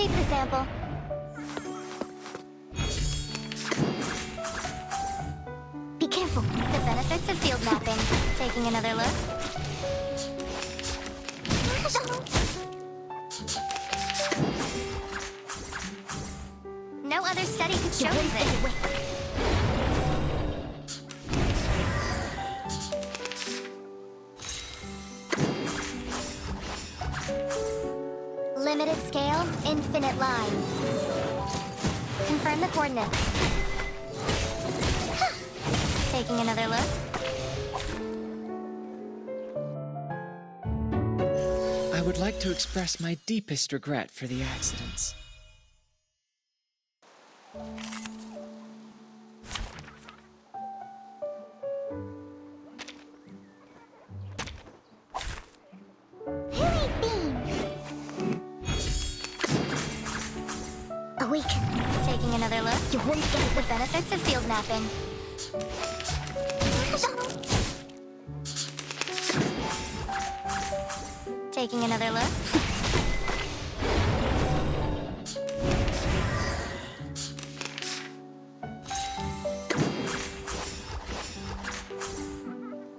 Keep the sample. Be careful. The benefits of field mapping. Taking another look. No other study could show you this. Limited scale, infinite lines. Confirm the coordinates. Taking another look. I would like to express my deepest regret for the accidents. Awaken. Taking another look. You won't get the benefits of field mapping. Taking another look.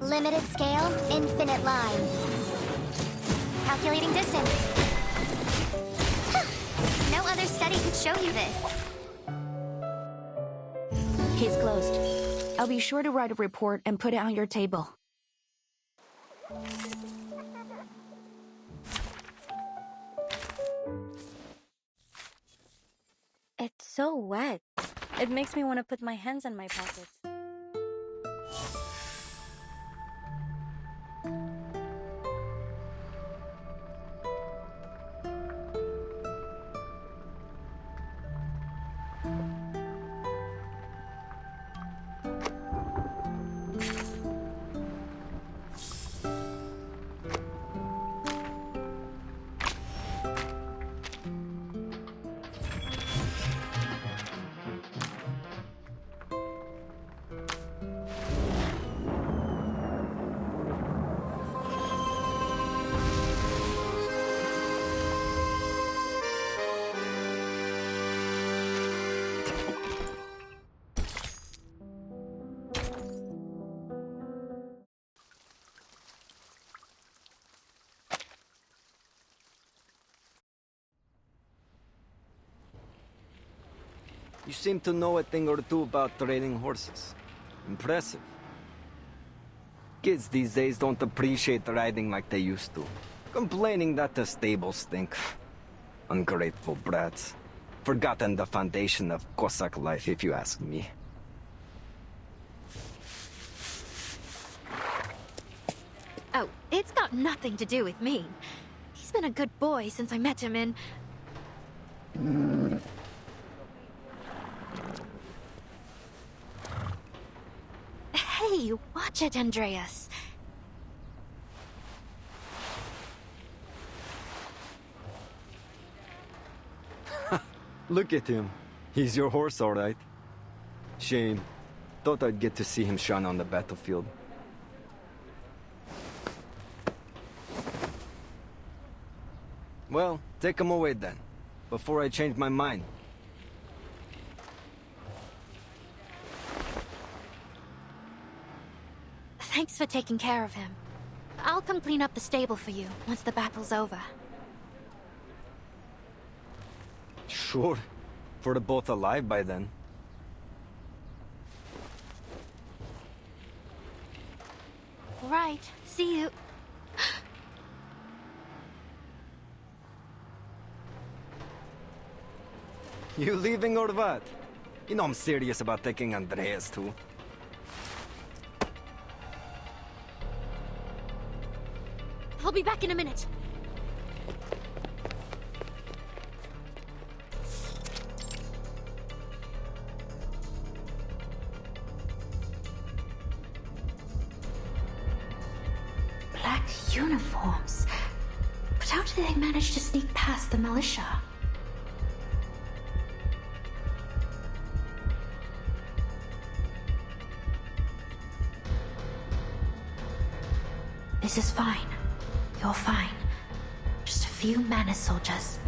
Limited scale, infinite lines. Calculating distance. No other study could show you this. Case closed. I'll be sure to write a report and put it on your table. It's so wet. It makes me want to put my hands in my pockets. You seem to know a thing or two about training horses. Impressive. Kids these days don't appreciate riding like they used to. Complaining that the stables stink. Ungrateful brats. Forgotten the foundation of Cossack life, if you ask me. Oh, it's got nothing to do with me. He's been a good boy since I met him in... Hey, watch it, Andreas. Look at him. He's your horse, all right. Shame. Thought I'd get to see him shine on the battlefield. Well, take him away then, before I change my mind. Thanks for taking care of him. I'll come clean up the stable for you once the battle's over. Sure. If we're both alive by then. Right, see you. You leaving or what? You know I'm serious about taking Andreas too. I'll be back in a minute. Black uniforms. But how did they manage to sneak past the militia? This is fine. You're fine. Just a few mana soldiers.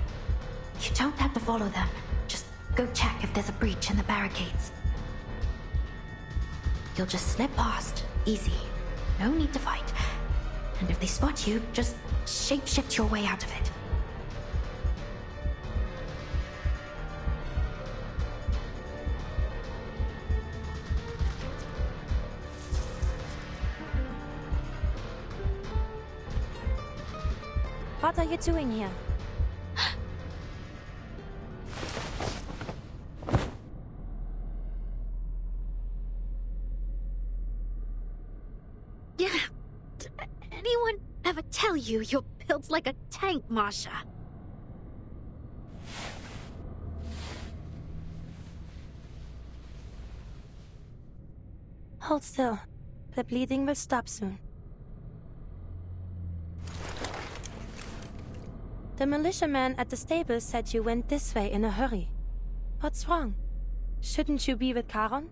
You don't have to follow them. Just go check if there's a breach in the barricades. You'll just slip past, easy. No need to fight. And if they spot you, just shapeshift your way out of it. What are you doing here? Yeah. Did anyone ever tell you you're built like a tank, Masha? Hold still. The bleeding will stop soon. The militiaman at the stable said you went this way in a hurry. What's wrong? Shouldn't you be with Charon?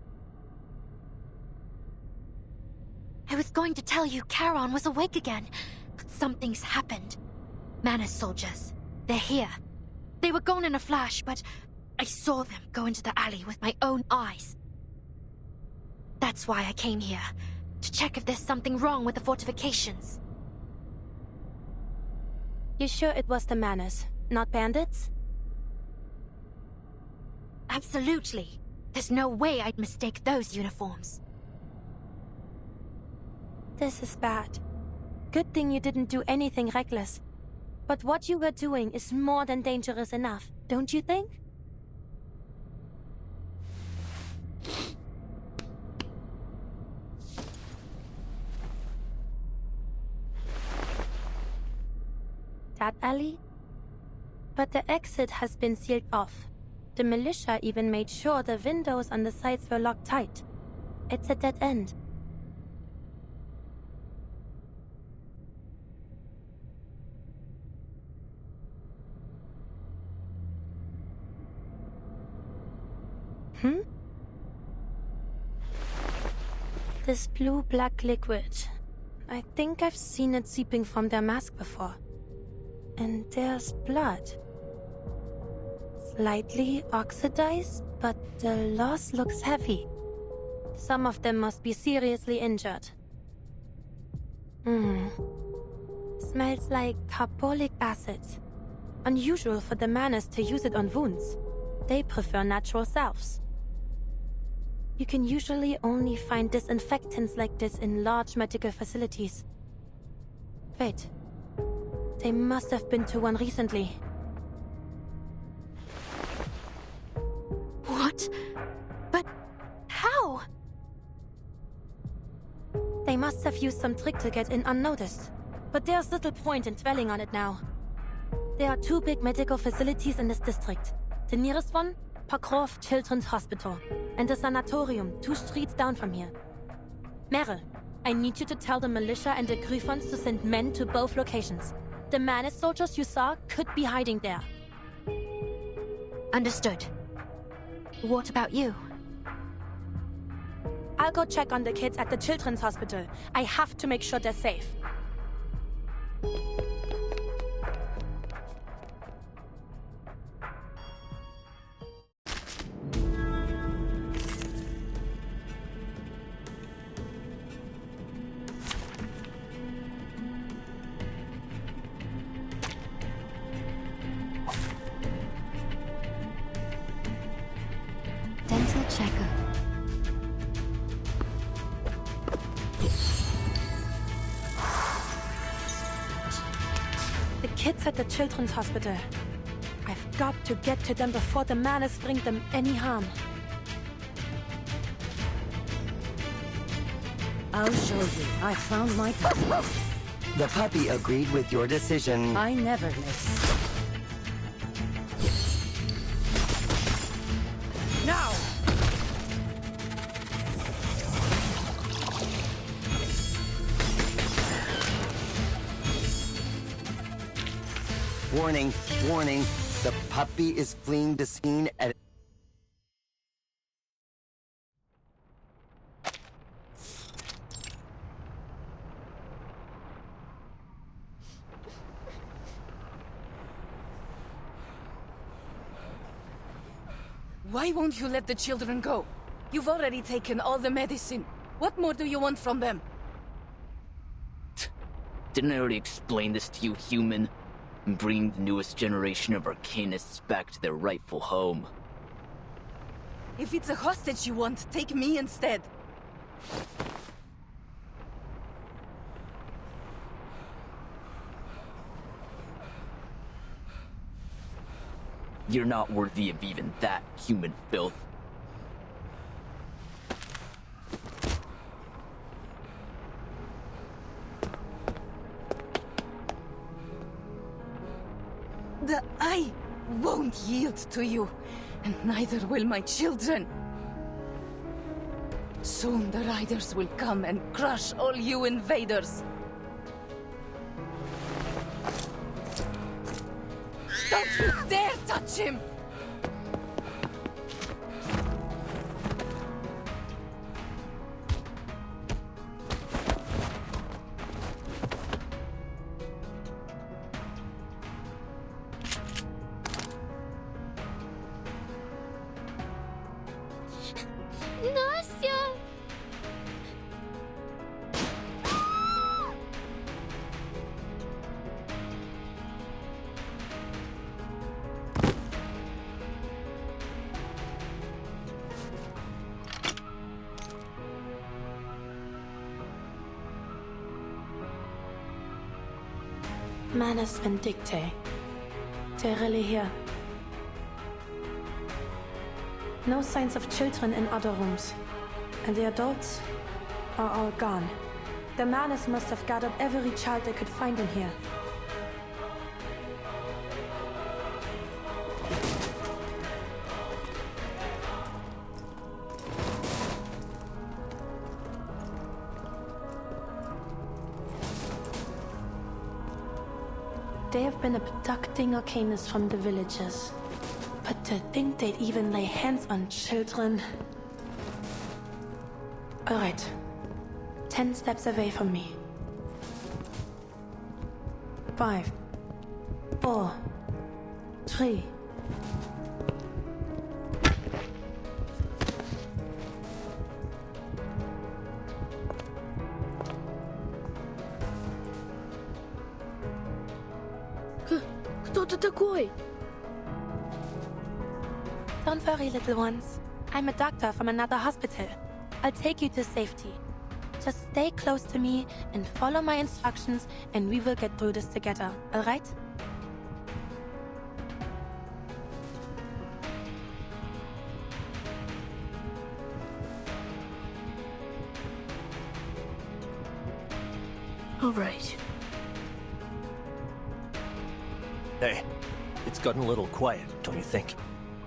I was going to tell you Charon was awake again, but something's happened. Manus soldiers. They're here. They were gone in a flash, but I saw them go into the alley with my own eyes. That's why I came here, to check if there's something wrong with the fortifications. You sure it was the Manus, not bandits? Absolutely. There's no way I'd mistake those uniforms. This is bad. Good thing you didn't do anything reckless. But what you were doing is more than dangerous enough, don't you think? That alley? But the exit has been sealed off. The militia even made sure the windows on the sides were locked tight. It's a dead end. This blue-black liquid. I think I've seen it seeping from their mask before. And there's blood. Slightly oxidized, but the loss looks heavy. Some of them must be seriously injured. Smells like carbolic acid. Unusual for the Manus to use it on wounds. They prefer natural salves. You can usually only find disinfectants like this in large medical facilities. Wait. They must have been to one recently. What? But how? They must have used some trick to get in unnoticed. But there's little point in dwelling on it now. There are two big medical facilities in this district. The nearest one, Pokrov Children's Hospital, and the sanatorium 2 streets down from here. Meryl, I need you to tell the militia and the Griffons to send men to both locations. The Manus soldiers you saw could be hiding there. Understood. What about you? I'll go check on the kids at the Children's Hospital. I have to make sure they're safe. Dental checkup. The kids at the Children's Hospital. I've got to get to them before the Manus bring them any harm. I'll show you. I found my puppy. The puppy agreed with your decision. I never miss. Now! Warning, warning. The puppy is fleeing the scene at... Why won't you let the children go? You've already taken all the medicine. What more do you want from them? Didn't I already explain this to you, human? I'm bringing the newest generation of arcanists back to their rightful home. If it's a hostage you want, take me instead. You're not worthy of even that, human filth. I won't yield to you, and neither will my children. Soon the riders will come and crush all you invaders. Don't you dare touch him! Настя! Manus Vindictae. They're really here. No signs of children in other rooms. And the adults are all gone. The Manus must have gathered every child they could find in here. They have been abducting Arcanists from the villages. But to think they'd even lay hands on children... Alright. 10 steps away from me. 5, 4, 3... Кто ты такой? Don't worry, little ones. I'm a doctor from another hospital. I'll take you to safety. Just stay close to me and follow my instructions, and we will get through this together, alright? Alright. Hey, it's gotten a little quiet, don't you think?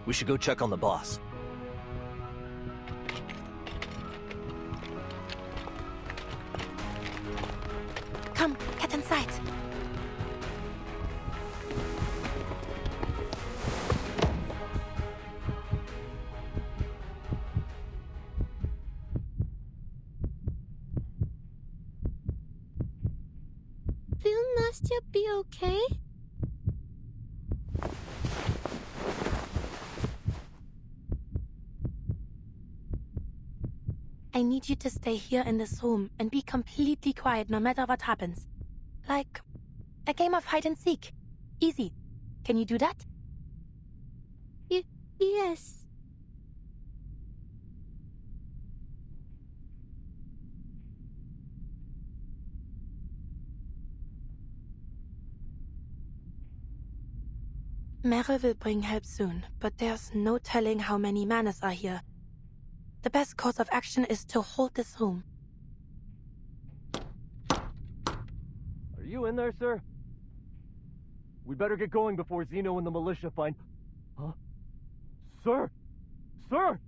We should go check on the boss. Come, get inside. Will Nastya be okay? I need you to stay here in this room and be completely quiet no matter what happens. Like a game of hide and seek. Easy. Can you do that? Yes. Meryl will bring help soon, but there's no telling how many Manus are here. The best course of action is to hold this room. Are you in there, sir? We better get going before Zeno and the militia find... Huh? Sir! Sir!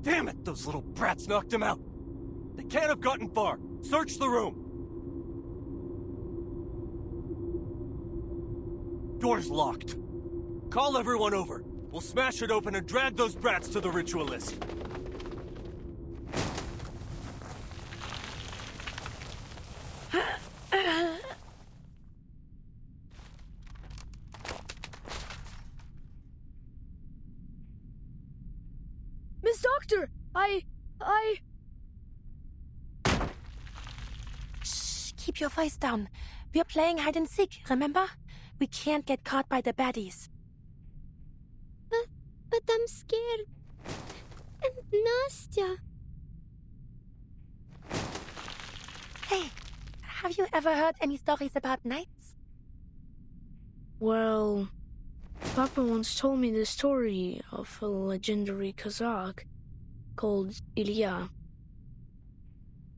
Damn it! Those little brats knocked him out! They can't have gotten far! Search the room! Door's locked. Call everyone over. We'll smash it open and drag those brats to the ritualist. Doctor, I... Shh, keep your voice down. We're playing hide and seek, remember? We can't get caught by the baddies. But I'm scared. And Nastya. Hey, have you ever heard any stories about knights? Well, Papa once told me the story of a legendary Kazakh called Ilya.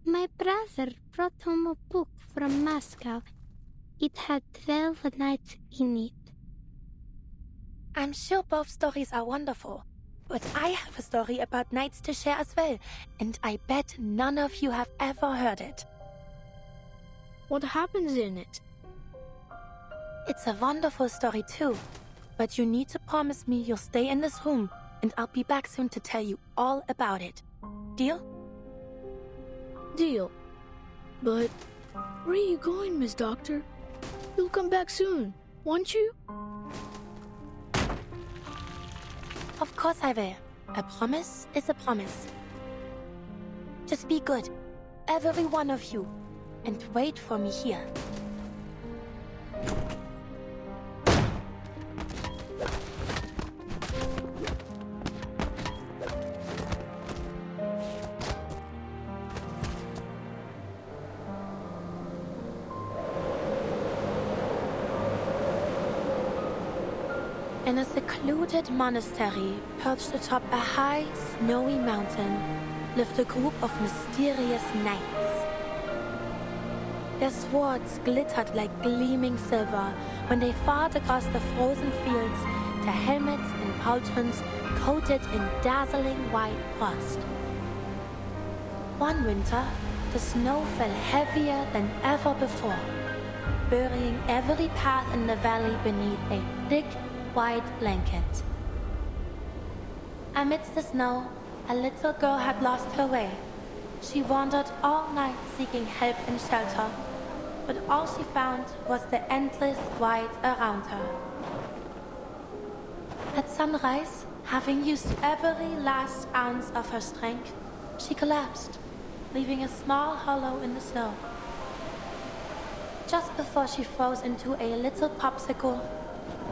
My brother brought home a book from Moscow. It had 12 nights in it. I'm sure both stories are wonderful, but I have a story about knights to share as well, and I bet none of you have ever heard it. What happens in it? It's a wonderful story too, but you need to promise me you'll stay in this room, and I'll be back soon to tell you all about it. Deal? Deal. But where are you going, Miss Doctor? You'll come back soon, won't you? Of course I will. A promise is a promise. Just be good, every one of you, and wait for me here. In a secluded monastery perched atop a high, snowy mountain lived a group of mysterious knights. Their swords glittered like gleaming silver when they fought across the frozen fields, their helmets and pauldrons coated in dazzling white frost. One winter, the snow fell heavier than ever before, burying every path in the valley beneath a thick, white blanket. Amidst the snow, a little girl had lost her way. She wandered all night seeking help and shelter, but all she found was the endless white around her. At sunrise, having used every last ounce of her strength, she collapsed, leaving a small hollow in the snow. Just before she froze into a little popsicle,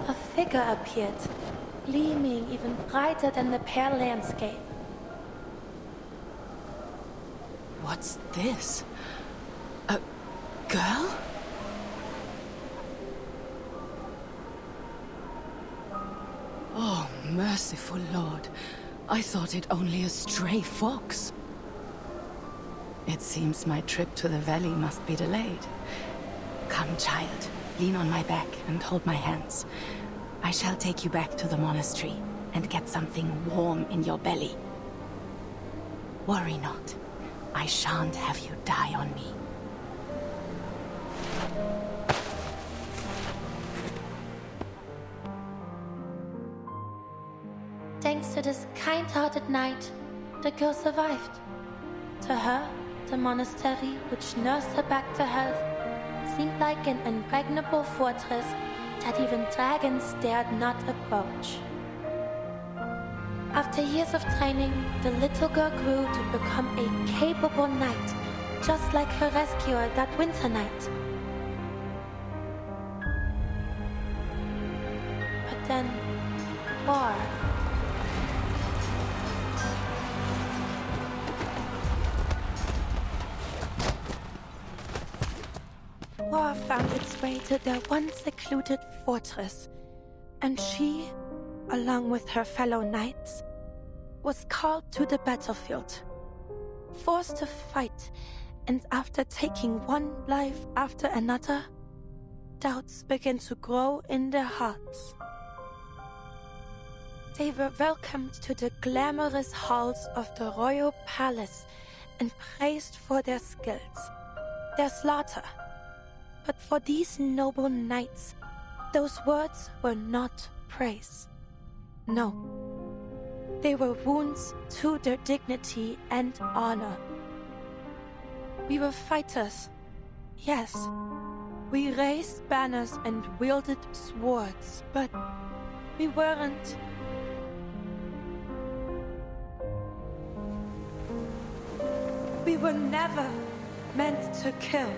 a figure appeared, gleaming even brighter than the pale landscape. What's this? A girl? Oh, merciful Lord. I thought it only a stray fox. It seems my trip to the valley must be delayed. Come, child. Lean on my back and hold my hands. I shall take you back to the monastery and get something warm in your belly. Worry not. I shan't have you die on me. Thanks to this kind-hearted knight, the girl survived. To her, the monastery, which nursed her back to health, seemed like an impregnable fortress that even dragons dared not approach. After years of training, the little girl grew to become a capable knight, just like her rescuer that winter night. But then, war. War found its way to their once secluded fortress, and she, along with her fellow knights, was called to the battlefield. Forced to fight, and after taking one life after another, doubts began to grow in their hearts. They were welcomed to the glamorous halls of the royal palace and praised for their skills, their slaughter. But for these noble knights, those words were not praise. No. They were wounds to their dignity and honor. We were fighters, yes. We raised banners and wielded swords, but we weren't We were never meant to kill.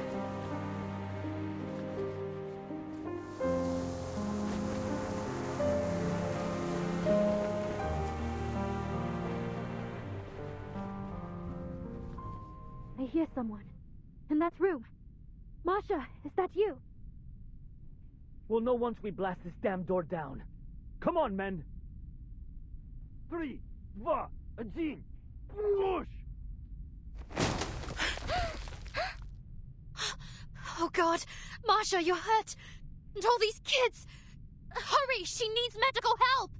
I hear someone. In that room. Masha, is that you? We'll know once we blast this damn door down. Come on, men! 3, 2, 1, push! Oh God! Masha, you're hurt! And all these kids! Hurry! She needs medical help!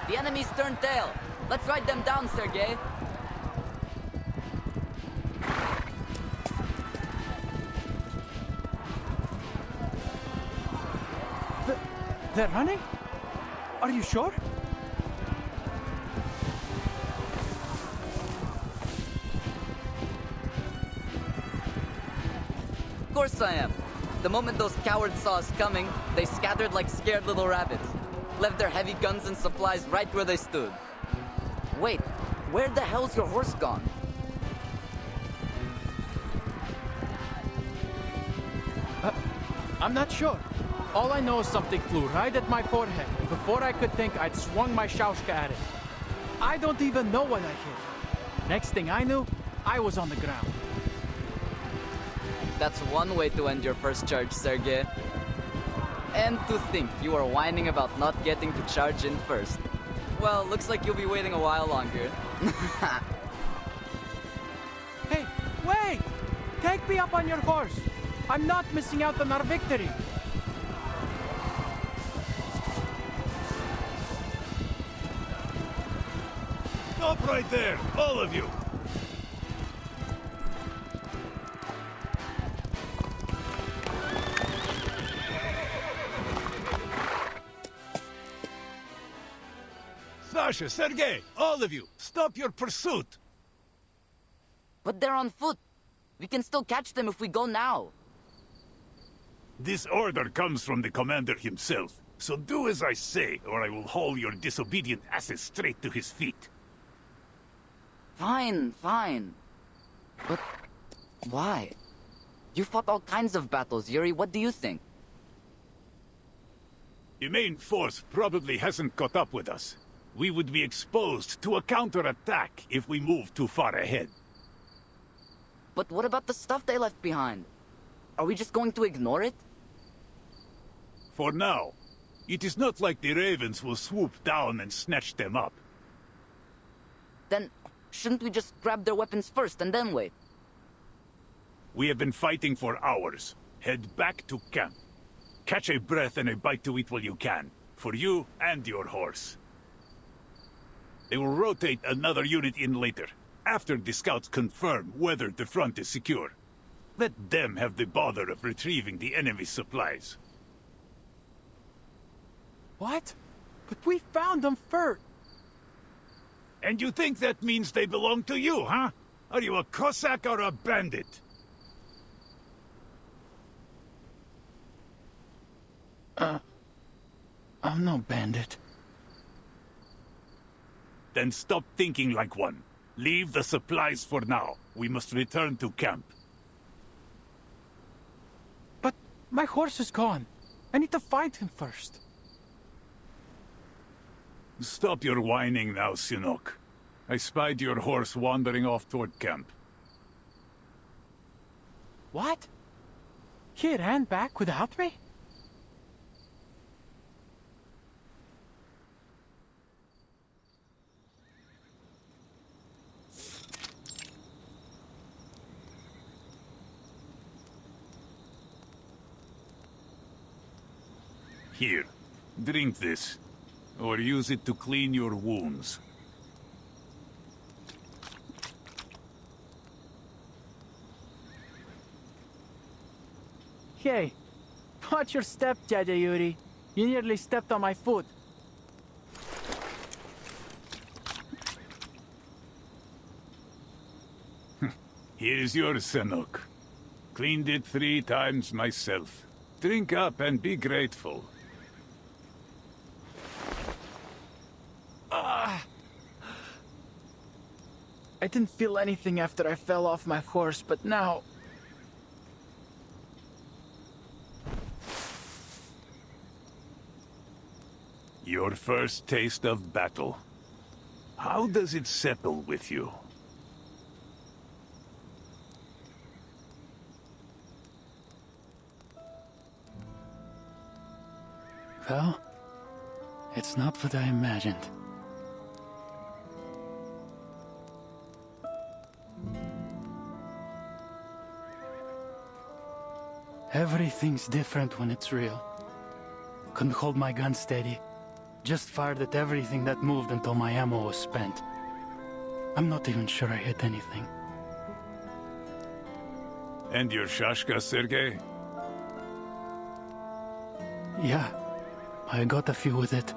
The enemy's turned tail. Let's ride them down, Sergei. They're running? Are you sure? Of course I am. The moment those cowards saw us coming, they scattered like scared little rabbits. Left their heavy guns and supplies right where they stood. Wait, where the hell's your horse gone? I'm not sure. All I know is something flew right at my forehead, and before I could think, I'd swung my shaushka at it. I don't even know what I hit. Next thing I knew, I was on the ground. That's one way to end your first charge, Sergei. And to think you were whining about not getting to charge in first. Well, looks like you'll be waiting a while longer. Hey, wait! Take me up on your horse. I'm not missing out on our victory. Stop right there, all of you! Sasha, Sergei, all of you, stop your pursuit! But they're on foot. We can still catch them if we go now. This order comes from the commander himself, so do as I say, or I will haul your disobedient asses straight to his feet. Fine, fine. But why? You fought all kinds of battles, Yuri. What do you think? The main force probably hasn't caught up with us. We would be exposed to a counterattack if we move too far ahead. But what about the stuff they left behind? Are we just going to ignore it? For now, it is not like the Ravens will swoop down and snatch them up. Then shouldn't we just grab their weapons first and then wait? We have been fighting for hours. Head back to camp. Catch a breath and a bite to eat while you can. For you and your horse. They will rotate another unit in later, after the scouts confirm whether the front is secure. Let them have the bother of retrieving the enemy's supplies. What? But we found them first. And you think that means they belong to you, huh? Are you a Cossack or a bandit? I'm no bandit. Then stop thinking like one. Leave the supplies for now. We must return to camp. But my horse is gone. I need to find him first. Stop your whining now, Sinok. I spied your horse wandering off toward camp. What? He ran back without me? Here, drink this. Or use it to clean your wounds. Hey, watch your step, Dada Yuri. You nearly stepped on my foot. Here's your Sanok. Cleaned it 3 times myself. Drink up and be grateful. I didn't feel anything after I fell off my horse, but now... Your first taste of battle. How does it settle with you? Well, it's not what I imagined. Everything's different when it's real. Couldn't hold my gun steady. Just fired at everything that moved until my ammo was spent. I'm not even sure I hit anything. And your shashka, Sergei? Yeah, I got a few with it.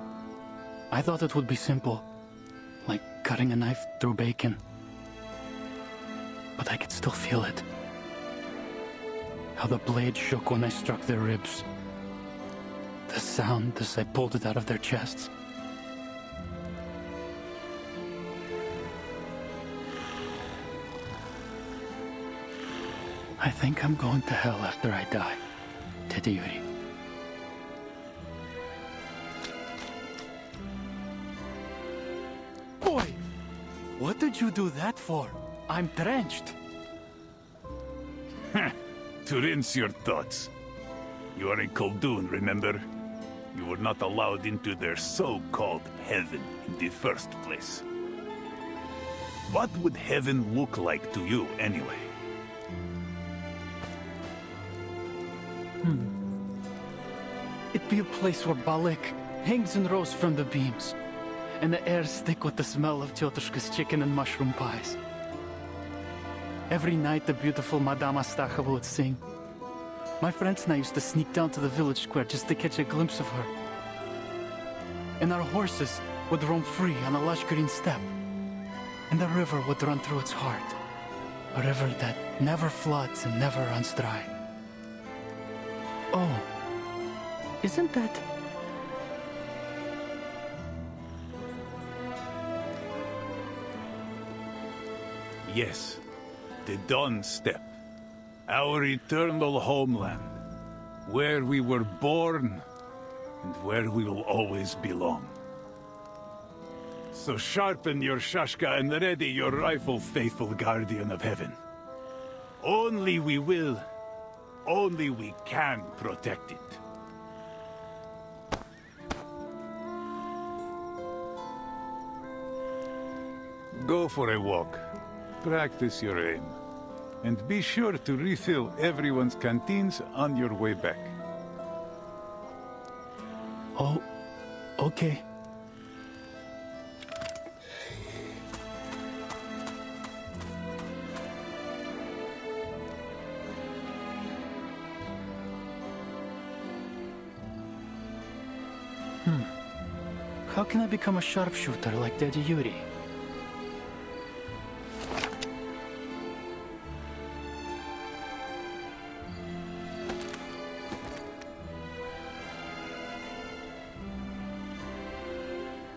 I thought it would be simple, like cutting a knife through bacon. But I could still feel it. How the blade shook when I struck their ribs. The sound as I pulled it out of their chests. I think I'm going to hell after I die, Tete Yuri. would you do that for? I'm drenched. To rinse your thoughts. You are a Koldun, remember? You were not allowed into their so-called heaven in the first place. What would heaven look like to you, anyway? It'd be a place where Balik hangs and rows from the beams, and the air's thick with the smell of Tyotushka's chicken and mushroom pies. Every night the beautiful Madame Astacheva would sing. My friends and I used to sneak down to the village square just to catch a glimpse of her. And our horses would roam free on a lush green steppe. And the river would run through its heart. A river that never floods and never runs dry. Oh, isn't that... Yes, the Dawn Steppe. Our eternal homeland. Where we were born, and where we will always belong. So sharpen your shashka and ready your rifle, faithful guardian of heaven. Only we will, only we can protect it. Go for a walk. Practice your aim. And be sure to refill everyone's canteens on your way back. Oh, okay. How can I become a sharpshooter like Daddy Yuri?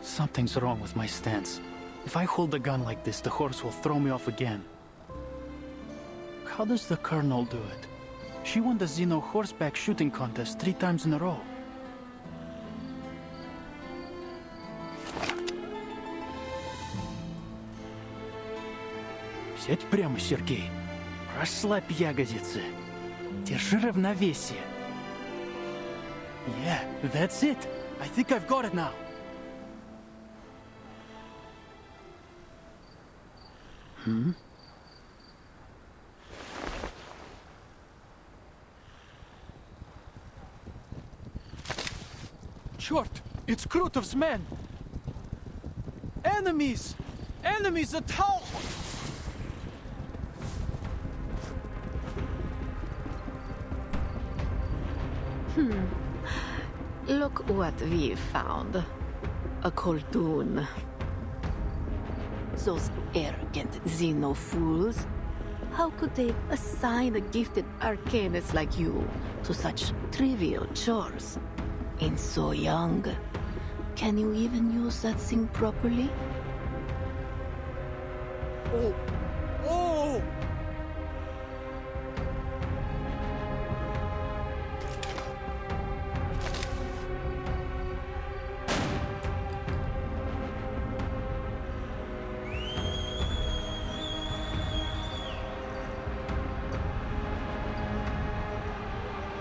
Something's wrong with my stance. If I hold the gun like this, the horse will throw me off again. How does the Colonel do it? She won the Xeno horseback shooting contest 3 times in a row. Сядь прямо, Сергей. Расслабь ягодицы. Держи равновесие. Yeah, that's it. I think I've got it now. Черт! It's Krutov's men! Enemies! Enemies at home! Look what we found. A Koldun. Those arrogant Xeno fools. How could they assign a gifted arcanist like you to such trivial chores? And so young. Can you even use that thing properly? Oh! Oh!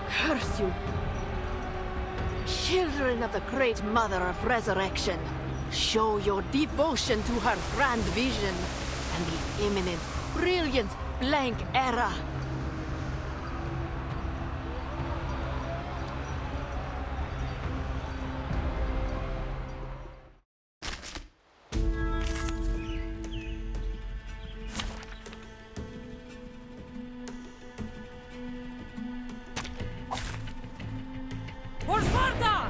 Curse you! Children of the Great Mother of Resurrection, show your devotion to her grand vision and the imminent, brilliant blank era. For Sparta!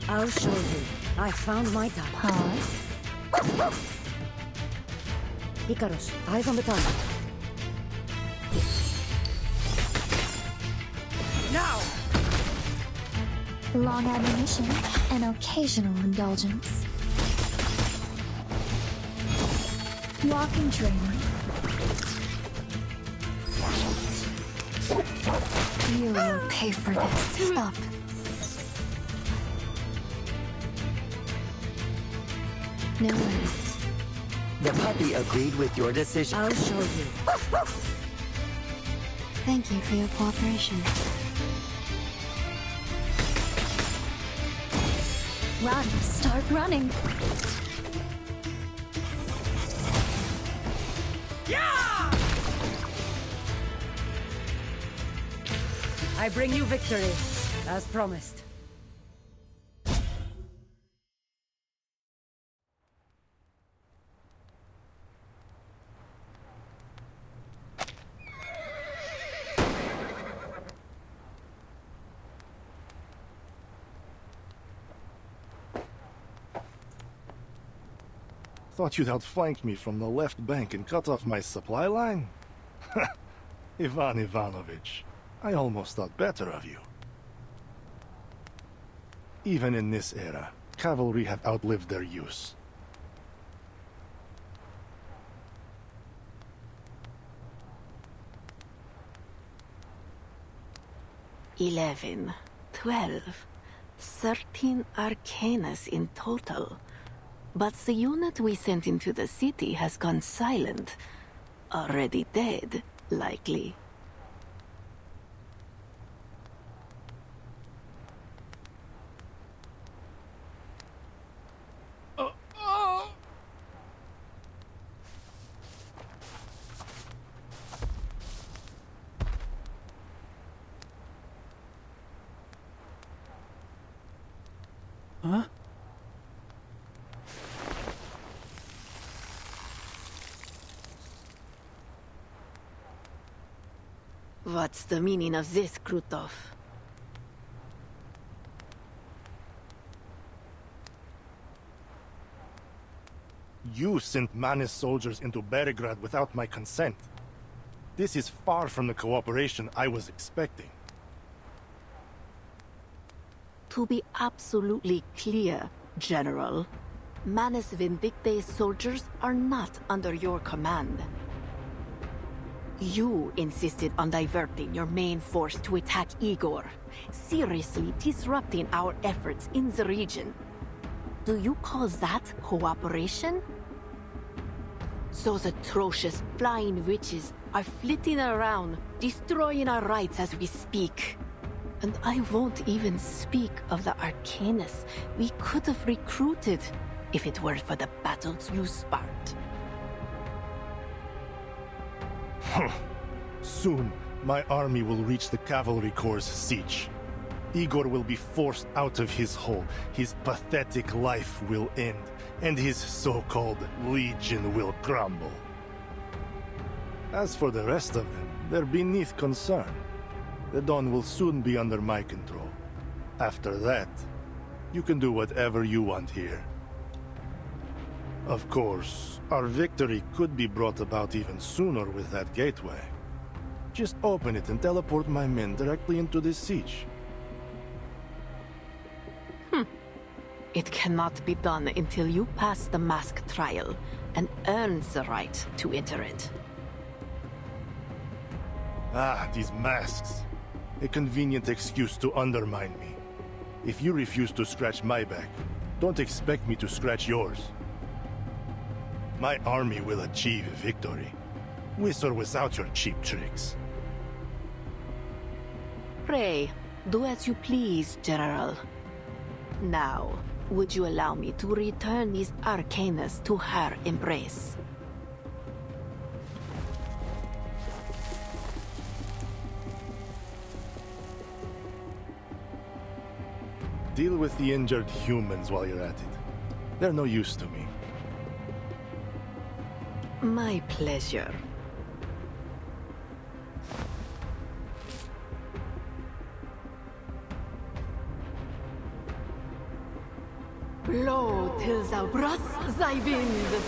I'll show you. I found my target. Pause. Icarus, eyes on the target. Now! Long ammunition and occasional indulgence. Walking training. You will pay for this. Stop. No worries. The puppy agreed with your decision. I'll show you. Thank you for your cooperation. Run. Start running. I bring you victory, as promised. Thought you'd outflank me from the left bank and cut off my supply line? Ivan Ivanovich, I almost thought better of you. Even in this era, cavalry have outlived their use. 11, 12, 13 Arcanus in total. But the unit we sent into the city has gone silent. Already dead, likely. Huh? What's the meaning of this, Krutov? You sent Manis soldiers into Belgrade without my consent. This is far from the cooperation I was expecting. To be absolutely clear, General, Manus Vindicte's soldiers are not under your command. You insisted on diverting your main force to attack Igor, seriously disrupting our efforts in the region. Do you call that cooperation? Those atrocious flying witches are flitting around, destroying our rights as we speak. And I won't even speak of the Arcanus we could have recruited if it were for the battles you sparked. Soon, my army will reach the cavalry corps' siege. Igor will be forced out of his hole, his pathetic life will end, and his so-called legion will crumble. As for the rest of them, they're beneath concern. The Don will soon be under my control. After that, you can do whatever you want here. Of course, our victory could be brought about even sooner with that gateway. Just open it and teleport my men directly into this siege. It cannot be done until you pass the mask trial and earn the right to enter it. Ah, these masks. A convenient excuse to undermine me. If you refuse to scratch my back, don't expect me to scratch yours. My army will achieve victory, with or without your cheap tricks. Pray, do as you please, General. Now, would you allow me to return these Arcanus to her embrace? Deal with the injured humans while you're at it. They're no use to me. My pleasure. Blow till thou brast thy wind.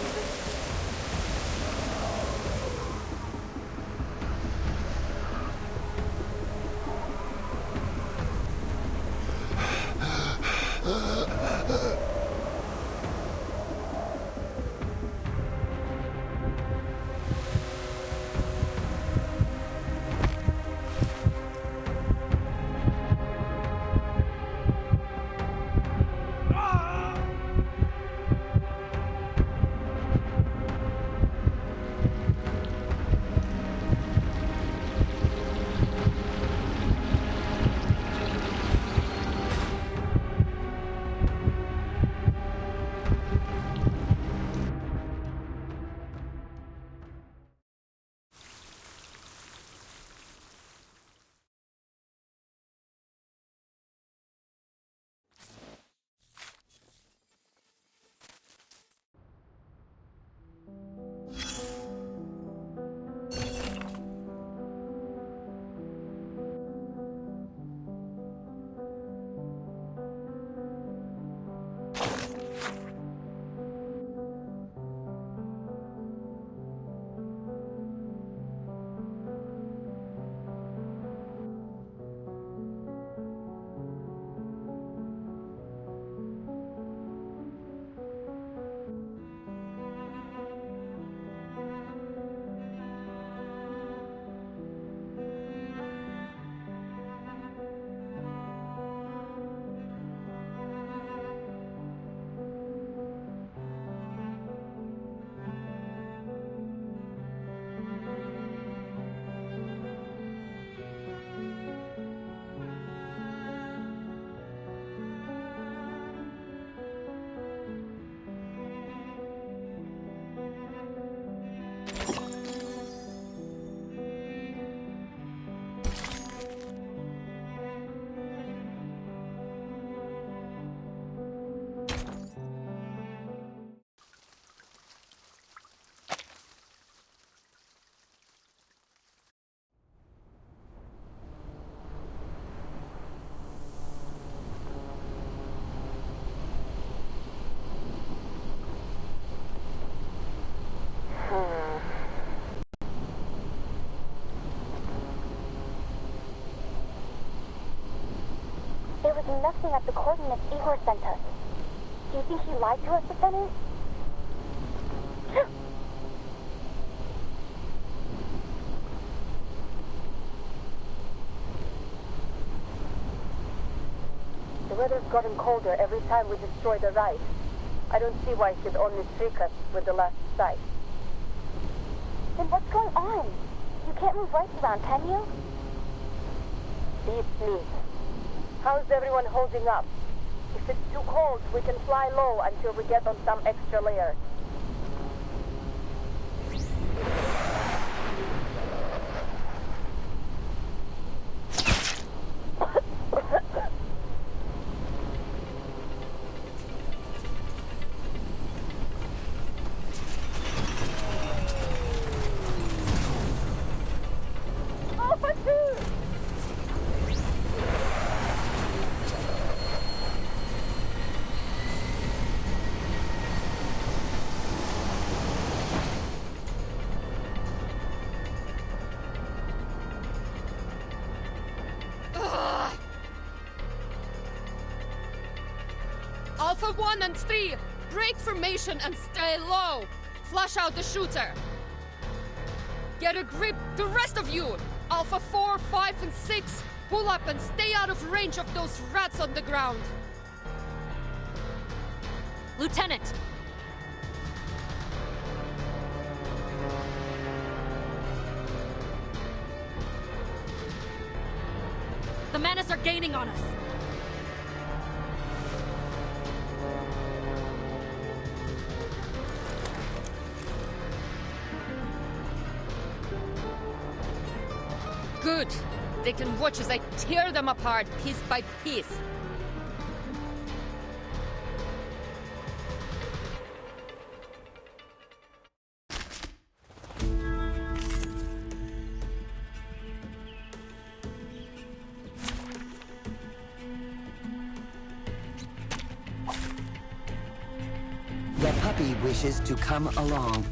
seen nothing at the coordinates Igor sent us. Do you think he lied to us, Lieutenant? The weather's gotten colder every time we destroy the ride. I don't see why it should only trick us with the last sight. Then what's going on? You can't move right around, can you? Beats me. How's everyone holding up? If it's too cold, we can fly low until we get on some extra layers. Alpha 1 and 3, break formation and stay low. Flush out the shooter. Get a grip, the rest of you. Alpha 4, 5, and 6, pull up and stay out of range of those rats on the ground. Lieutenant! The Manas are gaining on us. Good. They can watch as I tear them apart piece by piece. The puppy wishes to come along.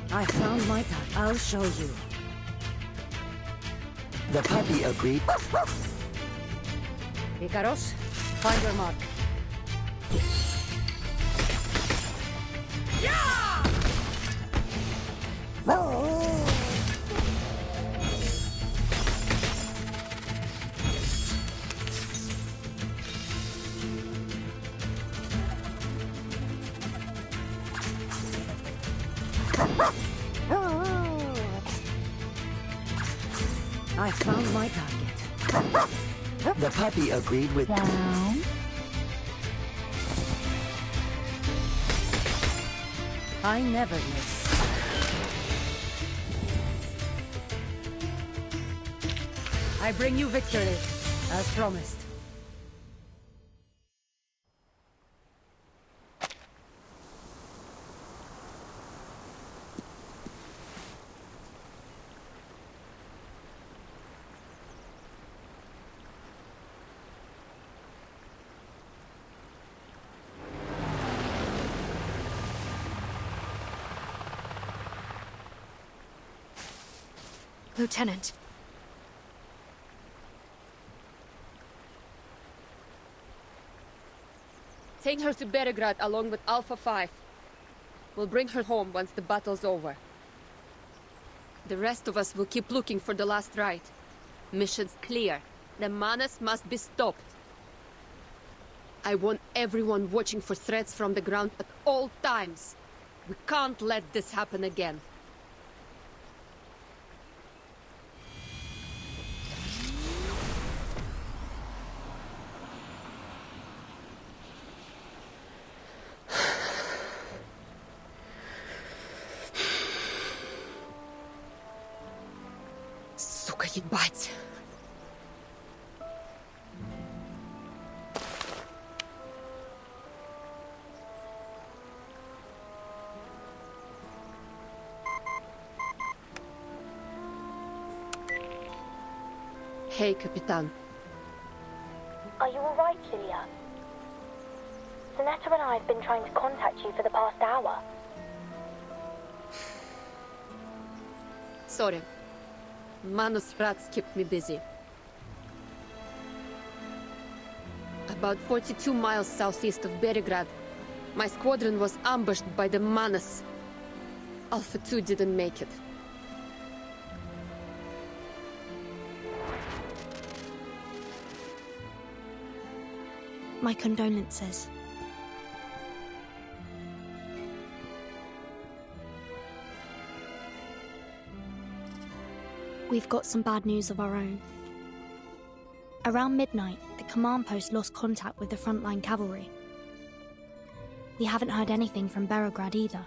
I found my path. I'll show you. The puppy agreed. Ikaros, find your mark. I found my target. The puppy agreed with... Down. I never miss. I bring you victory, as promised. Lieutenant. Take her to Belgrade along with Alpha 5. We'll bring her home once the battle's over. The rest of us will keep looking for the last ride. Mission's clear. The Manas must be stopped. I want everyone watching for threats from the ground at all times. We can't let this happen again. Сука, ебать! Hey, Capitan. Are you alright, Lilia? Zanetta and I have been trying to contact you for the past hour. sorry. Manus rats kept me busy. About 42 miles southeast of Belgrade, my squadron was ambushed by the Manus. Alpha 2 didn't make it. My condolences. We've got some bad news of our own. Around midnight, the command post lost contact with the frontline cavalry. We haven't heard anything from Belgrade either.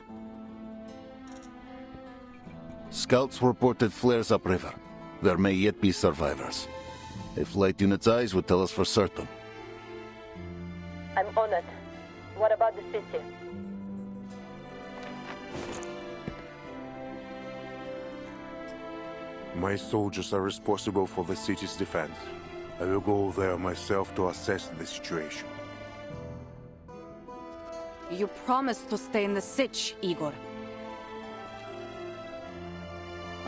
Scouts reported flares upriver. There may yet be survivors. A flight unit's eyes would tell us for certain. I'm on it. What about the city? My soldiers are responsible for the city's defense. I will go there myself to assess the situation. You promised to stay in the Sich, Igor.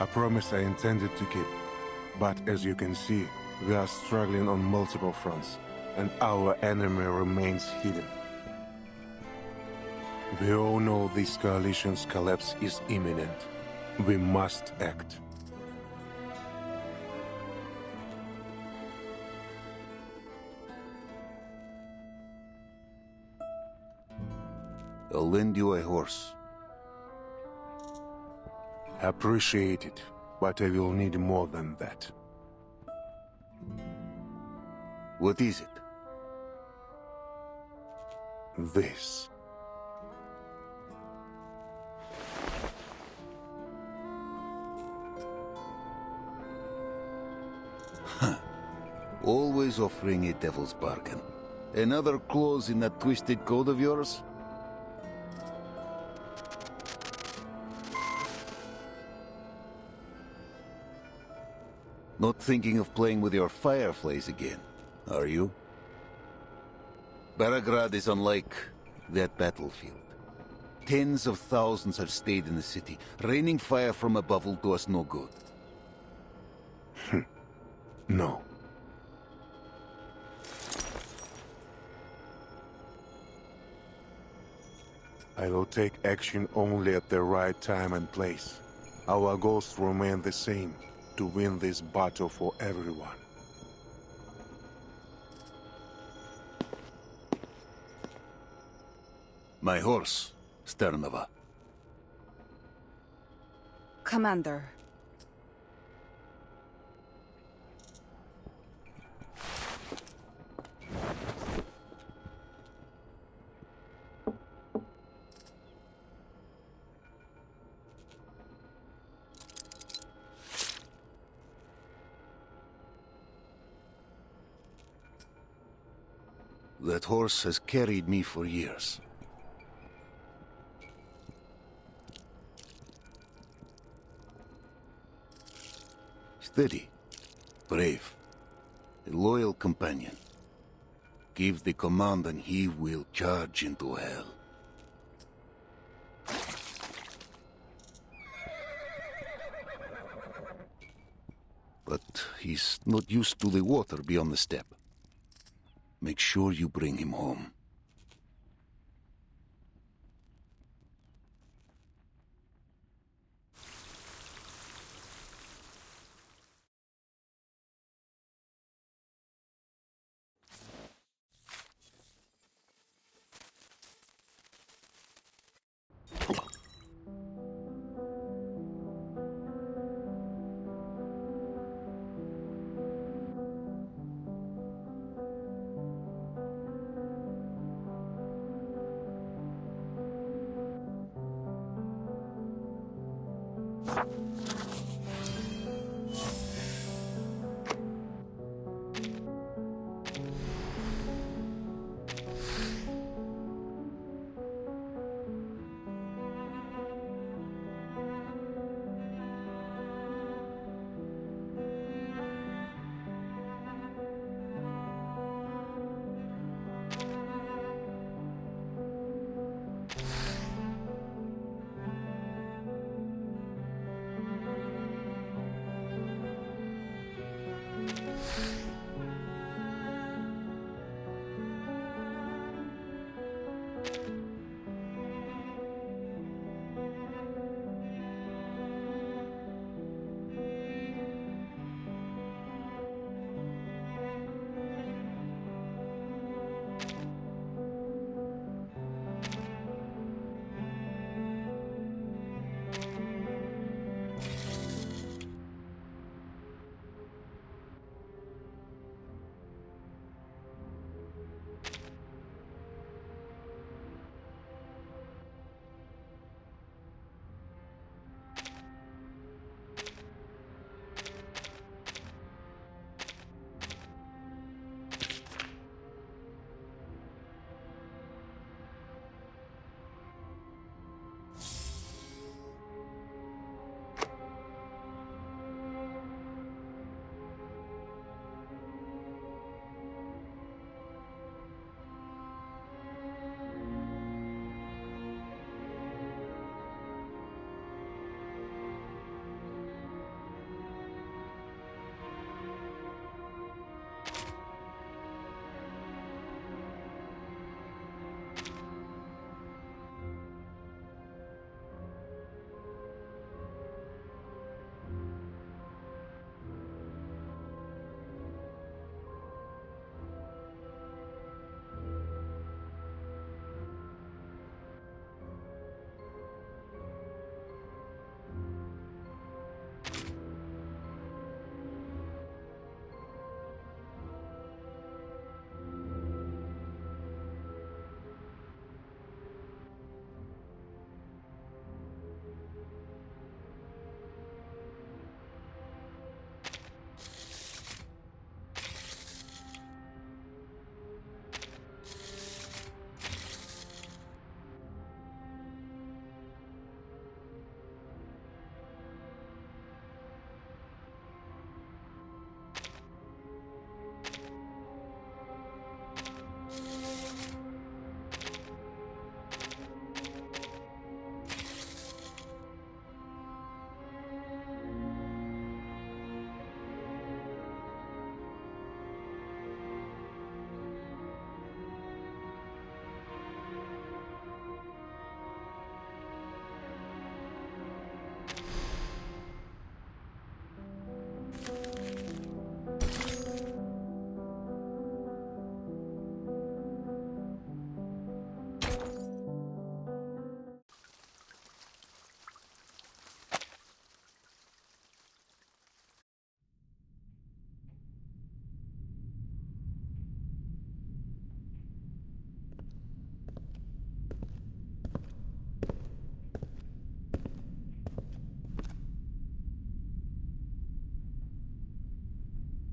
A promise I intended to keep. But as you can see, we are struggling on multiple fronts, and our enemy remains hidden. We all know this coalition's collapse is imminent. We must act. I'll lend you a horse. Appreciate it, but I will need more than that. What is it? This. Always offering a devil's bargain. Another clause in that twisted code of yours? Not thinking of playing with your fireflies again, are you? Belgrade is unlike that battlefield. Tens of thousands have stayed in the city. Raining fire from above will do us no good. No. I will take action only at the right time and place. Our goals remain the same, to win this battle for everyone. My horse, Sternova. Commander. That horse has carried me for years. Steady, brave, a loyal companion. Give the command and he will charge into hell. But he's not used to the water beyond the steppe. Make sure you bring him home.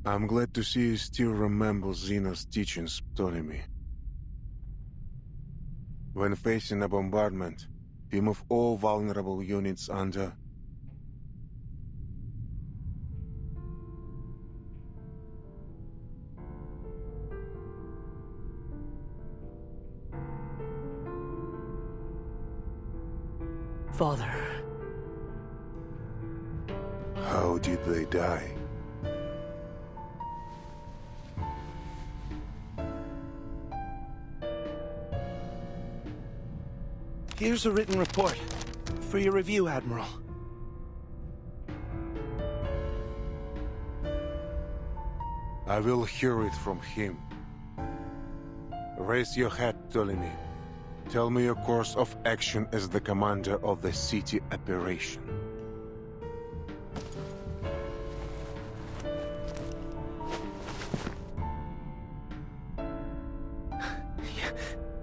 I'm glad to see you still remember Zeno's teachings, Ptolemy. When facing a bombardment, we move all vulnerable units under. Father. How did they die? Here's a written report. For your review, Admiral. I will hear it from him. Raise your head, Ptolemy. Tell me your course of action as the commander of the city operation.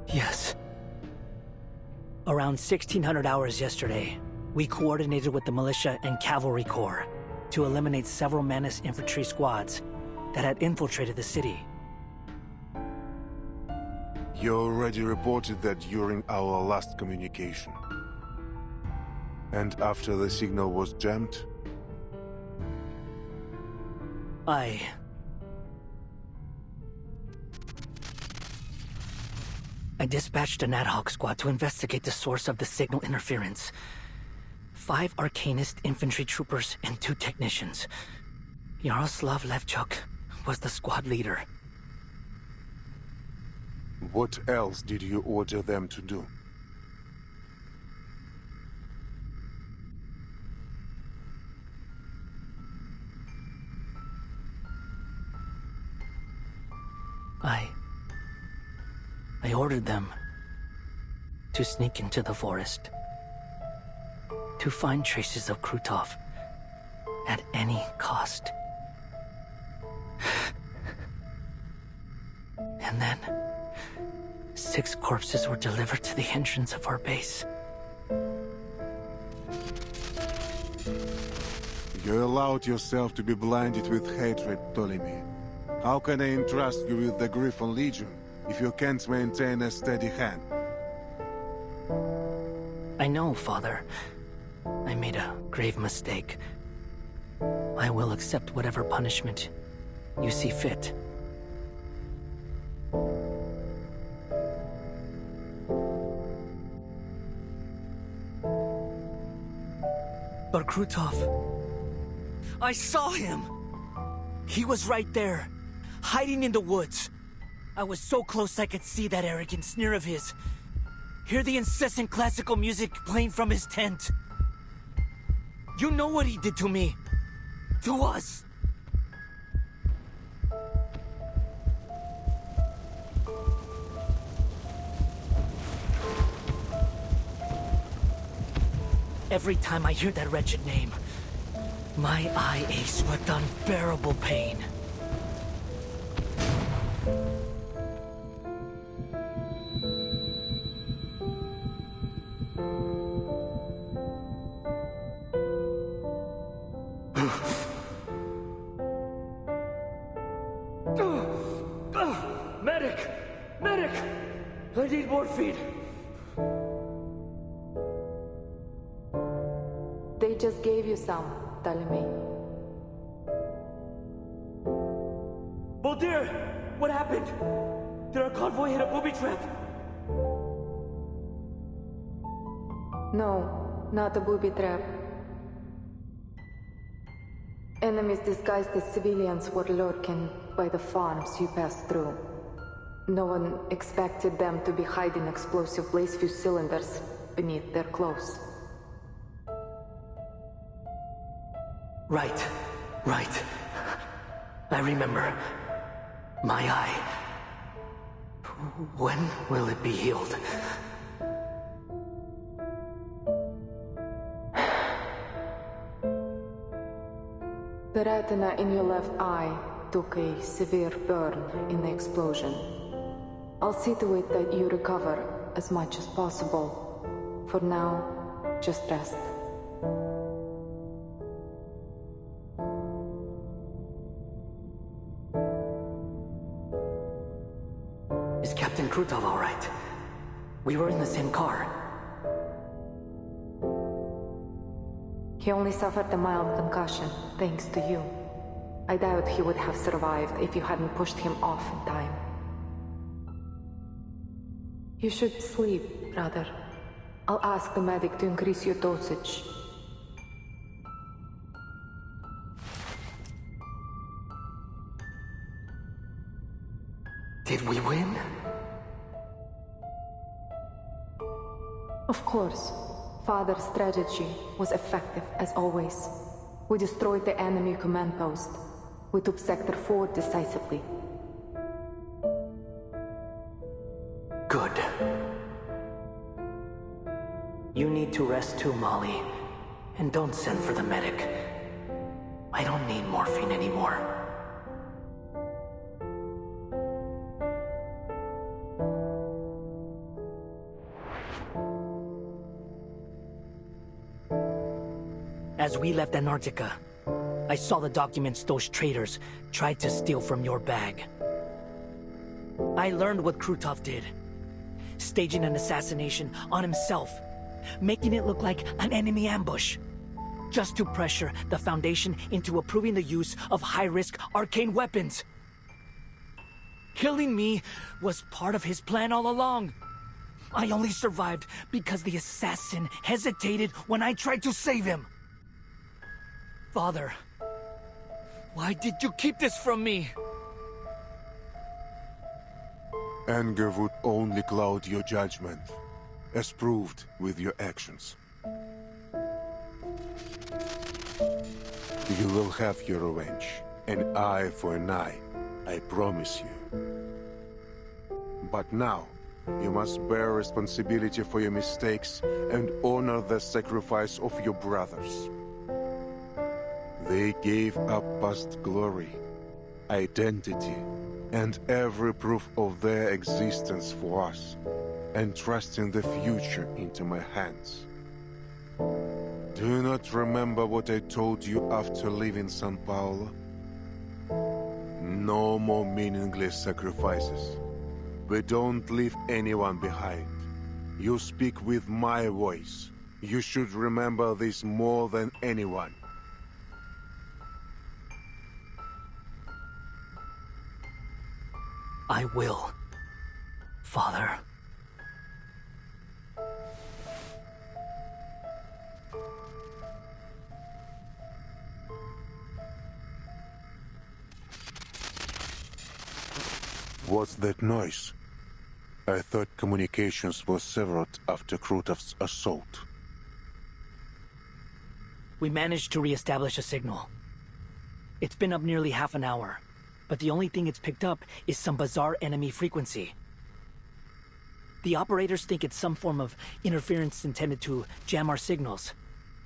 Yes. Around 1600 hours yesterday, we coordinated with the militia and cavalry corps to eliminate several Manus infantry squads that had infiltrated the city. You already reported that during our last communication. And after the signal was jammed? I dispatched an ad hoc squad to investigate the source of the signal interference. 5 Arcanist infantry troopers and 2 technicians. Yaroslav Levchuk was the squad leader. What else did you order them to do? I ordered them to sneak into the forest, to find traces of Krutov at any cost. And then 6 corpses were delivered to the entrance of our base. You allowed yourself to be blinded with hatred, Ptolemy. How can I entrust you with the Griffon Legion if you can't maintain a steady hand? I know, Father. I made a grave mistake. I will accept whatever punishment you see fit. But Krutov... I saw him! He was right there, hiding in the woods. I was so close I could see that arrogant sneer of his. Hear the incessant classical music playing from his tent. You know what he did to me. To us. Every time I hear that wretched name, my eye aches with unbearable pain. Medic! Medic! I need morphine! They just gave you some, Ptolemy. Boldir! What happened? Did our convoy hit a booby trap? No, not a booby trap. Enemies disguised as civilians were lurking by the farms you passed through. No one expected them to be hiding explosive blaze fuse cylinders beneath their clothes. Right. I remember. My eye. When will it be healed? The retina in your left eye took a severe burn in the explosion. I'll see to it that you recover as much as possible. For now, just rest. Captain Krutov all right. We were in the same car. He only suffered a mild concussion, thanks to you. I doubt he would have survived if you hadn't pushed him off in time. You should sleep, brother. I'll ask the medic to increase your dosage. Did we win? Of course. Father's strategy was effective as always. We destroyed the enemy command post. We took Sector 4 decisively. Good. You need to rest too, Molly. And don't send for the medic. I don't need morphine anymore. As we left Antarctica, I saw the documents those traitors tried to steal from your bag. I learned what Krutov did. Staging an assassination on himself, making it look like an enemy ambush, just to pressure the Foundation into approving the use of high-risk arcane weapons. Killing me was part of his plan all along. I only survived because the assassin hesitated when I tried to save him. Father, why did you keep this from me? Anger would only cloud your judgment, as proved with your actions. You will have your revenge, an eye for an eye, I promise you. But now, you must bear responsibility for your mistakes and honor the sacrifice of your brothers. They gave up past glory, identity, and every proof of their existence for us, entrusting the future into my hands. Do you not remember what I told you after leaving São Paulo? No more meaningless sacrifices. We don't leave anyone behind. You speak with my voice. You should remember this more than anyone. I will, Father. What's that noise? I thought communications were severed after Krutov's assault. We managed to re-establish a signal. It's been up nearly half an hour, but the only thing it's picked up is some bizarre enemy frequency. The operators think it's some form of interference intended to jam our signals,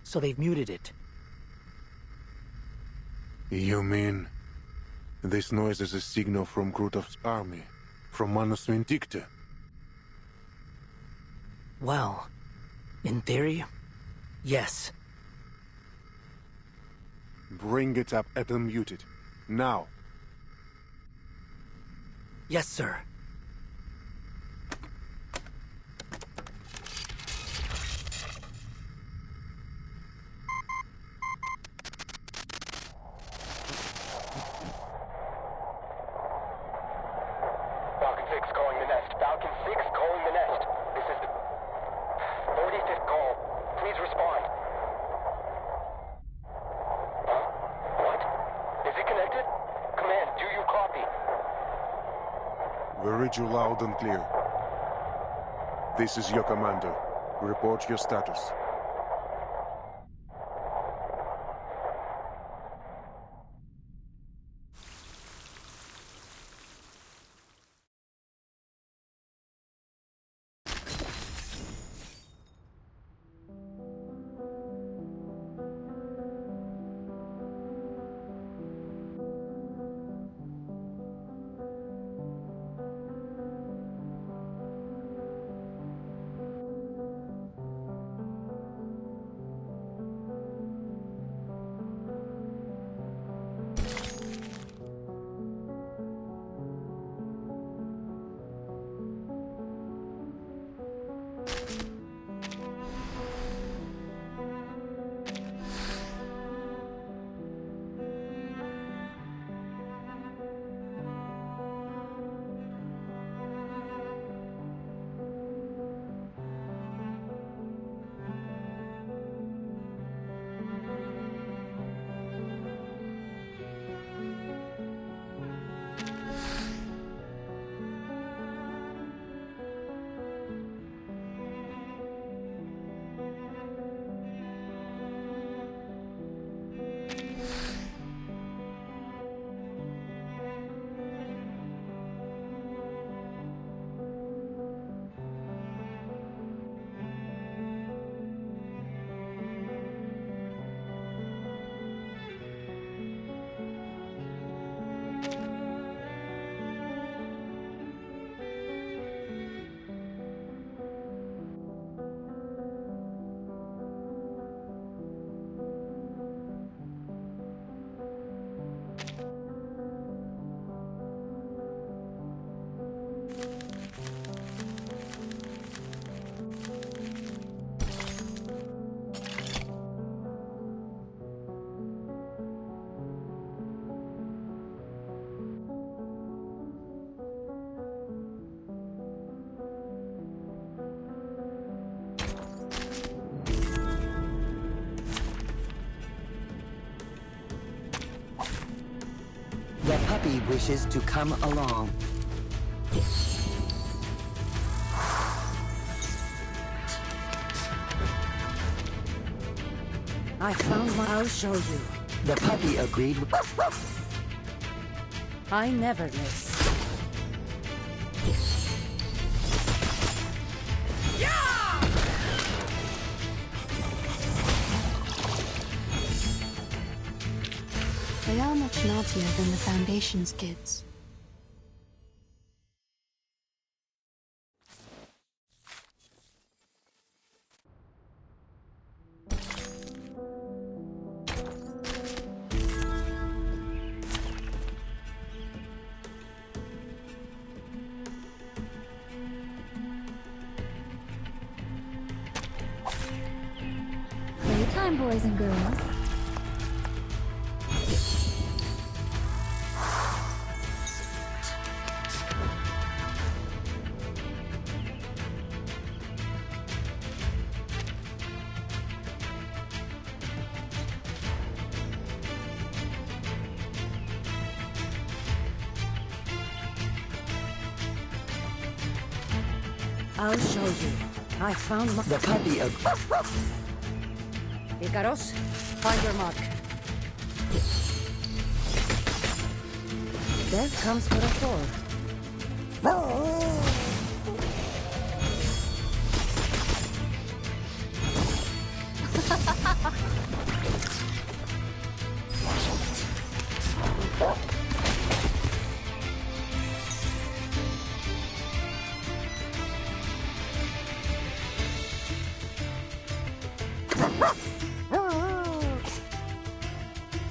so they've muted it. You mean this noise is a signal from Krutov's army, from Manus Vindicta? Well, in theory, yes. Bring it up and unmute it. Now. Yes, sir. Falcon 6 calling the nest. Falcon 6 calling the nest. This is the 45th call. Please respond. Huh? What? Is it connected? Command, do you copy? We read you loud and clear. This is your commander. Report your status. puppy wishes to come along. I found my... I'll show you. The puppy agreed. I never miss. They are much naughtier than the Foundation's kids. Playtime, boys and girls. I'll show you. I found my... The puppy Icaros, find your mark. Death comes for a fall.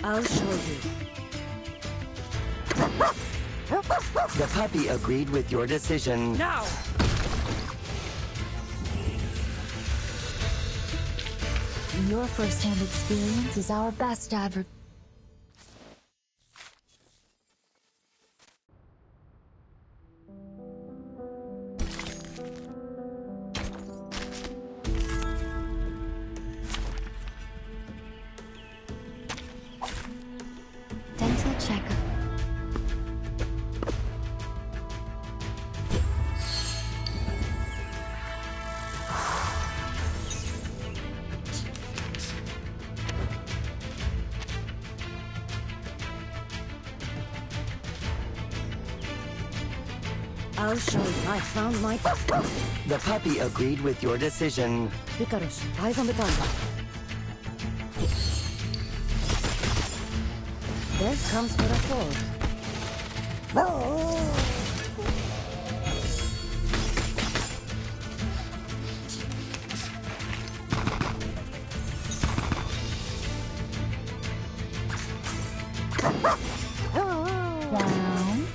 I'll show you. The puppy agreed with your decision. Now! Your first-hand experience is our best advert. Dental checkup. I'll show you. I found my... The puppy agreed with your decision. Icarus, eyes on the target. Death comes for a fall. Down.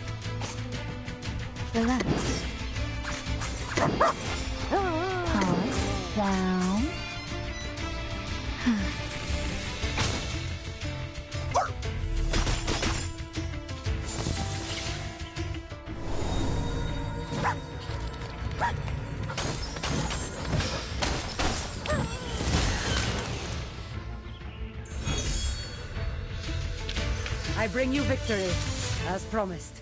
Relax. Pause. Down. I bring you victory, as promised.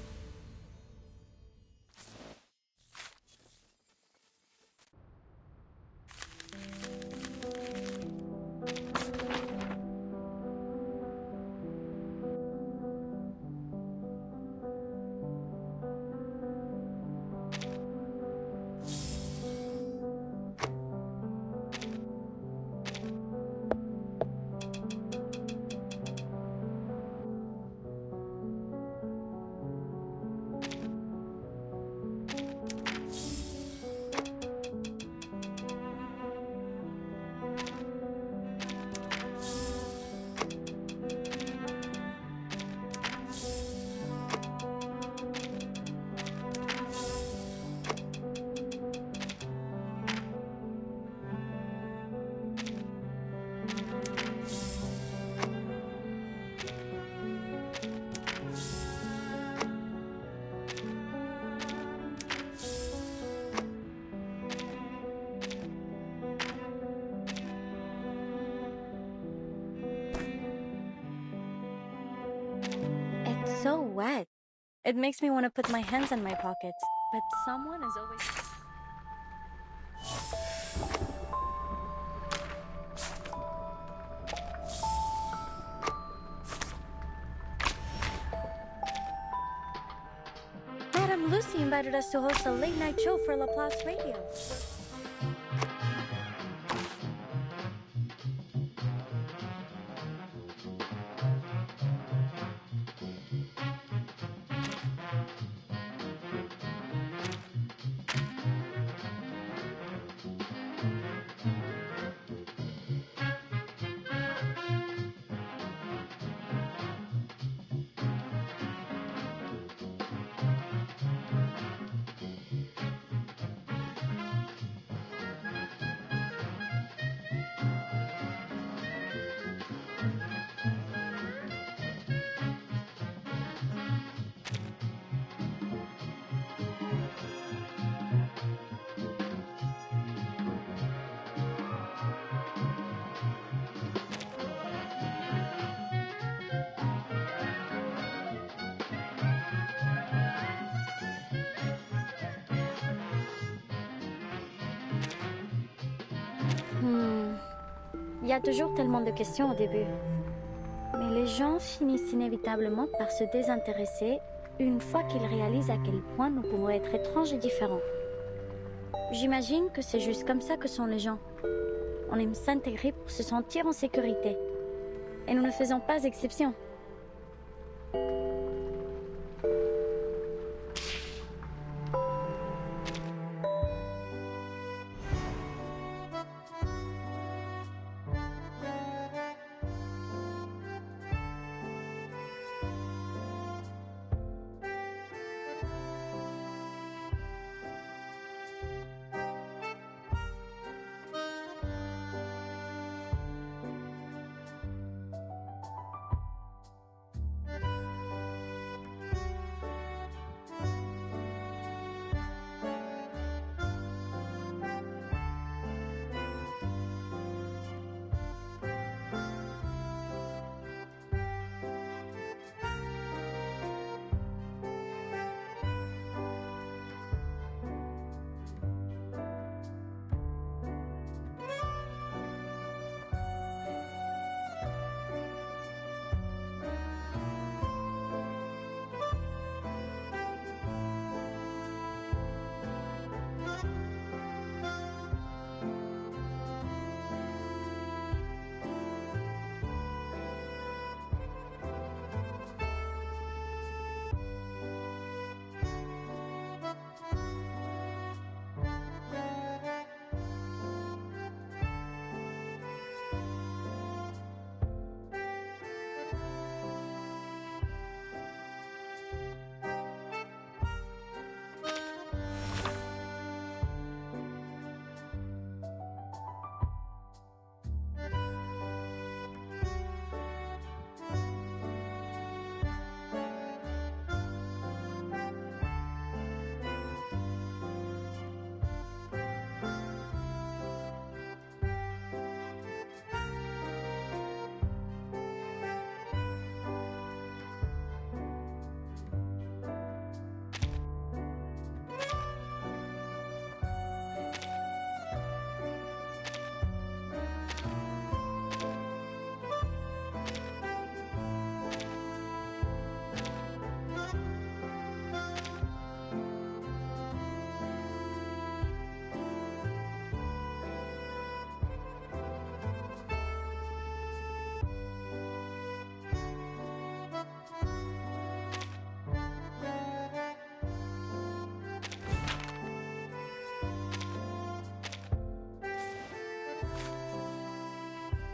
It's so wet. It makes me want to put my hands in my pockets, but someone is always... Madam Lucy invited us to host a late-night show for Laplace Radio. Il y a toujours tellement de questions au début. Mais les gens finissent inévitablement par se désintéresser une fois qu'ils réalisent à quel point nous pouvons être étranges et différents. J'imagine que c'est juste comme ça que sont les gens. On aime s'intégrer pour se sentir en sécurité. Et nous ne faisons pas exception.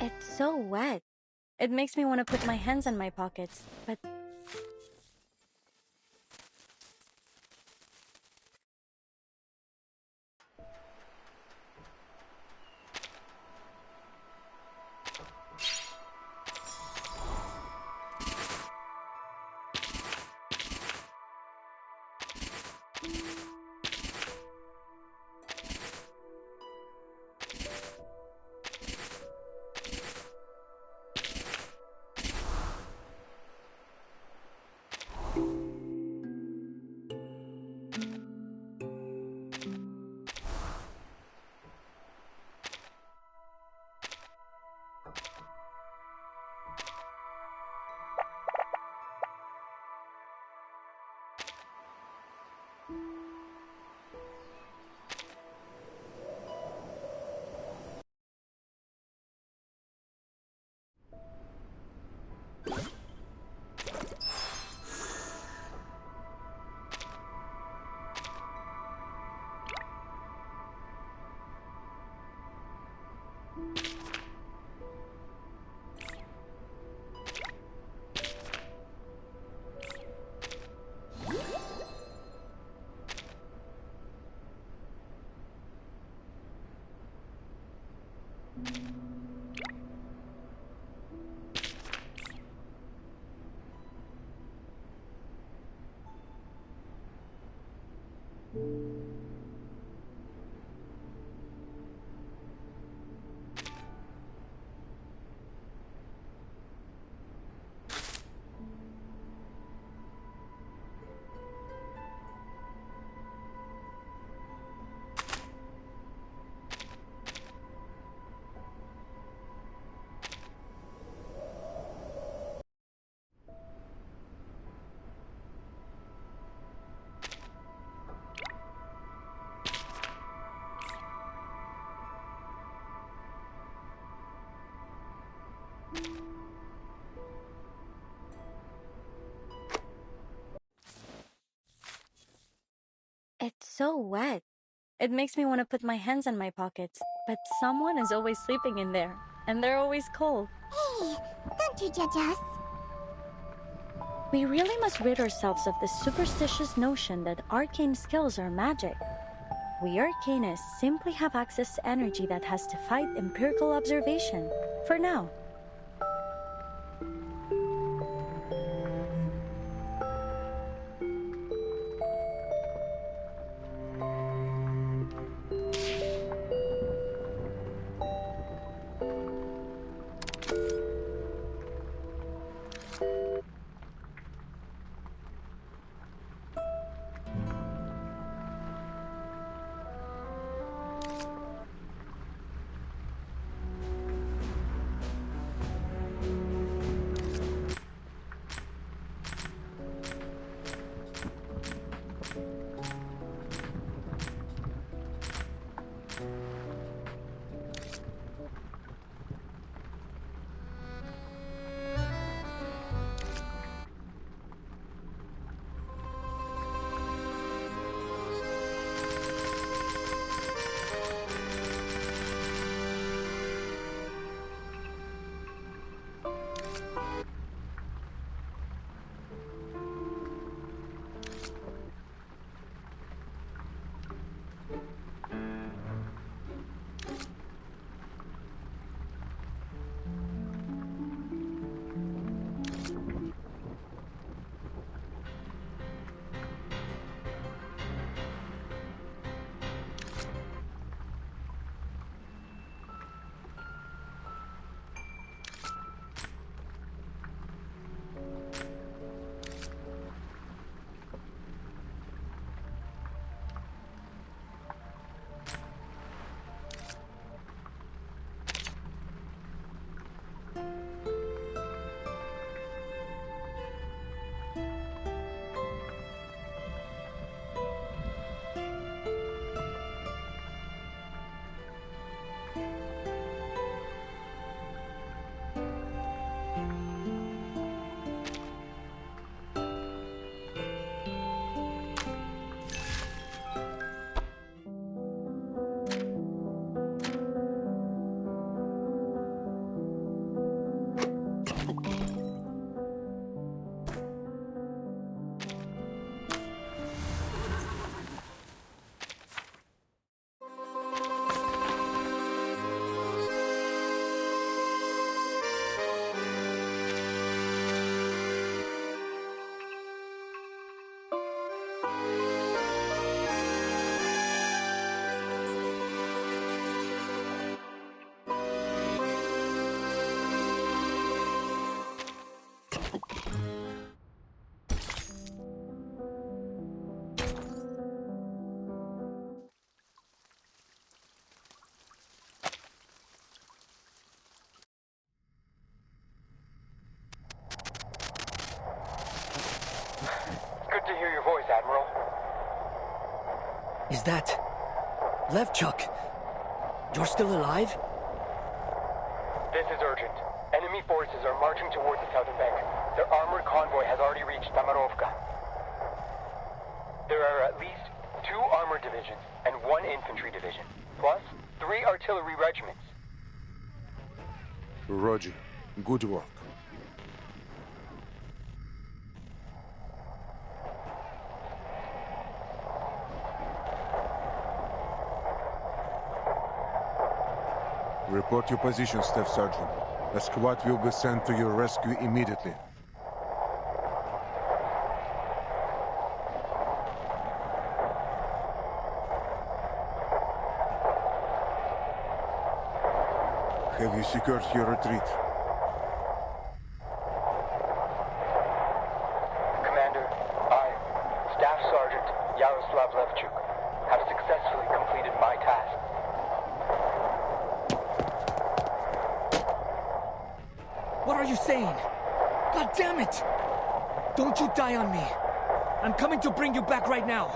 It's so wet. It makes me want to put my hands in my pockets, but... so wet. It makes me want to put my hands in my pockets, but someone is always sleeping in there, and they're always cold. Hey, don't you judge us. We really must rid ourselves of the superstitious notion that arcane skills are magic. We arcanists simply have access to energy that has defied empirical observation, for now. Good to hear your voice, Admiral. Is that... Levchuk? You're still alive? This is urgent. Enemy forces are marching towards the southern bank. Their armored convoy has already reached Tamarovka. There are at least 2 armored divisions and 1 infantry division, plus 3 artillery regiments. Roger. Good work. Report your position, Staff Sergeant. A squad will be sent to your rescue immediately. Have you secured your retreat? Commander, I, Staff Sergeant Yaroslav Levchuk, have successfully completed my task. What are you saying? God damn it! Don't you die on me! I'm coming to bring you back right now!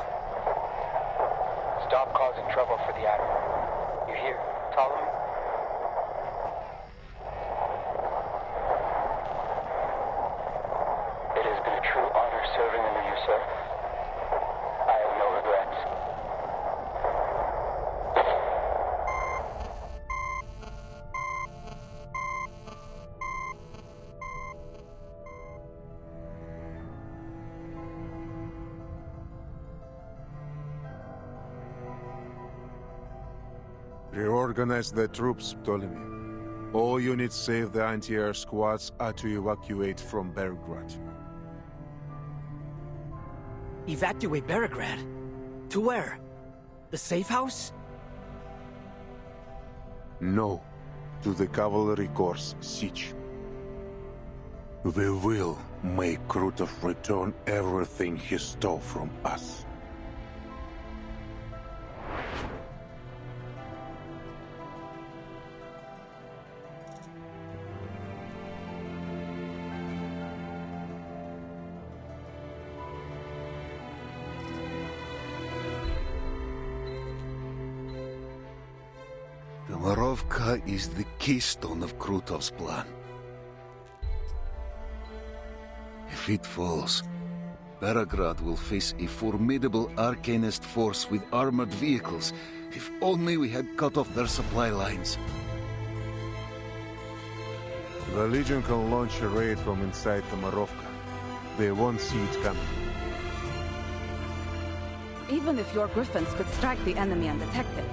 Stop causing trouble for the Admiral. You hear, Ptolemy? It has been a true honor serving under you, sir. I have no regrets. Reorganize the troops, Ptolemy. All units save the anti-air squads are to evacuate from Belgrade. Evacuate Belgrade? To where? The safe house? No, to the cavalry corps siege. We will make Krutov return everything he stole from us. The Morovka is the keystone of Krutov's plan. If it falls, Belgrade will face a formidable Arcanist force with armored vehicles. If only we had cut off their supply lines. The Legion can launch a raid from inside the Morovka. They won't see it coming. Even if your griffins could strike the enemy undetected,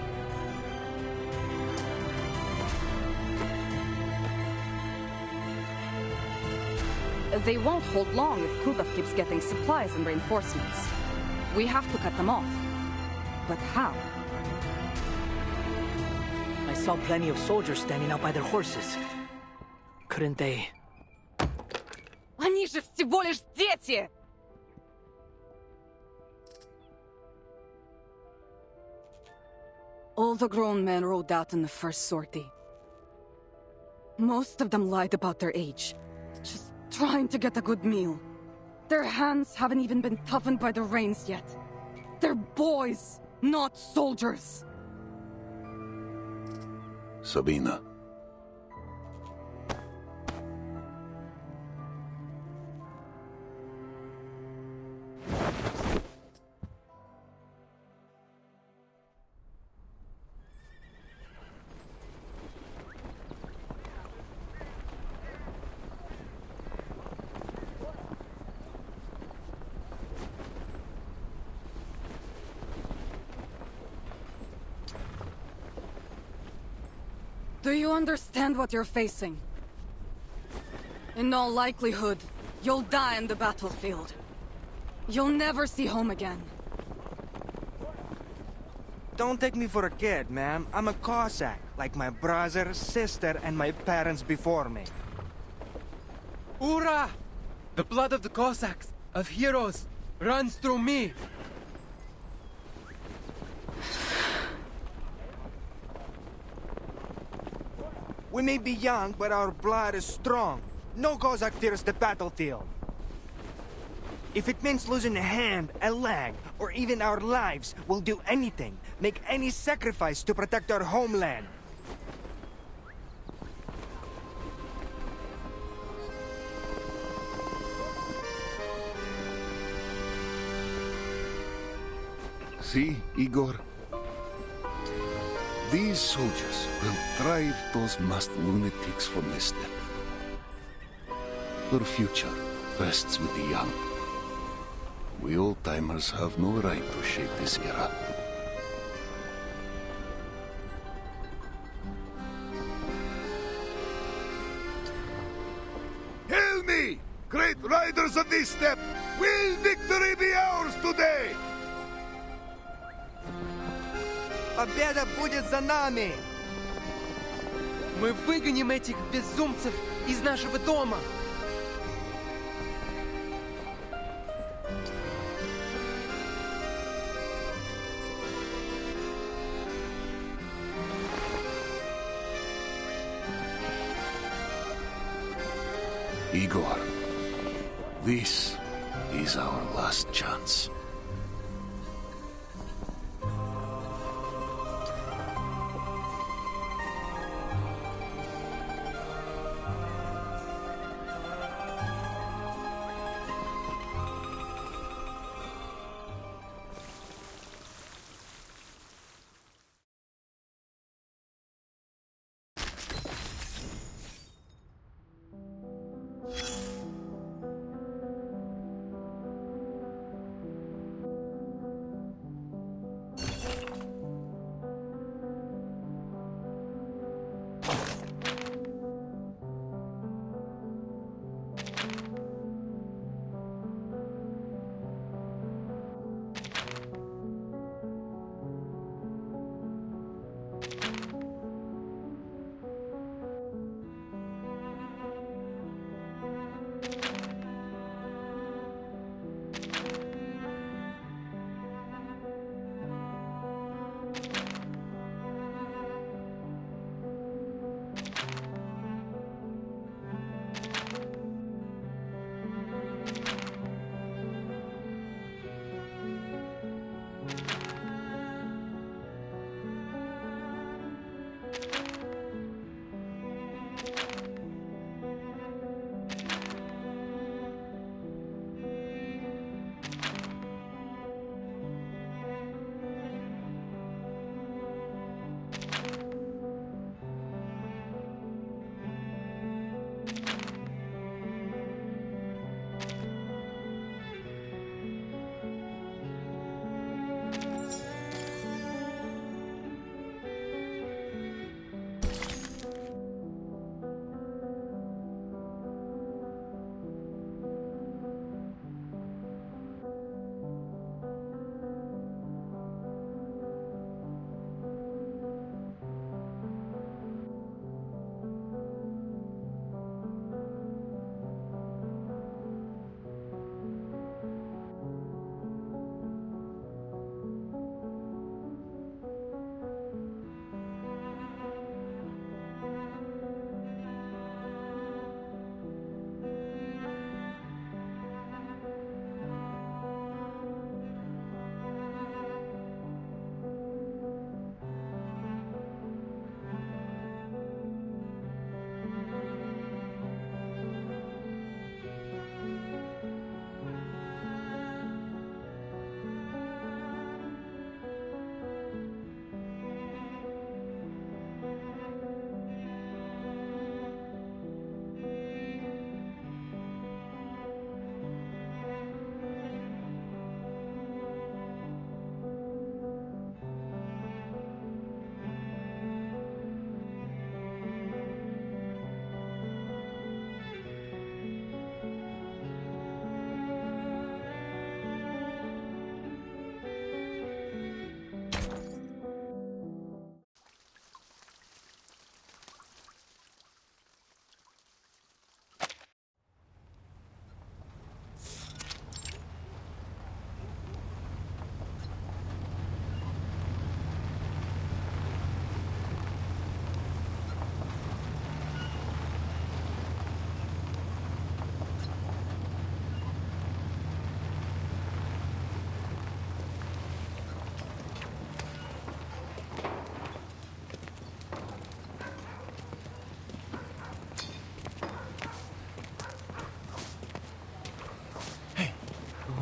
they won't hold long if Krutov keeps getting supplies and reinforcements. We have to cut them off. But how? I saw plenty of soldiers standing out by their horses. Couldn't they... Они же всего лишь дети! All the grown men rode out in the first sortie. Most of them lied about their age. Just trying to get a good meal. Their hands haven't even been toughened by the rains yet. They're boys, not soldiers. Sabina. Do you understand what you're facing? In all likelihood, you'll die on the battlefield. You'll never see home again. Don't take me for a kid, ma'am. I'm a Cossack, like my brother, sister, and my parents before me. Ura! The blood of the Cossacks, of heroes, runs through me! We may be young, but our blood is strong. No Cossack fears the battlefield. If it means losing a hand, a leg, or even our lives, we'll do anything, make any sacrifice to protect our homeland. See, Igor? These soldiers will drive those masked lunatics from this step. Their future rests with the young. We old-timers have no right to shape this era. Hail me, great riders of this step! Will victory be ours today? Победа будет за нами! Мы выгоним этих безумцев из нашего дома! Igor, this is our last chance.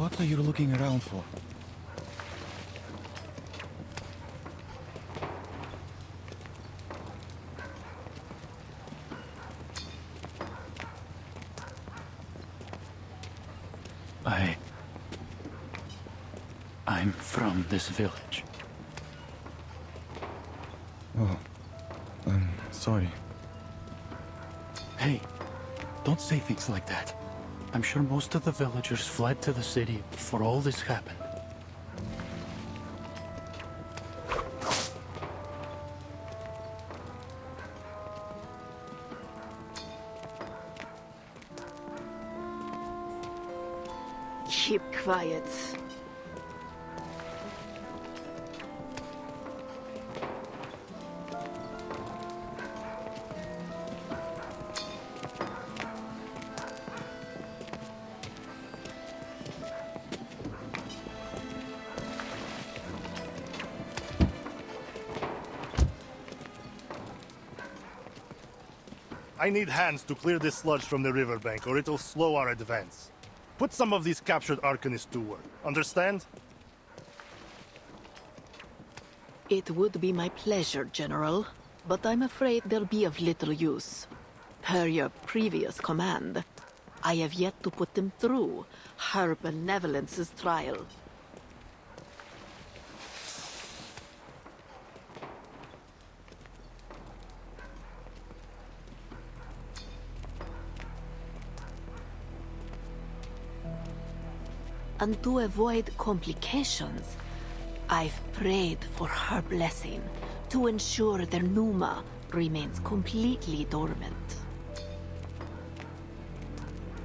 What are you looking around for? I'm from this village. Oh, I'm sorry. Hey, don't say things like that. I'm sure most of the villagers fled to the city before all this happened. Keep quiet. I need hands to clear this sludge from the riverbank, or it'll slow our advance. Put some of these captured Arcanists to work. Understand? It would be my pleasure, General, but I'm afraid they'll be of little use. Per your previous command, I have yet to put them through her benevolence's trial. And to avoid complications, I've prayed for her blessing to ensure their Numa remains completely dormant.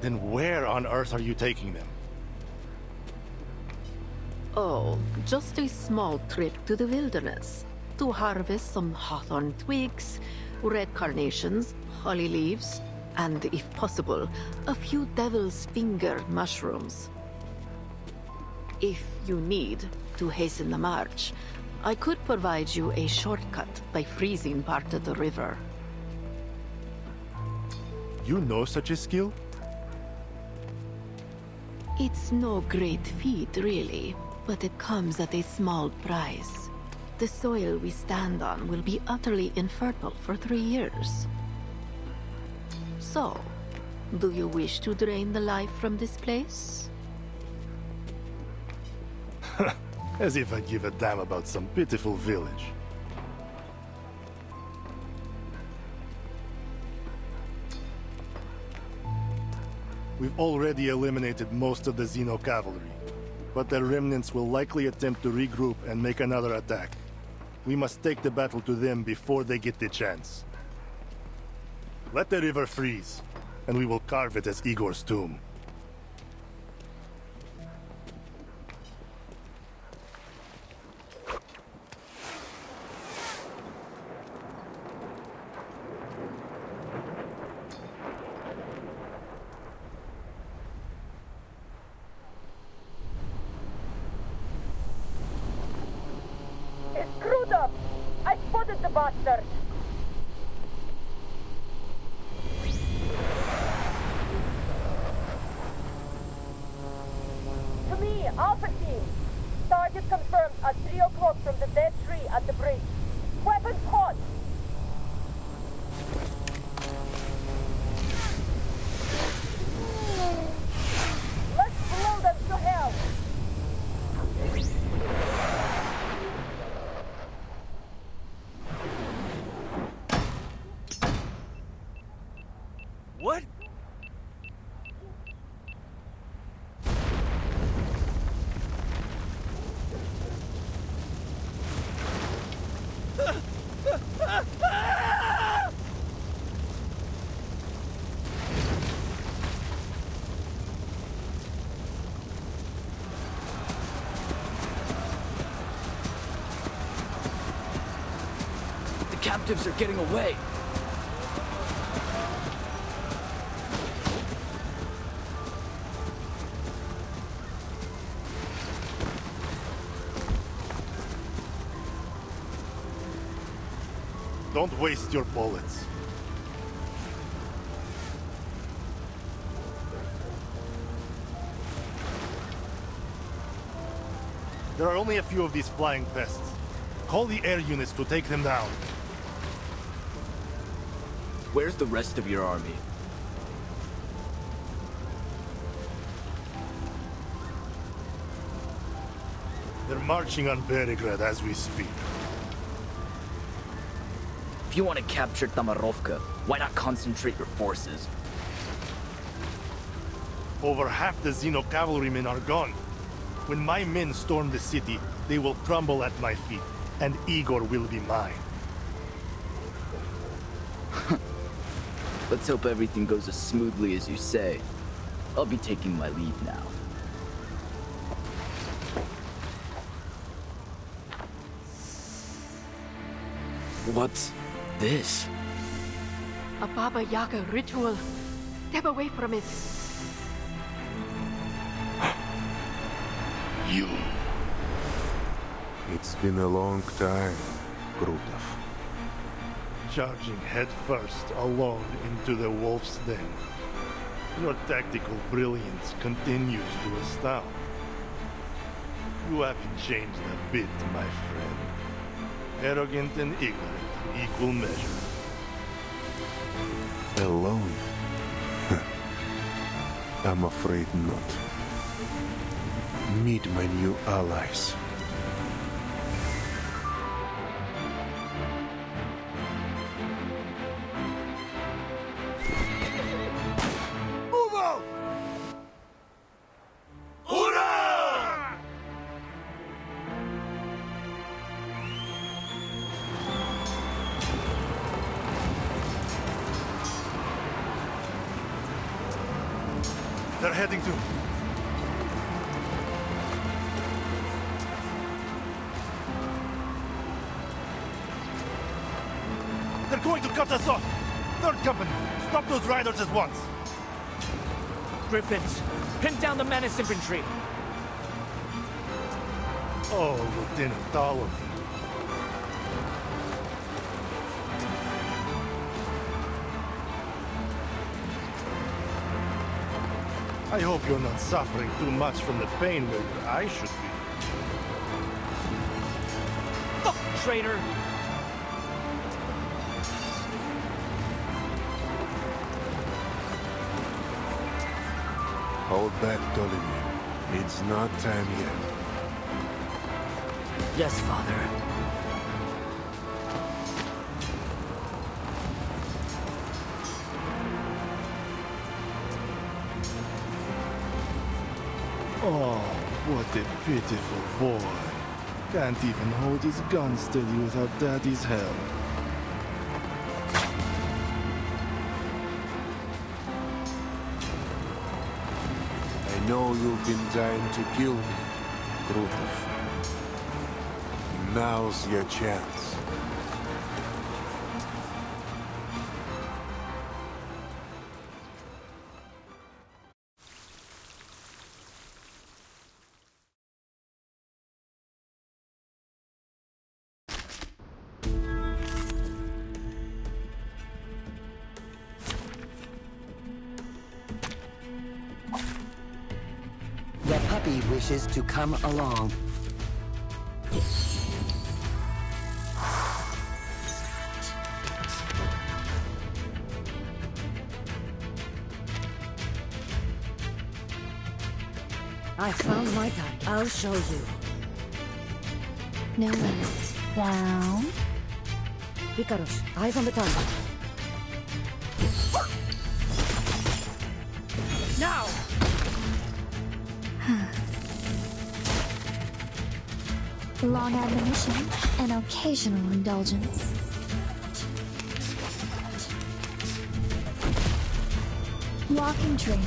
Then where on earth are you taking them? Oh, just a small trip to the wilderness to harvest some hawthorn twigs, red carnations, holly leaves, and, if possible, a few devil's finger mushrooms. If you need to hasten the march, I could provide you a shortcut by freezing part of the river. You know such a skill? It's no great feat, really, but it comes at a small price. The soil we stand on will be utterly infertile for 3 years. So, do you wish to drain the life from this place? As if I give a damn about some pitiful village. We've already eliminated most of the Xeno cavalry, but their remnants will likely attempt to regroup and make another attack. We must take the battle to them before they get the chance. Let the river freeze, and we will carve it as Igor's tomb. I spotted the bastard! To me, Alpha Team. Target confirmed at 3 o'clock from the dead tree at the bridge. Weapons hot! Let's blow them to hell! What? The captives are getting away. Don't waste your bullets. There are only a few of these flying pests. Call the air units to take them down. Where's the rest of your army? They're marching on Beregrad as we speak. If you want to capture Tamarovka, why not concentrate your forces? Over half the Xeno cavalrymen are gone. When my men storm the city, they will crumble at my feet, and Igor will be mine. Let's hope everything goes as smoothly as you say. I'll be taking my leave now. What's this? A Baba Yaga ritual. Step away from it. You. It's been a long time, Krutov. Charging headfirst, alone, into the wolf's den. Your tactical brilliance continues to astound. You haven't changed a bit, my friend. Arrogant and ignorant in equal measure. Alone? I'm afraid not. Meet my new allies. They're heading to... They're going to cut us off! Third Company, stop those riders at once! Griffins, pin down the menace infantry! Oh, Lieutenant Ptolemy. I hope you're not suffering too much from the pain where your eye should be. Fuck, traitor! Hold back, Ptolemy. It's not time yet. Yes, Father. Oh, what a pitiful boy. Can't even hold his gun steady without Daddy's help. I know you've been trying to kill me, Krutov. Now's your chance. The puppy wishes to come along. I found my target. I'll show you. No limits. Down. Icarus, eyes on the target. Now! Long admonition and occasional indulgence. Walking trailer.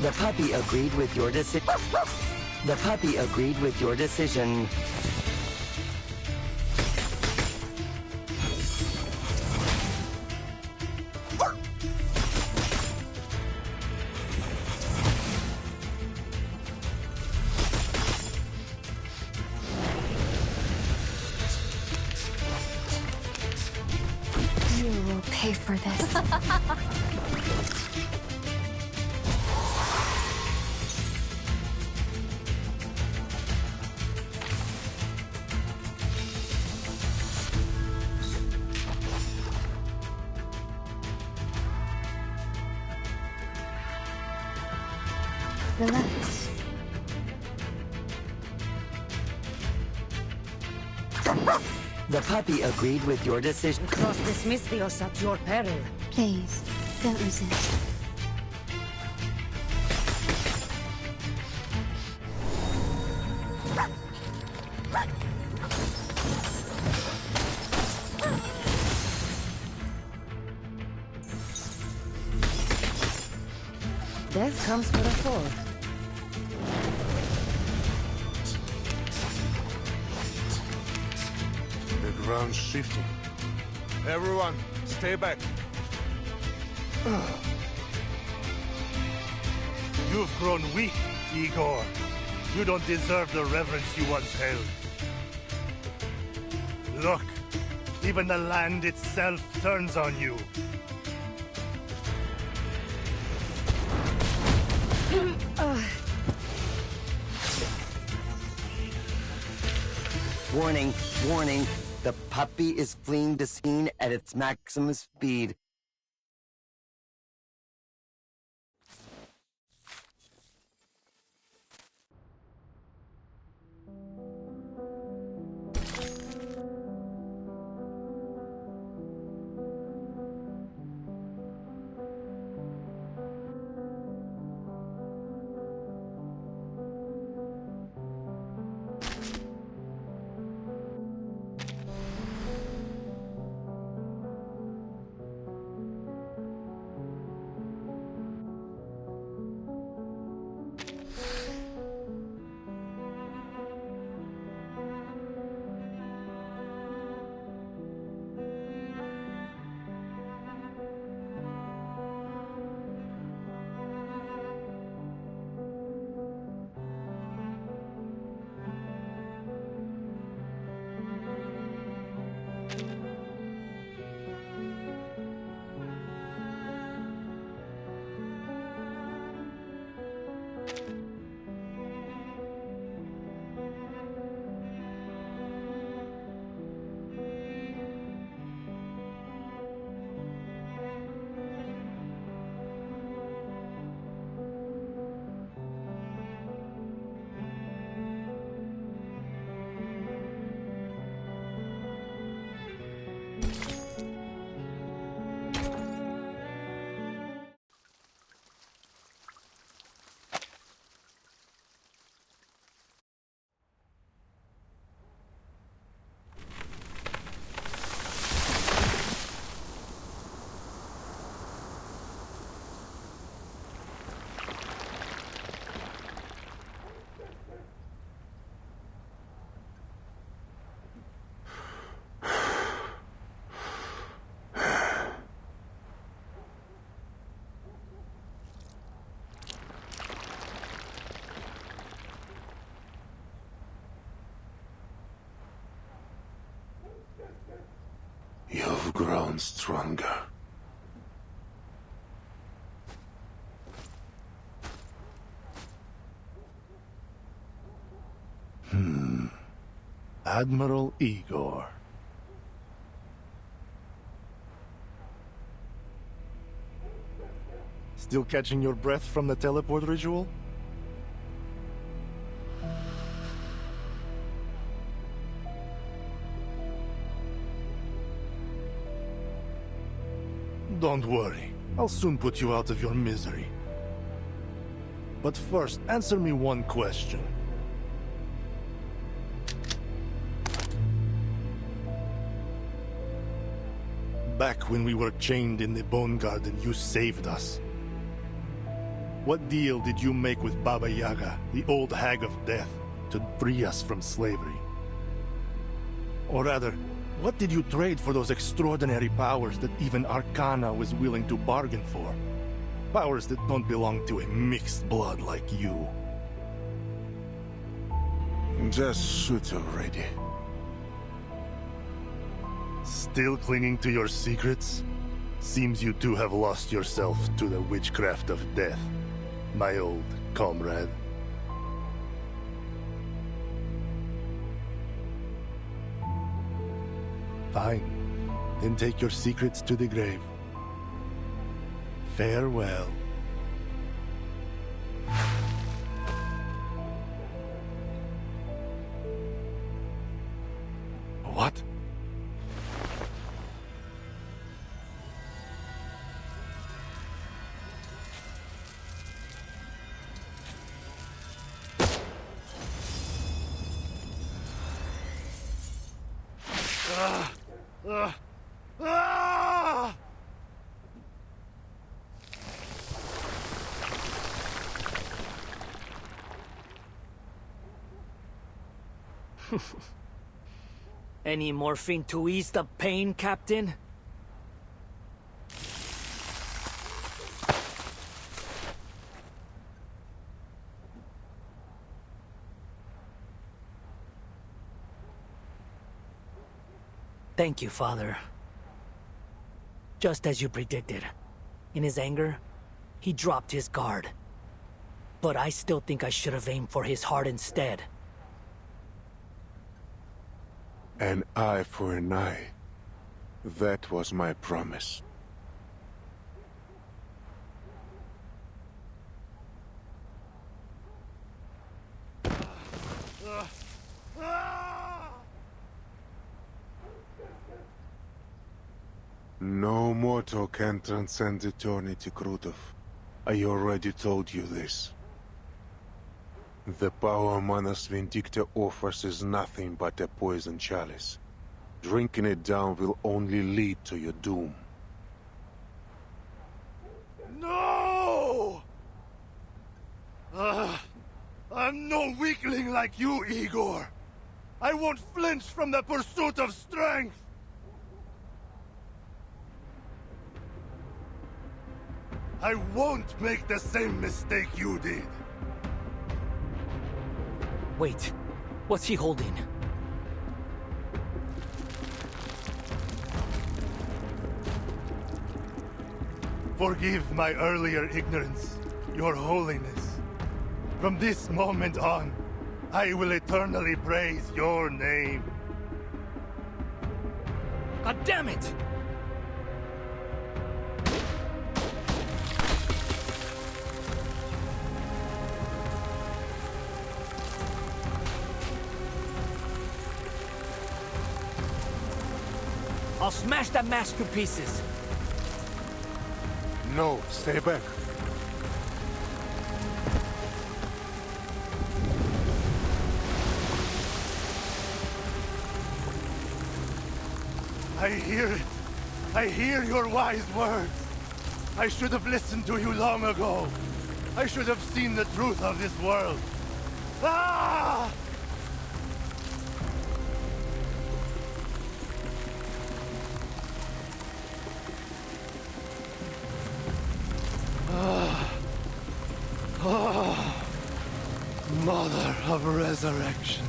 The puppy agreed with your decision. The puppy agreed with your decision. You will pay for this. Relax. The puppy agreed with your decision. Cross this Misthios at your peril. Please, don't resist. Death comes for a fall. The ground's shifting. Everyone, stay back. You've grown weak, Igor. You don't deserve the reverence you once held. Look, even the land itself turns on you. Warning, warning. The puppy is fleeing the scene at its maximum speed. You've grown stronger. Admiral Igor. Still catching your breath from the teleport ritual? Don't worry. I'll soon put you out of your misery. But first, answer me one question. Back when we were chained in the Bone Garden, you saved us. What deal did you make with Baba Yaga, the old hag of death, to free us from slavery? Or rather, what did you trade for those extraordinary powers that even Arcana was willing to bargain for? Powers that don't belong to a mixed blood like you. Just shoot already. Still clinging to your secrets? Seems you two have lost yourself to the witchcraft of death, my old comrade. Fine. Then take your secrets to the grave. Farewell. What? Any morphine to ease the pain, Captain? Thank you, Father. Just as you predicted. In his anger, he dropped his guard. But I still think I should have aimed for his heart instead. An eye for an eye. That was my promise. No mortal can transcend eternity, Krutov. I already told you this. The power Manus Vindicta offers is nothing but a poison chalice. Drinking it down will only lead to your doom. No! I'm no weakling like you, Igor. I won't flinch from the pursuit of strength. I won't make the same mistake you did. Wait, what's he holding? Forgive my earlier ignorance, Your Holiness. From this moment on, I will eternally praise your name. God damn it! I'll smash that mask to pieces. No, stay back. I hear it. I hear your wise words. I should have listened to you long ago. I should have seen the truth of this world. Ah! Oh, Mother of Resurrection.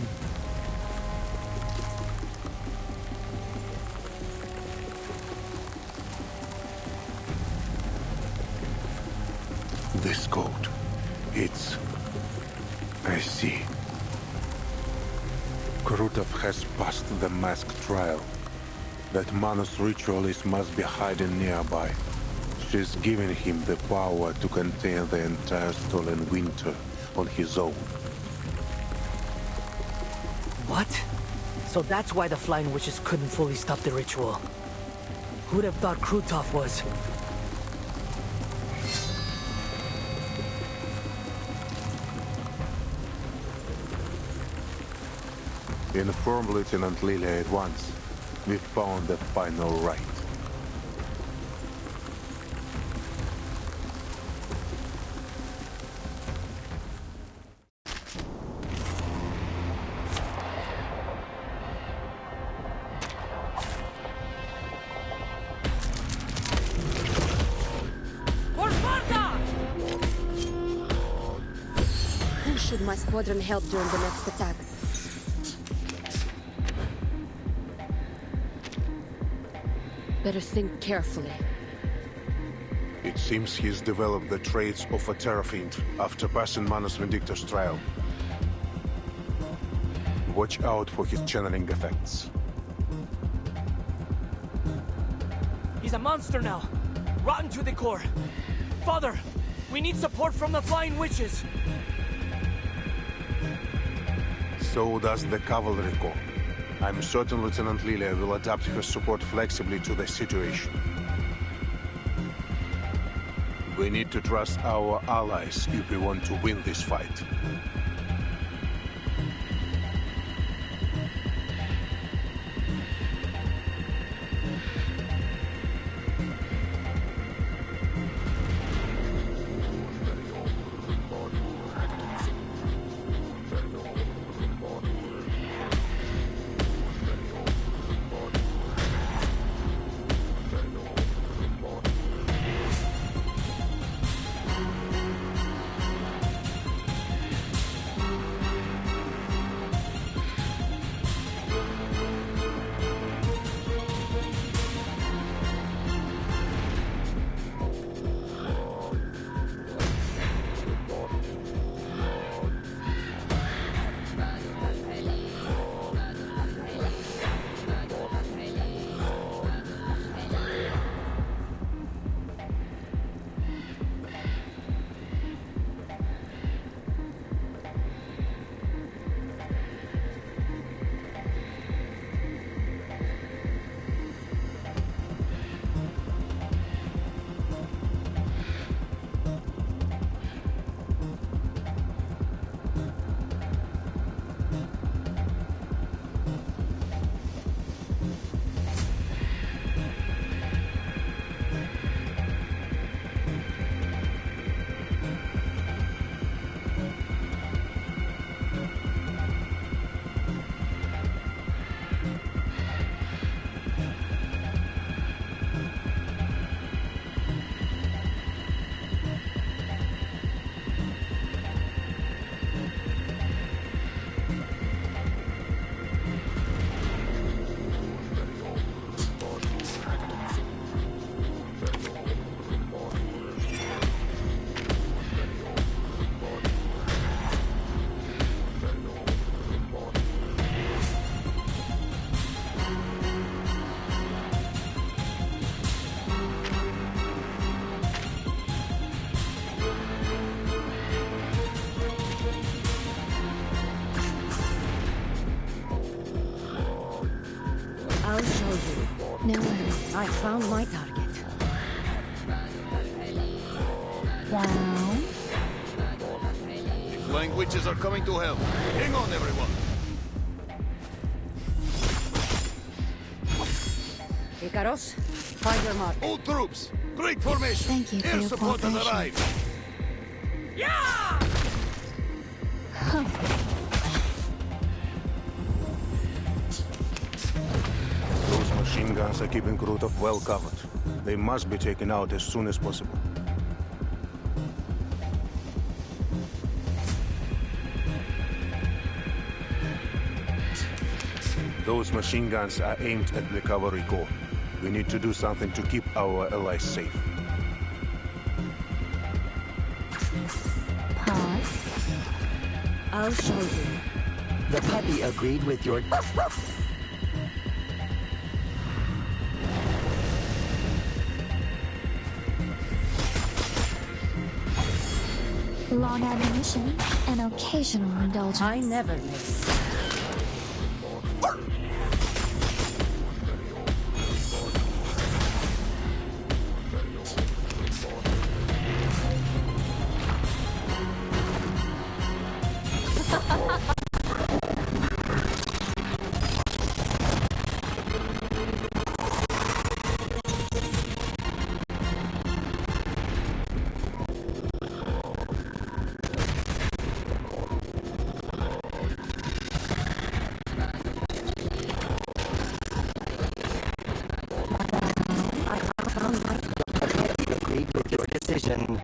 This coat, it's... I see. Krutov has passed the mask trial. That Manus ritualist must be hiding nearby. She's given him the power to contain the entire stolen winter on his own. What? So that's why the Flying Witches couldn't fully stop the ritual. Who'd have thought Krutov was... Inform Lieutenant Lilia at once. We found the final rite. Who should my squadron help during the next attack? Better think carefully. It seems he's developed the traits of a terror fiend after passing Manus Vindictus trial. Watch out for his channeling effects. He's a monster now. Rotten to the core. Father, we need support from the Flying Witches. So does the Cavalry Corps. I'm certain Lieutenant Lilia will adapt her support flexibly to the situation. We need to trust our allies if we want to win this fight. I'll show you. No worries. I found my target. Wow. The flying witches are coming to help. Hang on, everyone. Icaros, find your mark. All troops, great formation. Thank you for Air your support has cooperation. arrived. Those machine guns are keeping Krutov well covered. They must be taken out as soon as possible. Those machine guns are aimed at the Cavalry Corps. We need to do something to keep our allies safe. Pause. I'll show you. The puppy agreed with your... Long ammunition and occasional indulgence. I never miss. agreed with your decision.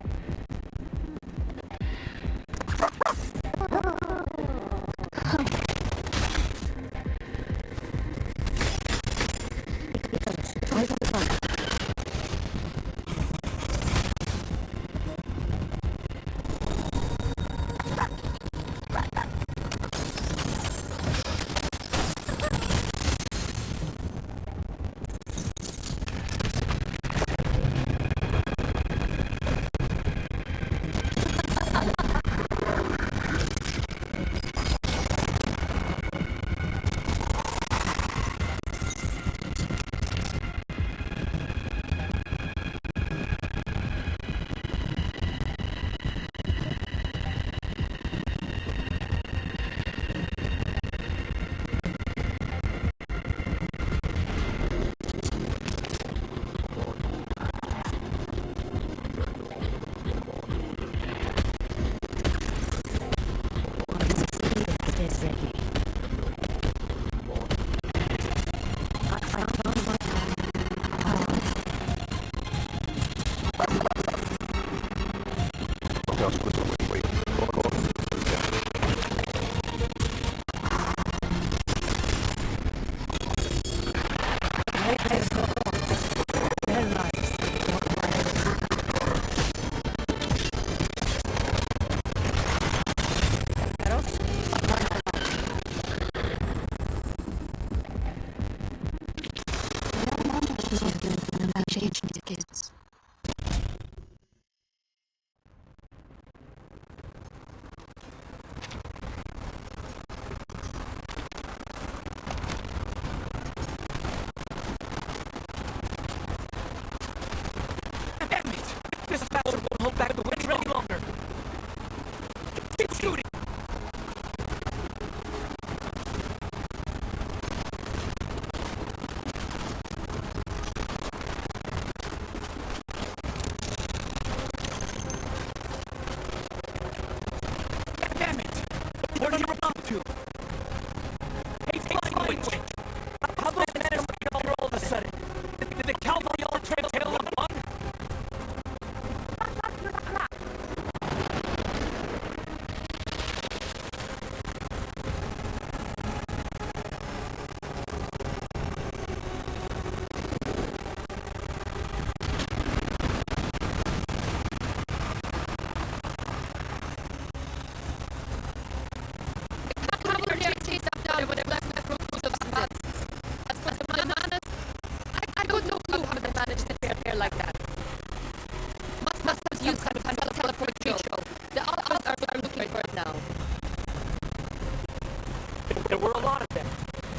There were a lot of them.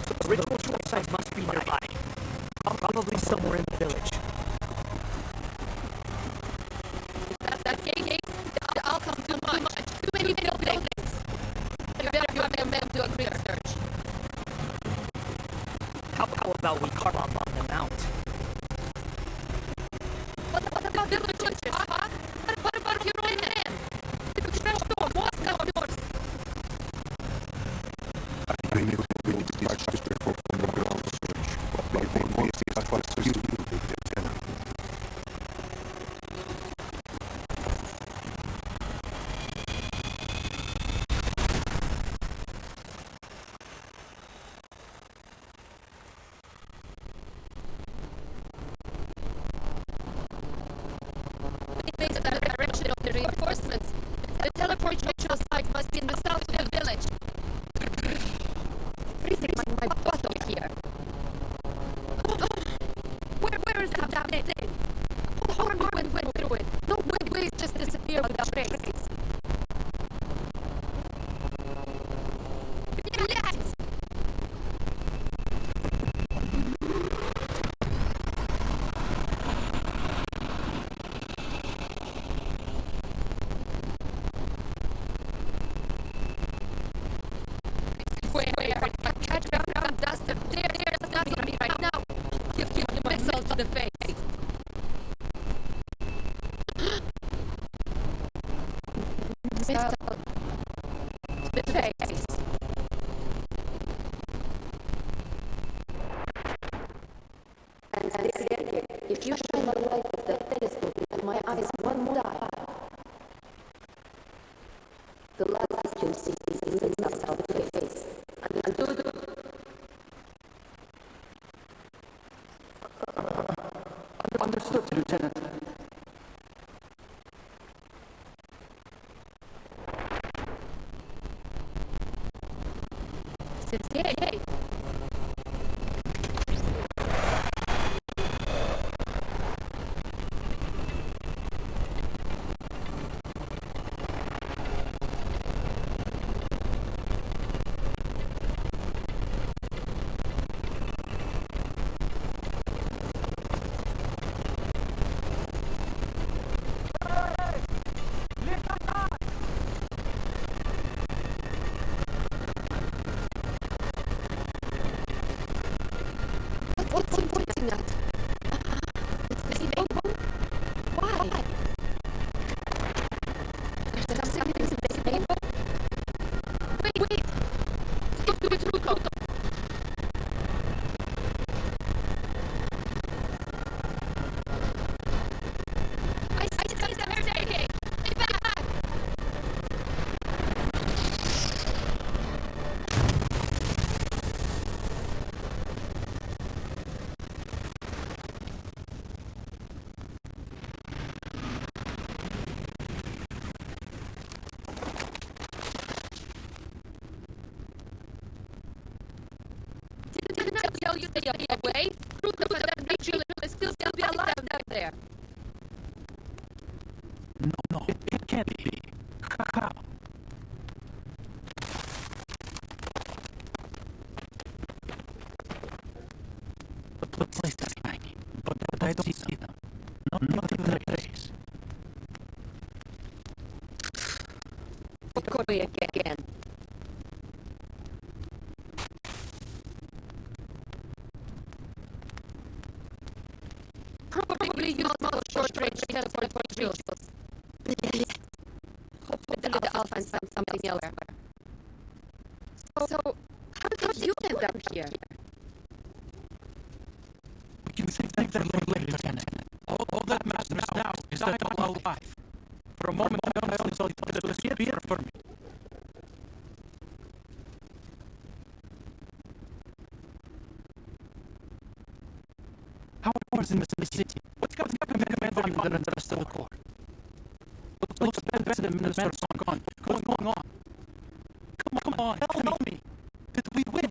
So the ritual sites must be nearby. Probably somewhere in the village. That gate, the outcome too much. Too many buildings. You better have them do a quick search. How about we carve up on them out? What about villagers, huh? What about your own man? The trash door, what's that yours? I need to build dispatch before the ground search. But for me, as fast as you do, Lieutenant. Things in the direction of the reinforcements. The teleport ritual site must be in the south of the village. Breathing my butt over here. Where is that damn thing? Horn went through it. No ways just disappear without trace. Yes! Catch around dust. There's nothing on me right now. Give you missiles to the face. Missile to the face. And if you shine the light of the telescope into my eyes one more time, the last you see is inside of the face. Understood? Understood, Lieutenant. Hey. What's he pointing at? It's the rainbow? Why? There's something in the rainbow? Wait! Stop doing it, Ruko! I see them everything! Stay back! you stay away. Prove that Rachel is still be alive down there. No, it can't be. How? The place is tiny, but I don't see them. Not even their face. Corey again. Probably use small short-range teleport drills. Hopefully I'll find something else. So, how did you end up here? We can say things that later, Lieutenant. All that matters now is that I'm alive. For a moment, I honestly thought it was here for me. How was in the city? What's got command than the rest of the Corps? Looks better than the ministers are gone. What's going on? Come on, tell me. Did we win?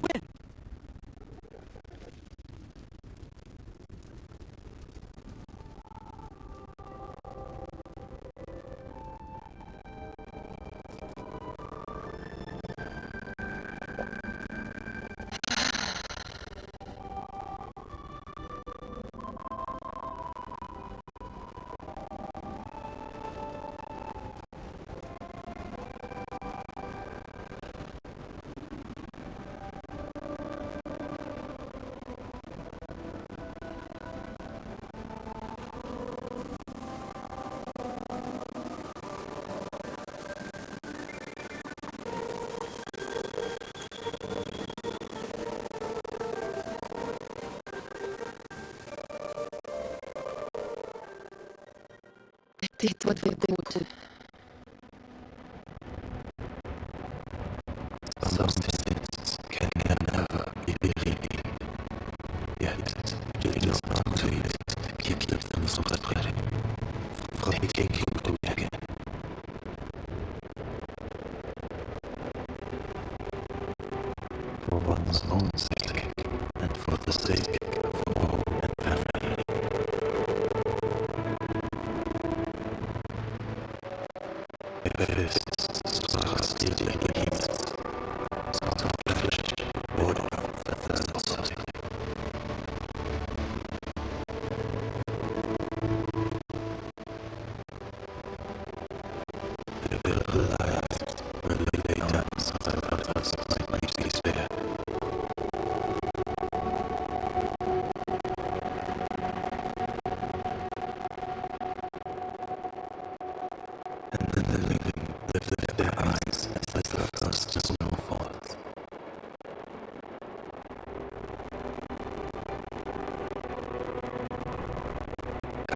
It would be good. Some things can never be believed. Yet, it is not too late to keep them separated. For they take you to again. For one's own sake, and for the sake of all and family. Fists are still against sort of flesh or of the third side. They will realize when they lay down something others might be spared. And then the living lift their eyes as the first snow falls.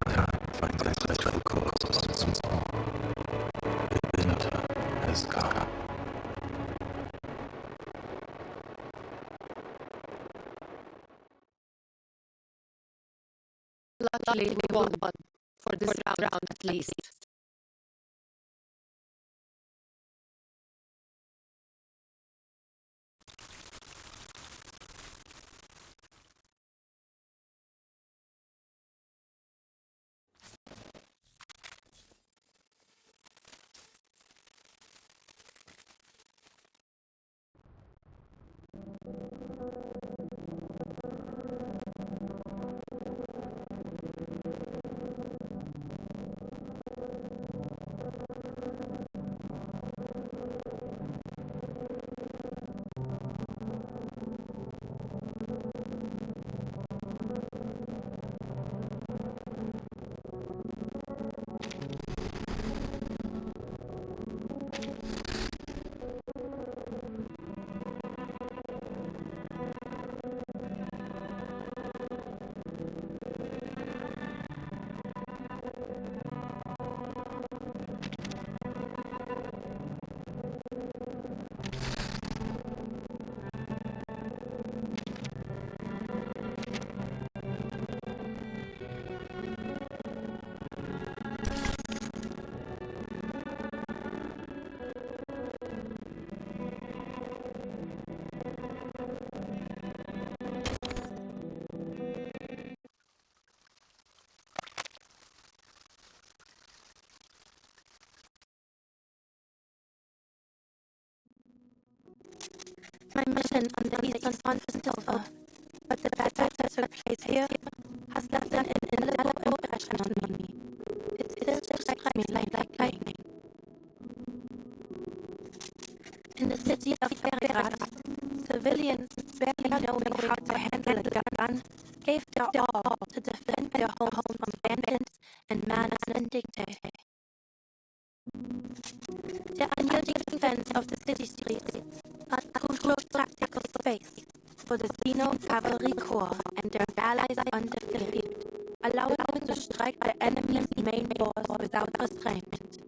Can't find that dreadful corpse once more. The winter has gone. Luckily, we won for this round at least. mission on the eastern front was over, but the battle that took place here has left an indelible impression on me. It still strikes me like lightning. In the city of Belgrade, civilians barely knowing how to handle a gun gave their all to defend their homes from bandits and man-and dictators. The unyielding defense of the city streets are crucial tactical space for the Xeno Cavalry Corps and their allies on the field, allowing them to strike the enemy's main force without restraint.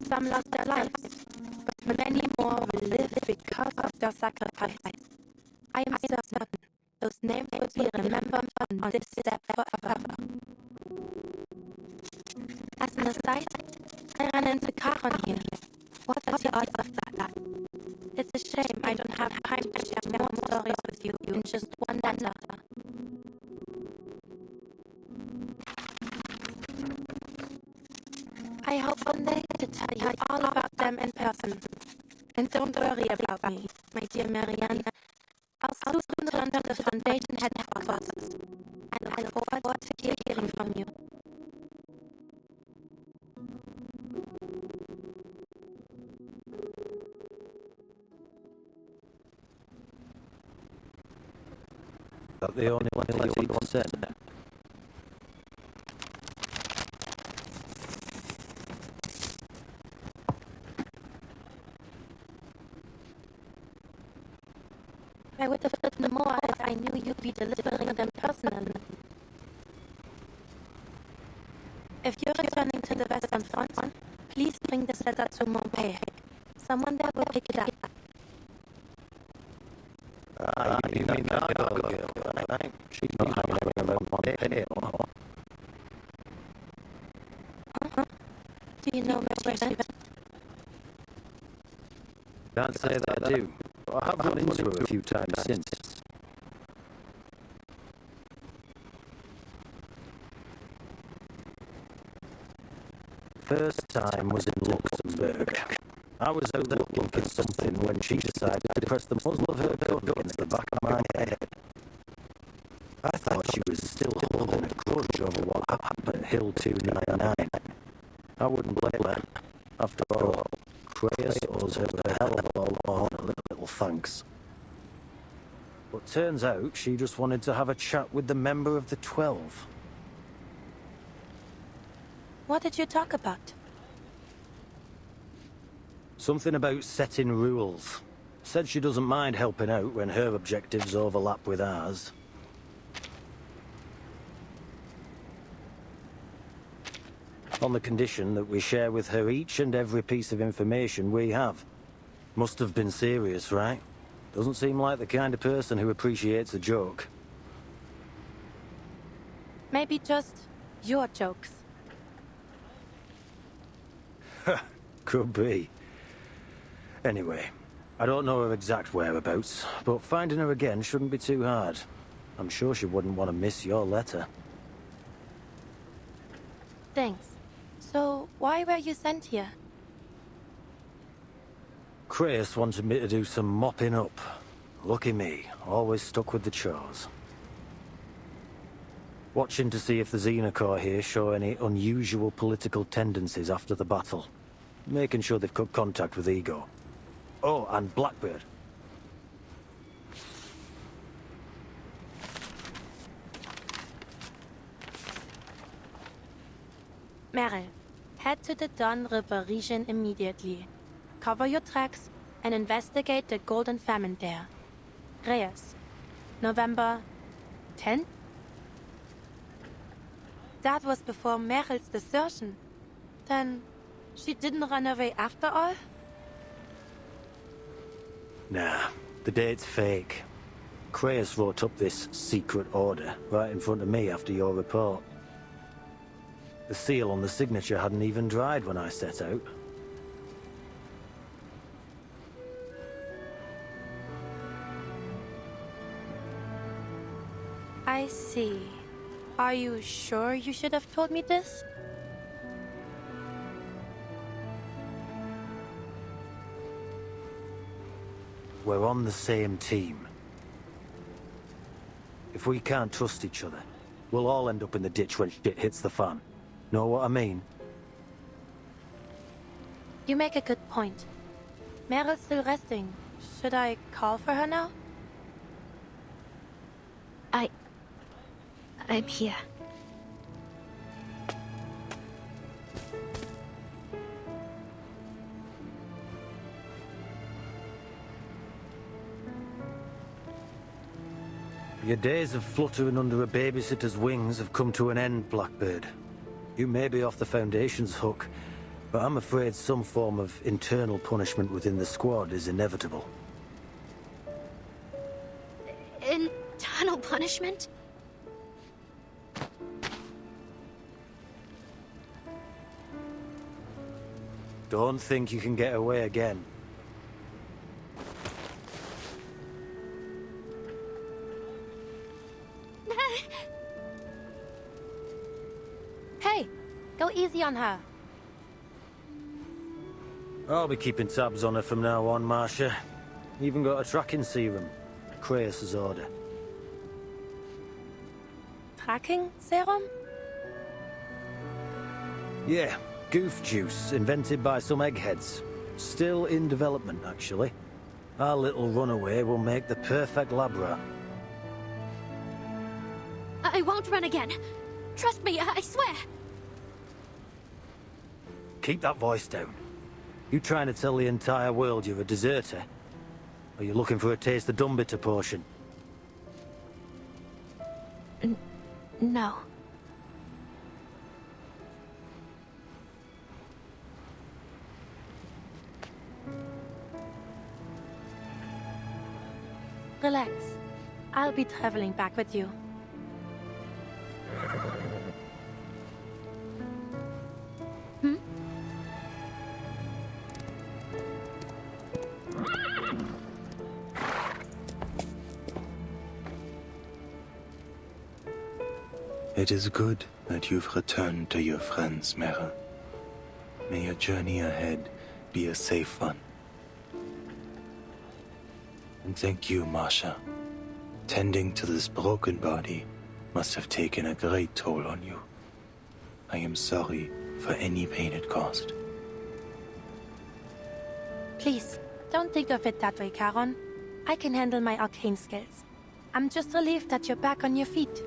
Some lost their lives, but many more will live because of their sacrifice. I am certain those names will be remembered on this step forever. As an aside, I ran into Karon here. What are the odds of that? It's a shame I don't have time to share more stories with you in just one letter. I hope one day to tell you all about them in person. And don't worry about me, my dear Marianne. I'll soon return to the Foundation headquarters. I look forward to hearing from you. But the only one that you said. I would have written more if I knew you'd be delivering them personally. If you're returning to the Western Front, please bring this letter to Montpellier. Someone there will pick it up. You mean that girl, right? She's not hanging around Montpellier. Do you know where she went? Can't say that I do. I have run into her a few times since. First time was in Luxembourg. I was out looking for something when she decided to press the muzzle of her gun against the back of my head. I thought she was still holding a grudge over what happened at Hill 299. I wouldn't blame her. After all, Kreis owes her a hell of a lot of little thanks. But turns out she just wanted to have a chat with the member of the 12. What did you talk about? Something about setting rules. Said she doesn't mind helping out when her objectives overlap with ours. On the condition that we share with her each and every piece of information we have. Must have been serious, right? Doesn't seem like the kind of person who appreciates a joke. Maybe just your jokes. Could be. Anyway, I don't know her exact whereabouts, but finding her again shouldn't be too hard. I'm sure she wouldn't want to miss your letter. Thanks. So, why were you sent here? Kreis wanted me to do some mopping up. Lucky me, always stuck with the chores. Watching to see if the Xenocore here show any unusual political tendencies after the battle. Making sure they've cut contact with Ego. Oh, and Blackbird. Meryl, head to the Don River region immediately. Cover your tracks and investigate the Golden Famine there. Reyes, November 10th? That was before Meryl's desertion. Then, she didn't run away after all? Nah, the date's fake. Kreis wrote up this secret order right in front of me after your report. The seal on the signature hadn't even dried when I set out. I see. Are you sure you should have told me this? we're on the same team. If we can't trust each other, we'll all end up in the ditch when shit hits the fan. Know what I mean? You make a good point. Meryl's still resting. Should I call for her now? I'm here. Your days of fluttering under a babysitter's wings have come to an end, Blackbird. You may be off the Foundation's hook, but I'm afraid some form of internal punishment within the squad is inevitable. Internal punishment? Don't think you can get away again. Hey, go easy on her. I'll be keeping tabs on her from now on, Marcia. Even got a tracking serum. Kratos' order. Tracking serum? Yeah, goof juice, invented by some eggheads. Still in development, actually. Our little runaway will make the perfect lab rat. I won't run again. Trust me, I swear. Keep that voice down. You trying to tell the entire world you're a deserter? Or you looking for a taste of Dumbitter portion? No. Relax. I'll be traveling back with you. It is good that you've returned to your friends, Meryl. May your journey ahead be a safe one. And thank you, Masha. Tending to this broken body must have taken a great toll on you. I am sorry for any pain it caused. Please, don't think of it that way, Charon. I can handle my arcane skills. I'm just relieved that you're back on your feet.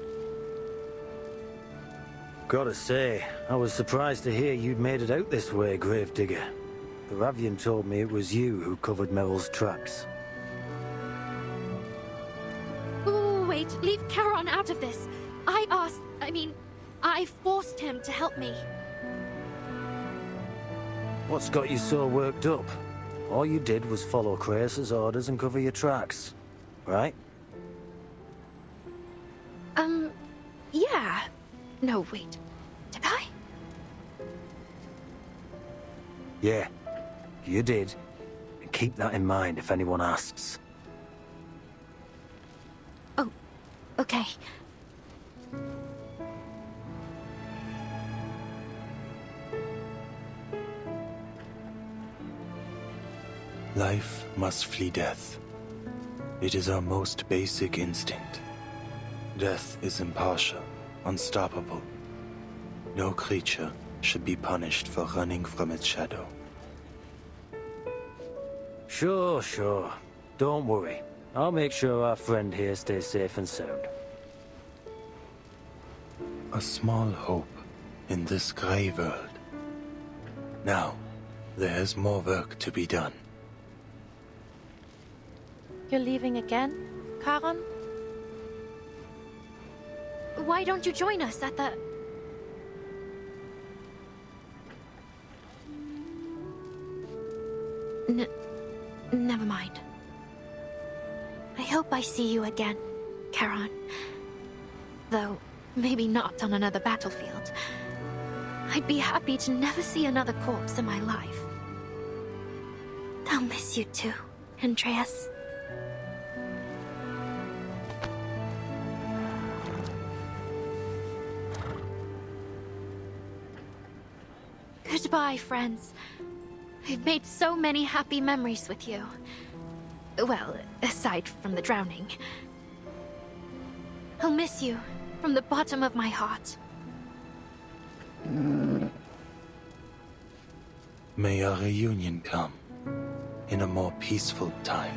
Gotta say, I was surprised to hear you'd made it out this way, Gravedigger. The Ravian told me it was you who covered Meryl's tracks. Ooh, wait, leave Charon out of this. I forced him to help me. What's got you so worked up? All you did was follow Kratos' orders and cover your tracks, right? Yeah. No, wait. Did I? Yeah, you did. And keep that in mind if anyone asks. Oh, okay. Life must flee death. It is our most basic instinct. Death is impartial, unstoppable. No creature should be punished for running from its shadow. Sure. Don't worry. I'll make sure our friend here stays safe and sound. A small hope in this grey world. Now, there is more work to be done. You're leaving again, Charon? Why don't you join us at the... Never mind. I hope I see you again, Charon. Though, maybe not on another battlefield. I'd be happy to never see another corpse in my life. I'll miss you too, Andreas. Goodbye, friends. I've made so many happy memories with you. Well, aside from the drowning. I'll miss you from the bottom of my heart. May our reunion come in a more peaceful time.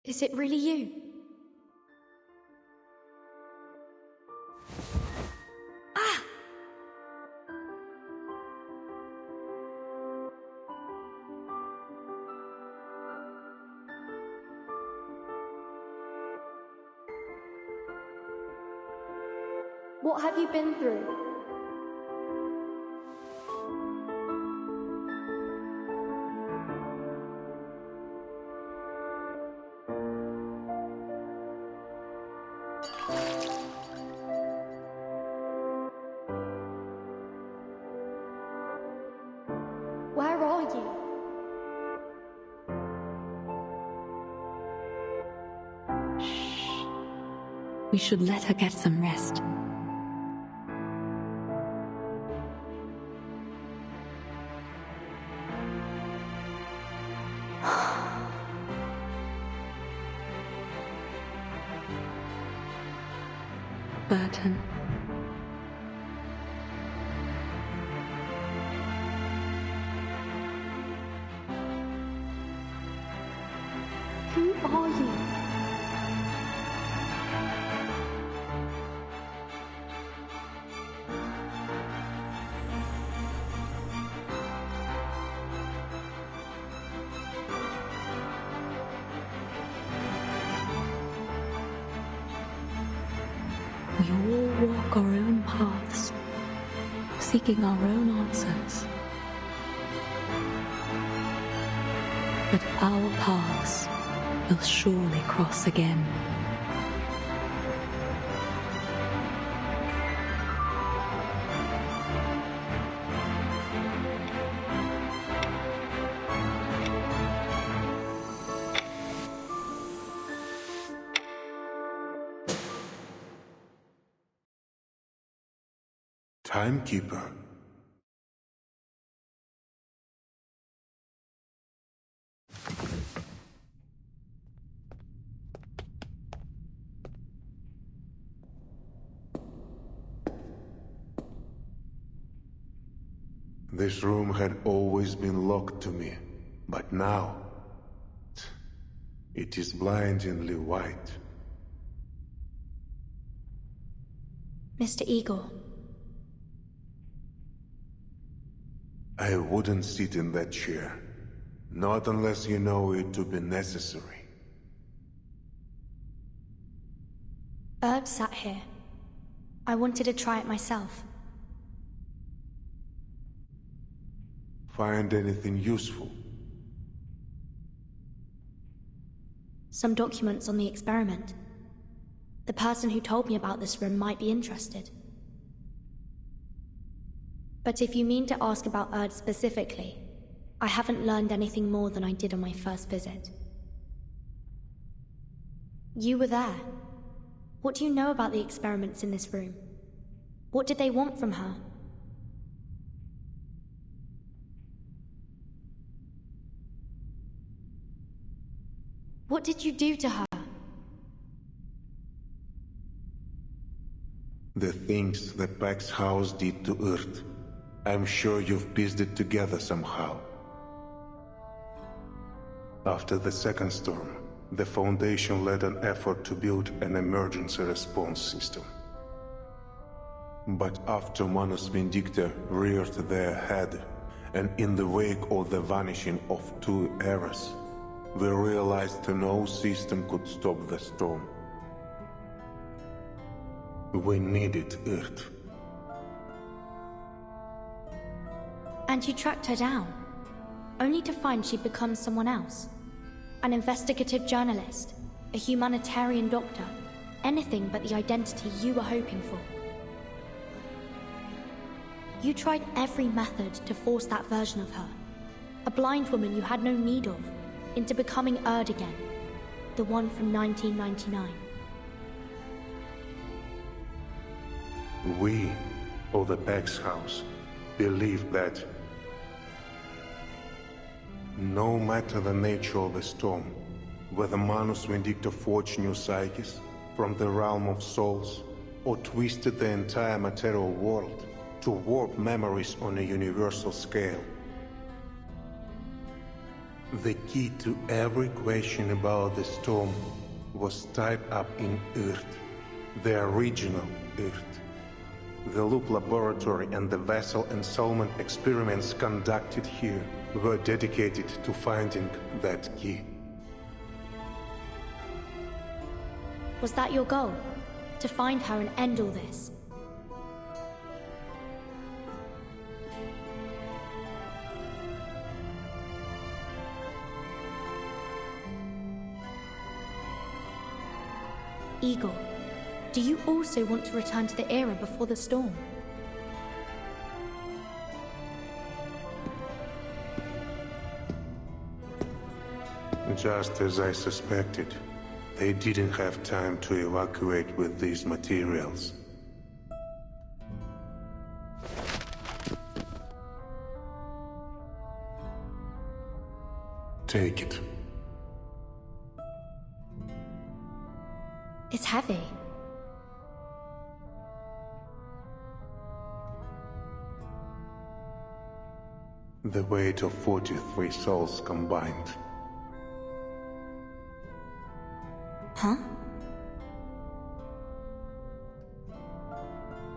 Is it really you? Ah! What have you been through? Where are you? We should let her get some rest. Burton. Who are you? We all walk our own paths, seeking our own answers. But our paths will surely cross again. Timekeeper. This room had always been locked to me, but now it is blindingly white. Mr. Igor. I wouldn't sit in that chair, not unless you know it to be necessary. Erd sat here. I wanted to try it myself. Find anything useful? Some documents on the experiment. The person who told me about this room might be interested. But if you mean to ask about Erd specifically, I haven't learned anything more than I did on my first visit. You were there. What do you know about the experiments in this room? What did they want from her? What did you do to her? The things that Pax House did to Earth. I'm sure you've pieced it together somehow. After the second storm, the Foundation led an effort to build an emergency response system. But after Manus Vindicta reared their head, and in the wake of the vanishing of 2 eras, we realized no system could stop the storm. We needed Earth. And you tracked her down, only to find she'd become someone else. An investigative journalist, a humanitarian doctor, anything but the identity you were hoping for. You tried every method to force that version of her, a blind woman you had no need of, into becoming Erd again, the one from 1999. We, or the Pax House, believed that no matter the nature of the storm, whether Manus Vindicta forged new psyches from the realm of souls, or twisted the entire material world to warp memories on a universal scale, the key to every question about the storm was tied up in Earth, the original Earth. The Loop Laboratory and the vessel ensoulment experiments conducted here were dedicated to finding that key. Was that your goal? To find her and end all this? Igor, do you also want to return to the era before the storm? Just as I suspected, they didn't have time to evacuate with these materials. Take it. It's heavy. The weight of 43 souls combined. Huh?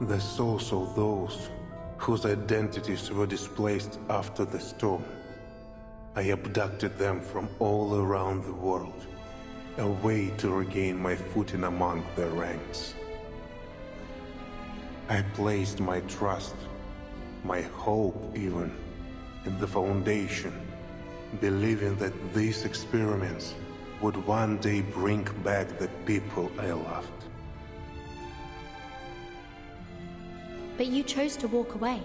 The souls of those whose identities were displaced after the storm. I abducted them from all around the world, a way to regain my footing among their ranks. I placed my trust, my hope even, in the Foundation, believing that these experiments would one day bring back the people I loved. But you chose to walk away.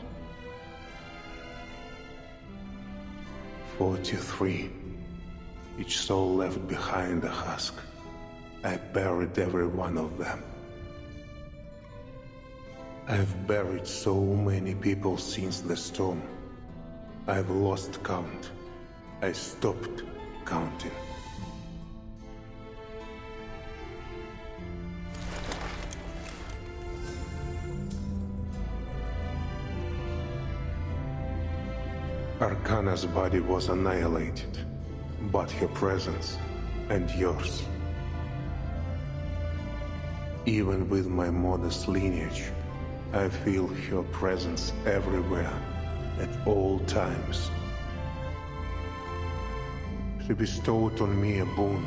43. Each soul left behind a husk. I buried every one of them. I've buried so many people since the storm. I've lost count. I stopped counting. Arcana's body was annihilated, but her presence and yours. Even with my modest lineage, I feel her presence everywhere, at all times. She bestowed on me a boon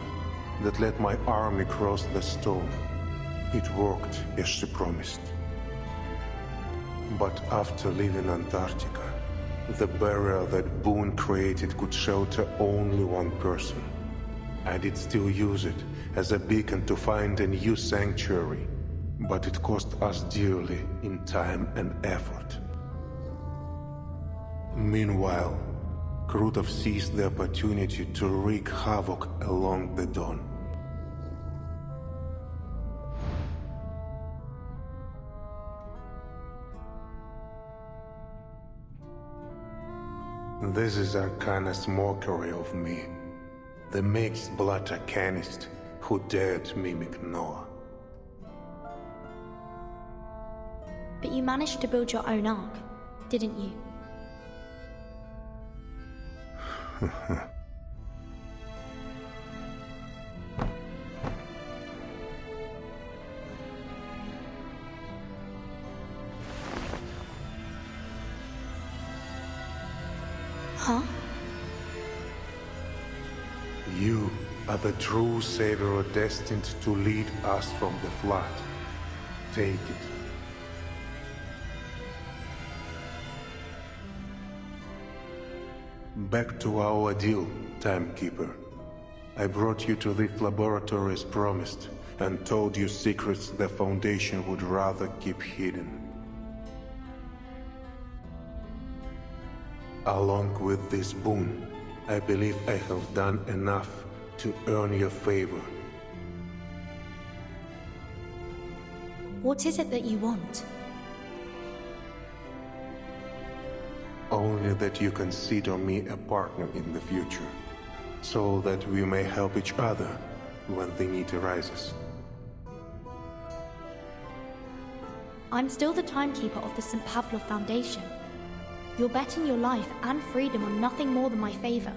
that let my army cross the storm. It worked as she promised. But after leaving Antarctica, the barrier that boon created could shelter only one person. I did still use it as a beacon to find a new sanctuary, but it cost us dearly in time and effort. Meanwhile, Krutov seized the opportunity to wreak havoc along the Don. This is Arcana's mockery of me, the mixed-blood Arcanist who dared mimic Noah. But you managed to build your own ark, didn't you? Huh? You are the true savior destined to lead us from the flood. Take it. Back to our deal, Timekeeper. I brought you to this laboratory as promised, and told you secrets the Foundation would rather keep hidden. Along with this boon, I believe I have done enough to earn your favor. What is it that you want? Only that you consider me a partner in the future, so that we may help each other when the need arises. I'm still the timekeeper of the St. Pavlov Foundation. You're betting your life and freedom on nothing more than my favor.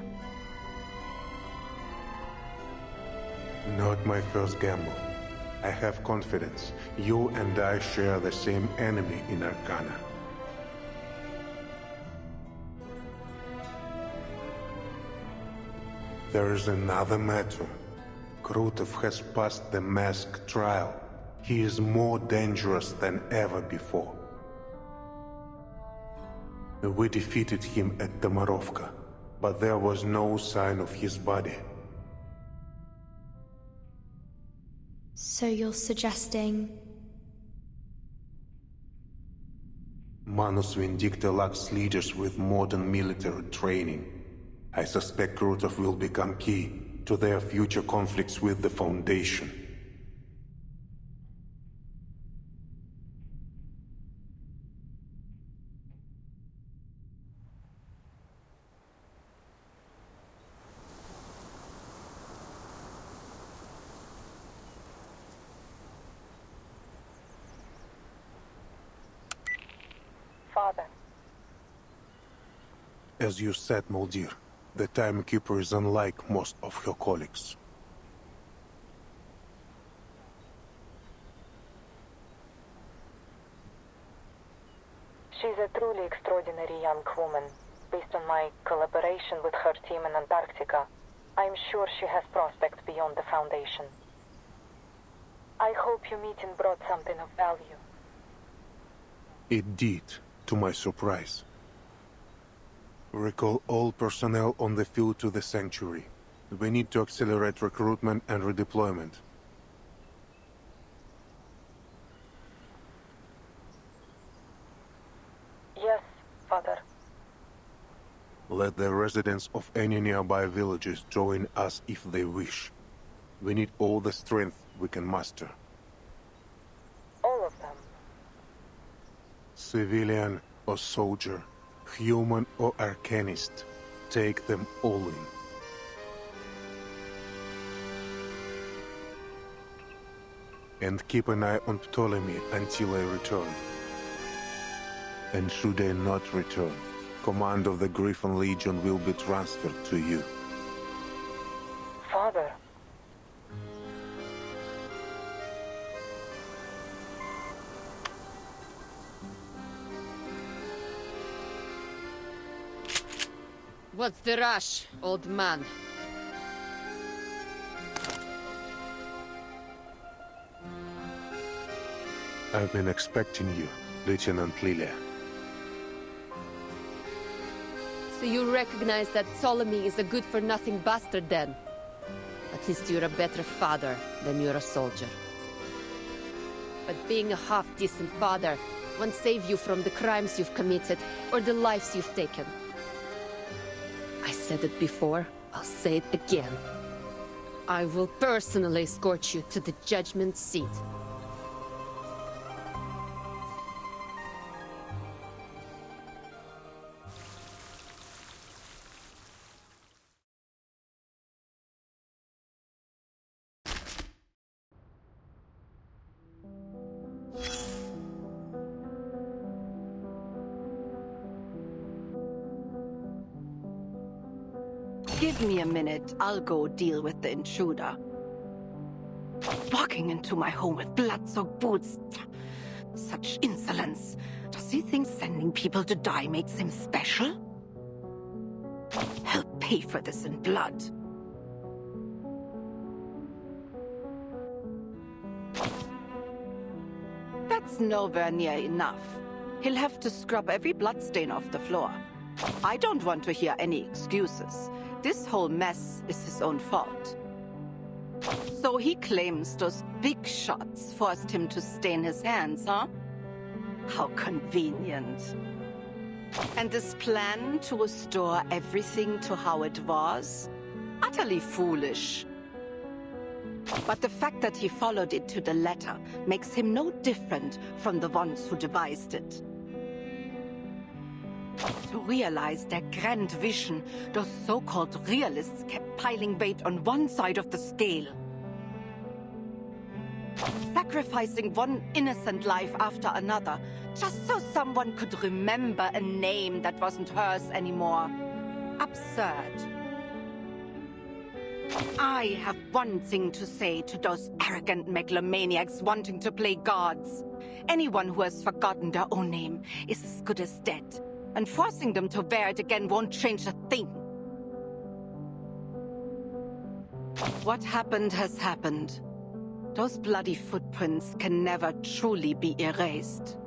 Not my first gamble. I have confidence. You and I share the same enemy in Arcana. There is another matter. Krutov has passed the mask trial. He is more dangerous than ever before. We defeated him at Tomarovka, but there was no sign of his body. So you're suggesting... Manus Vindicta lacks leaders with modern military training. I suspect Krutov will become key, to their future conflicts with the Foundation. Father. As you said, Muldir, the Timekeeper is unlike most of her colleagues. She's a truly extraordinary young woman. Based on my collaboration with her team in Antarctica, I'm sure she has prospects beyond the Foundation. I hope your meeting brought something of value. It did, to my surprise. Recall all personnel on the field to the Sanctuary. We need to accelerate recruitment and redeployment. Yes, Father. Let the residents of any nearby villages join us if they wish. We need all the strength we can muster. All of them? Civilian or soldier, human or arcanist, take them all in. And keep an eye on Ptolemy until I return. And should I not return, command of the Griffin Legion will be transferred to you. Father. What's the rush, old man? I've been expecting you, Lieutenant Lilia. So you recognize that Ptolemy is a good-for-nothing bastard then? At least you're a better father than you're a soldier. But being a half-decent father won't save you from the crimes you've committed or the lives you've taken. I said it before, I'll say it again. I will personally escort you to the judgment seat. Give me a minute, I'll go deal with the intruder. Walking into my home with blood-soaked boots. Such insolence. Does he think sending people to die makes him special? He'll pay for this in blood. That's nowhere near enough. He'll have to scrub every bloodstain off the floor. I don't want to hear any excuses. This whole mess is his own fault. So he claims those big shots forced him to stain his hands, huh? How convenient. And this plan to restore everything to how it was? Utterly foolish. But the fact that he followed it to the letter makes him no different from the ones who devised it. To realize their grand vision, those so-called realists kept piling bait on one side of the scale. Sacrificing one innocent life after another, just so someone could remember a name that wasn't hers anymore. Absurd. I have one thing to say to those arrogant megalomaniacs wanting to play gods. Anyone who has forgotten their own name is as good as dead. And forcing them to wear it again won't change a thing. What happened has happened. Those bloody footprints can never truly be erased.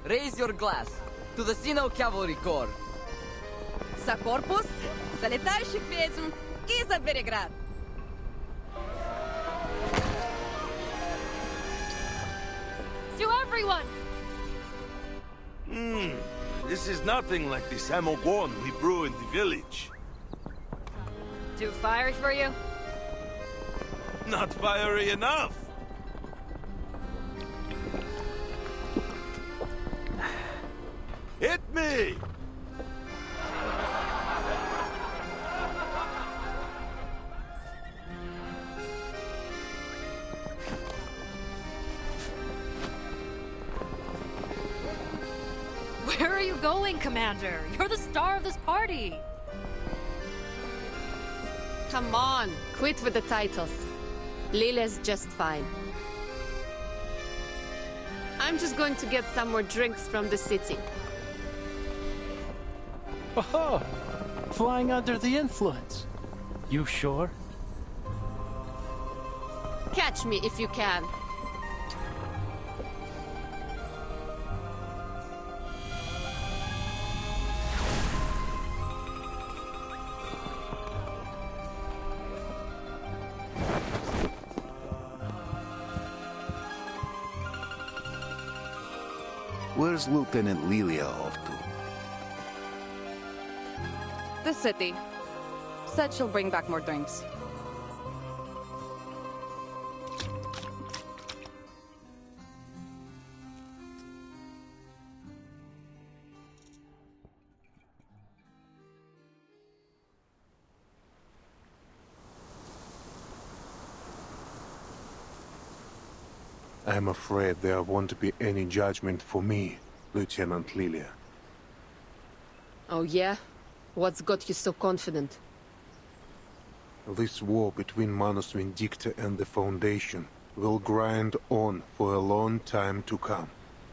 raise your glass to the Xeno Cavalry Corps. За корпус, за летающих ведьм и за Береград. To everyone! This is nothing like the samogon we brew in the village. Too fiery for you? Not fiery enough! Hit me! Where are you going, Commander? You're the star of this party. Come on, quit with the titles. Lile's just fine. I'm just going to get some more drinks from the city. Oh, flying under the influence. You sure? Catch me if you can. Where's Lieutenant Lilia off to? The city. Said she'll bring back more drinks. I'm afraid there won't be any judgment for me, Lieutenant Lilia. Oh yeah? What's got you so confident? This war between Manus Vindicta and the Foundation will grind on for a long time to come.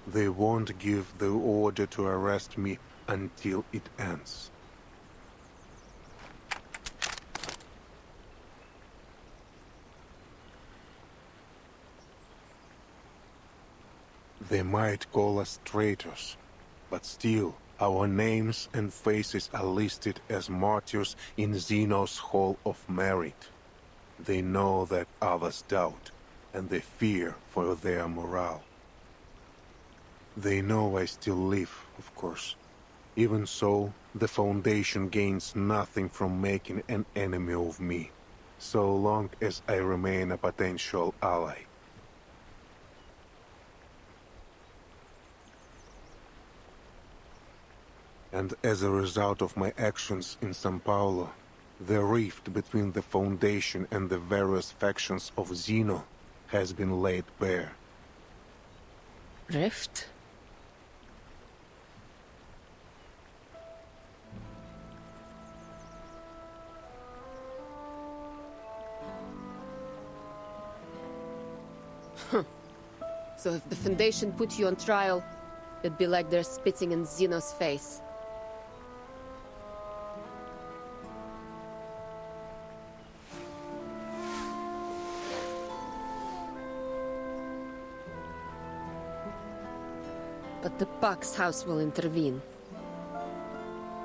They won't give the order to arrest me until it ends. They might call us traitors, but still, our names and faces are listed as martyrs in Xeno's Hall of Merit. They know that others doubt, and they fear for their morale. They know I still live, of course. Even so, the Foundation gains nothing from making an enemy of me, so long as I remain a potential ally. And as a result of my actions in São Paulo, the rift between the Foundation and the various factions of Xeno has been laid bare. Rift? So if the Foundation put you on trial, it'd be like they're spitting in Xeno's face. But the Pax House will intervene.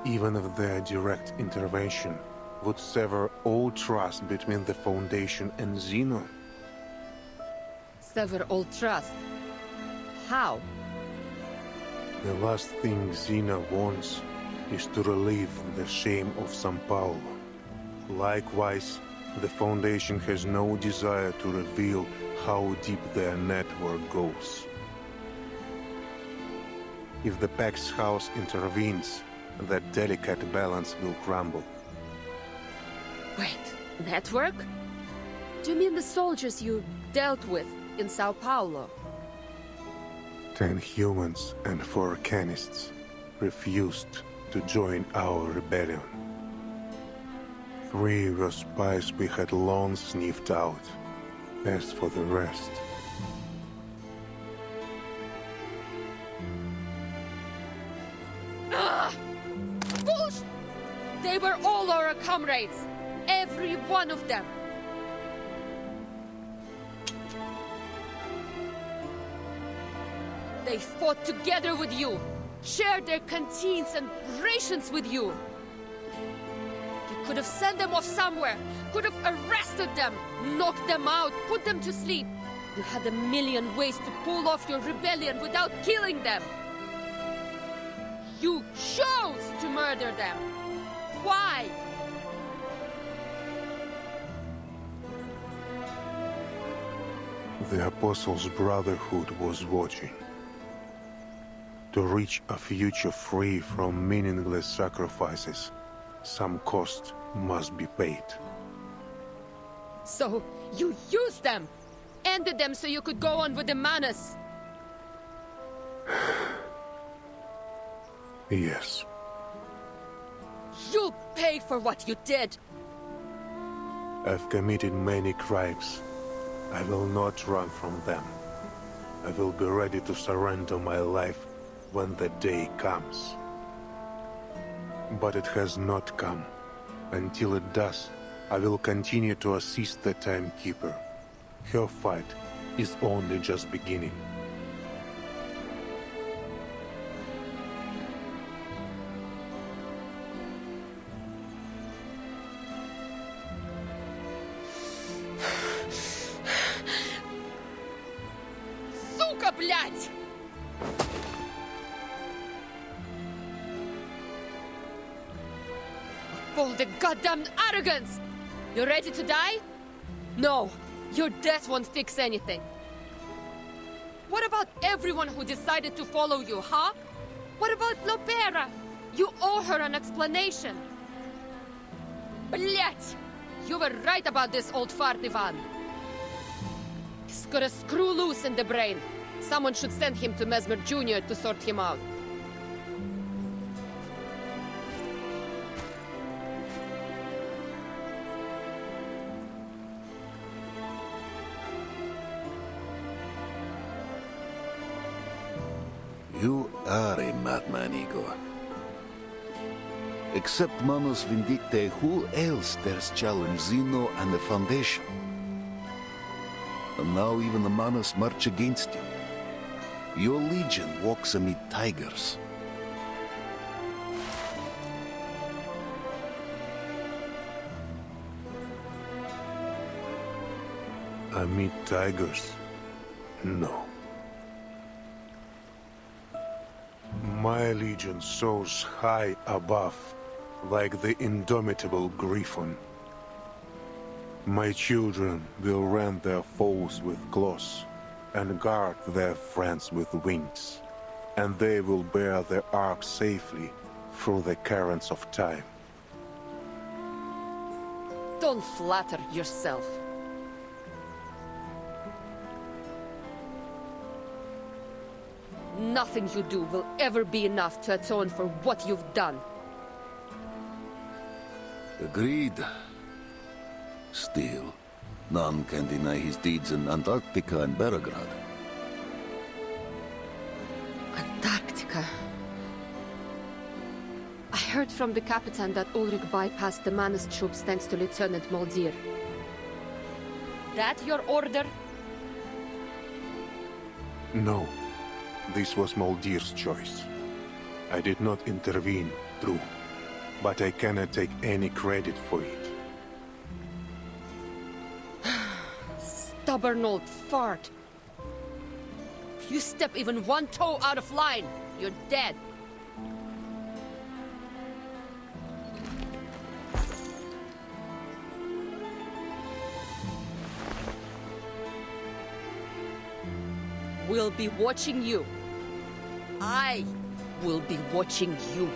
Even if their direct intervention would sever all trust between the Foundation and Xeno. Sever all trust? How? The last thing Xeno wants is to relieve the shame of São Paulo. Likewise, the Foundation has no desire to reveal how deep their network goes. If the Pax House intervenes, that delicate balance will crumble. Wait, network? Do you mean the soldiers you dealt with in Sao Paulo? 10 humans and 4 canists refused to join our rebellion. 3 were spies we had long sniffed out. As for the rest... Bush! They were all our comrades! Every one of them! They fought together with you, shared their canteens and rations with you. You could have sent them off somewhere, could have arrested them, knocked them out, put them to sleep. You had a million ways to pull off your rebellion without killing them. You chose to murder them. Why? The Apostles' Brotherhood was watching. To reach a future free from meaningless sacrifices, some cost must be paid. So you used them, ended them so you could go on with the Manus. Yes. You'll pay for what you did. I've committed many crimes. I will not run from them. I will be ready to surrender my life when the day comes. But it has not come. Until it does, I will continue to assist the Timekeeper. Her fight is only just beginning. Сука, блядь! All the goddamn arrogance! You ready to die? No, your death won't fix anything. What about everyone who decided to follow you, huh? What about Lopera? You owe her an explanation. Блять! You were right about this old fart, Ivan. He's got a screw loose in the brain. Someone should send him to Mesmer Jr. to sort him out. You are a madman, Igor. Except Manus Vindictae, who else dares challenge Zeno and the Foundation? And now even the Manus march against you. Your legion walks amid tigers. Amid tigers? No. My legion soars high above, like the indomitable griffin. My children will rend their foes with claws, and guard their friends with wings, and they will bear the ark safely through the currents of time. Don't flatter yourself. Nothing you do will ever be enough to atone for what you've done. Agreed. Still, none can deny his deeds in Antarctica and Belgrade. Antarctica. I heard from the Captain that Ulrich bypassed the Manus troops thanks to Lieutenant Moldir. That your order? No. This was Moldir's choice. I did not intervene, true, but I cannot take any credit for it. Stubborn old fart. If you step even one toe out of line, you're dead. We'll be watching you. I will be watching you.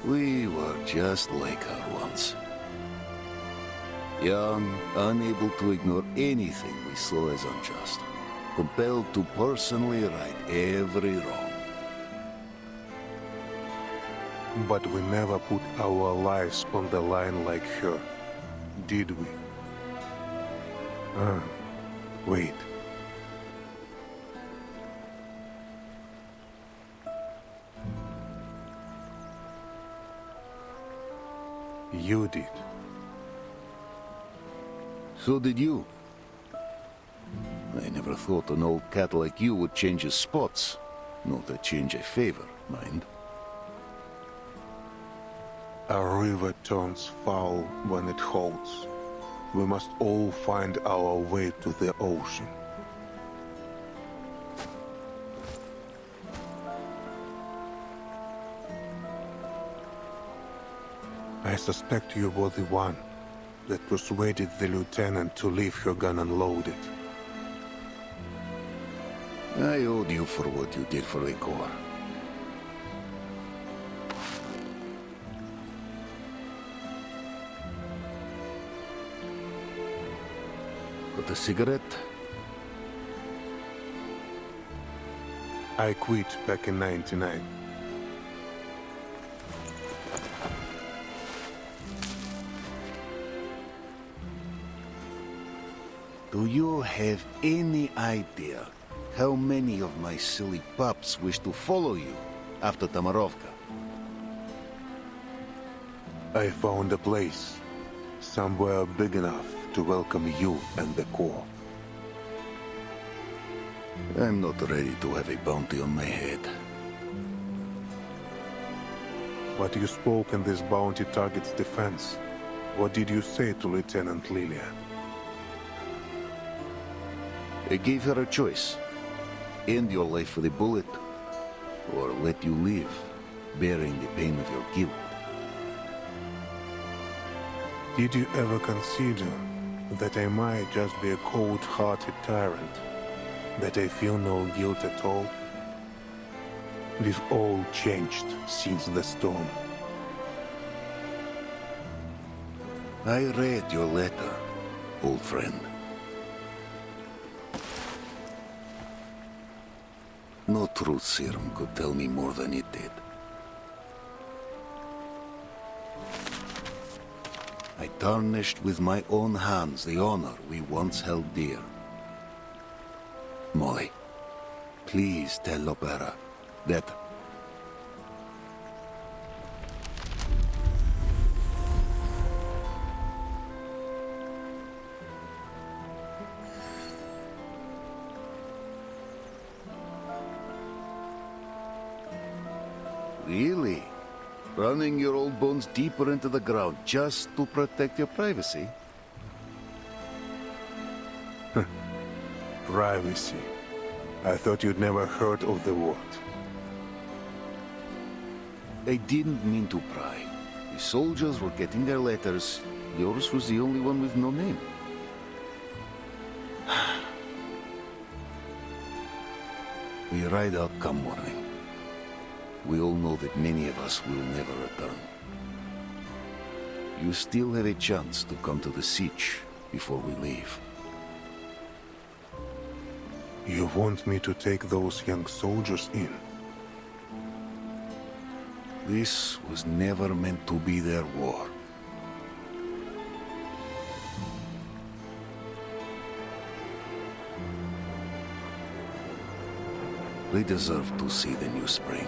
We were just like her once. Young, unable to ignore anything we saw as unjust. Compelled to personally right every wrong. But we never put our lives on the line like her, did we? You did. So did you. I never thought an old cat like you would change his spots. Not a change I favor, mind. A river turns foul when it holds. We must all find our way to the ocean. I suspect you were the one that persuaded the lieutenant to leave her gun unloaded. I owed you for what you did for the Corps. Got a cigarette? I quit back in '99. Do you have any idea how many of my silly pups wish to follow you after Tamarovka? I found a place, somewhere big enough to welcome you and the Corps. I'm not ready to have a bounty on my head. But you spoke in this bounty target's defense. What did you say to Lieutenant Lilia? I gave her a choice. End your life with a bullet, or let you live, bearing the pain of your guilt. Did you ever consider that I might just be a cold-hearted tyrant? That I feel no guilt at all? We've all changed since the storm. I read your letter, old friend. No truth serum could tell me more than it did. I tarnished with my own hands the honor we once held dear. Molly, please tell Lopera that... Really? Running your old bones deeper into the ground just to protect your privacy? Privacy. I thought you'd never heard of the word. I didn't mean to pry. The soldiers were getting their letters. Yours was the only one with no name. We ride out come morning. We all know that many of us will never return. You still have a chance to come to the siege before we leave. You want me to take those young soldiers in? This was never meant to be their war. They deserve to see the new spring.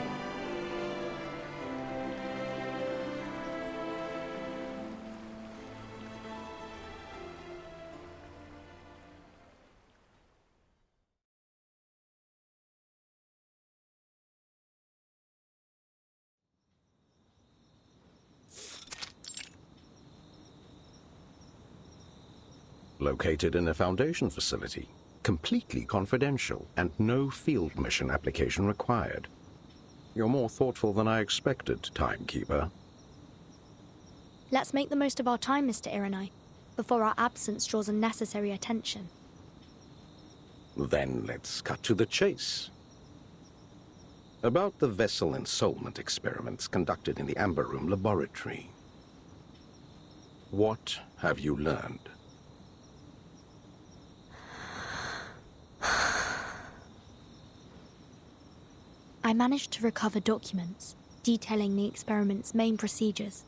Located in a Foundation facility, completely confidential, and no field mission application required. You're more thoughtful than I expected, Timekeeper. Let's make the most of our time, Mr. Irenai, before our absence draws unnecessary attention. Then let's cut to the chase. About the vessel ensoulment experiments conducted in the Amber Room laboratory. What have you learned? I managed to recover documents detailing the experiment's main procedures.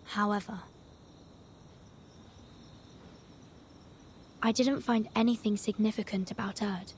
However, I didn't find anything significant about Erd.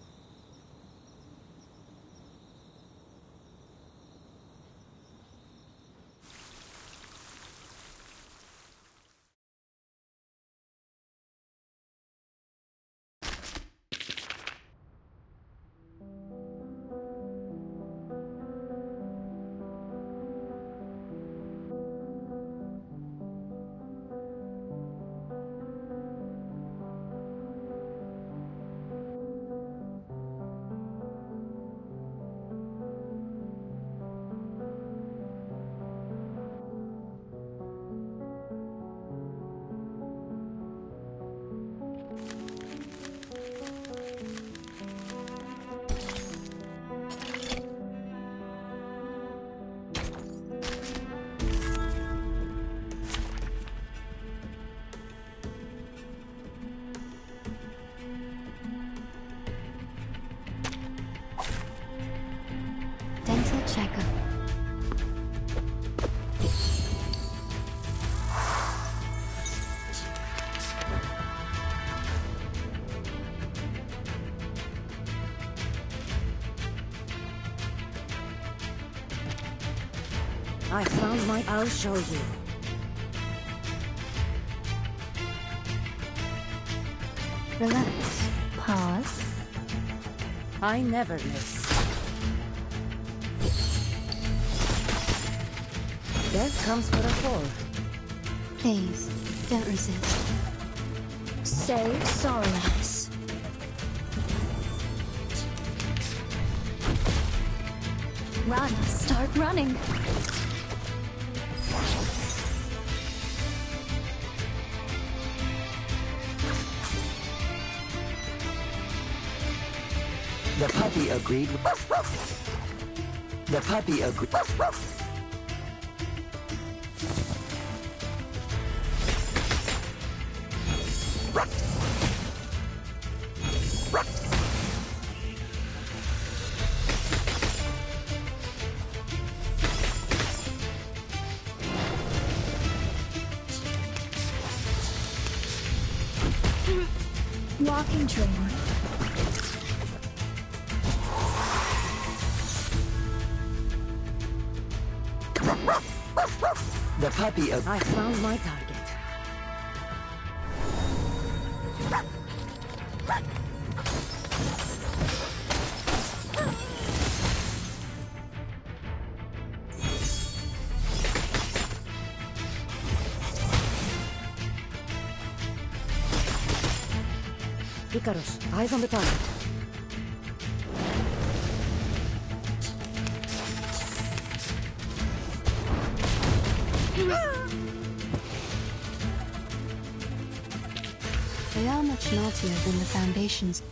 I found my... I'll show you. Relax. Pause. I never miss. Death comes for a fall. Please, don't resist. Say sorry, Alice. Run, start running. The puppy agreed. The puppy agreed. Walking trainer. The puppy I found my target. Icarus, eyes on the target. They are much naughtier than the Foundation's.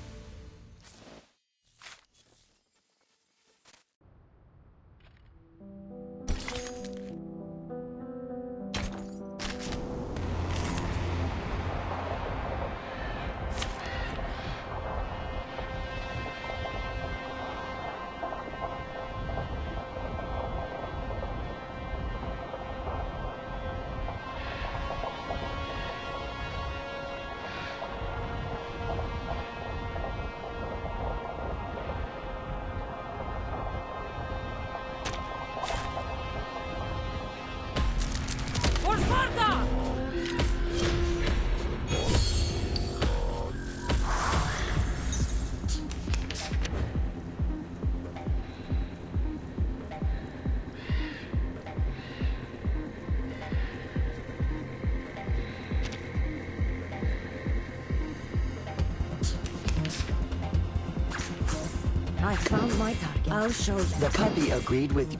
I found my target. I'll show you. The puppy agreed with you.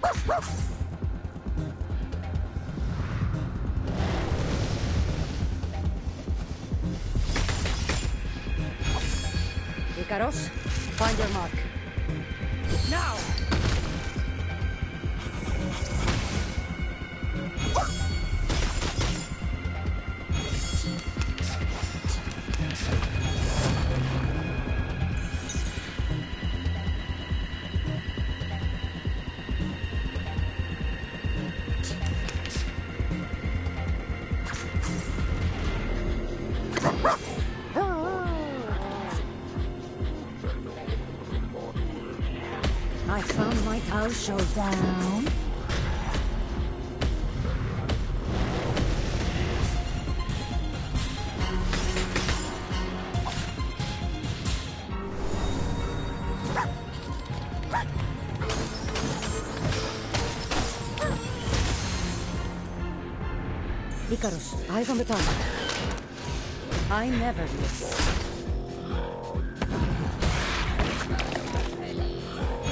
Icarus, find your mark. Now! I found my I'll show down. Icarus, eyes on the target. I never miss.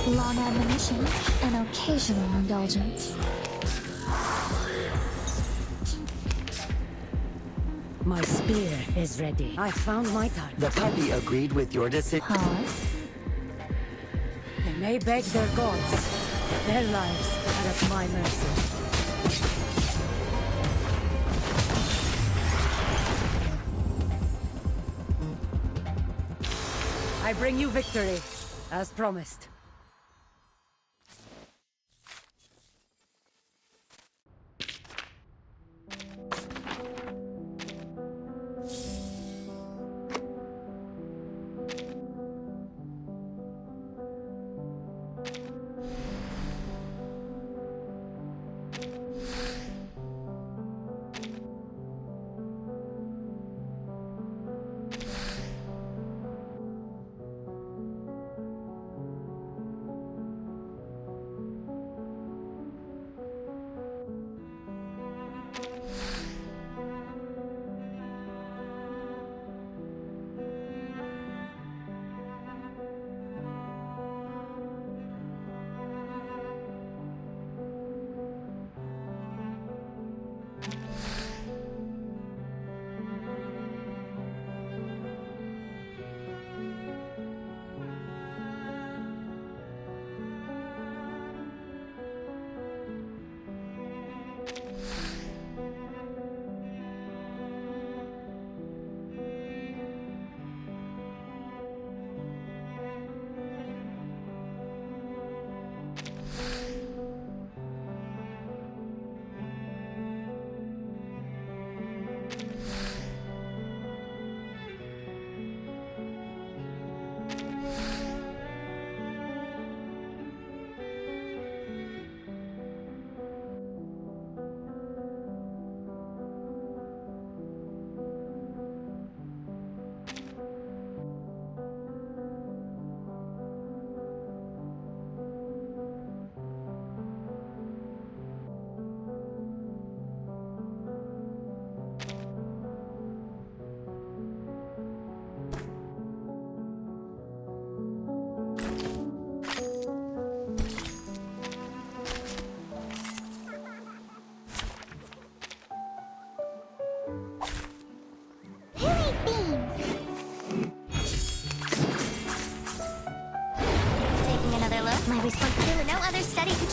Long admonition and occasional indulgence. My spear is ready. I found my target. The puppy agreed with your decision. Pause. They may beg their gods. Their lives are at my mercy. I bring you victory, as promised.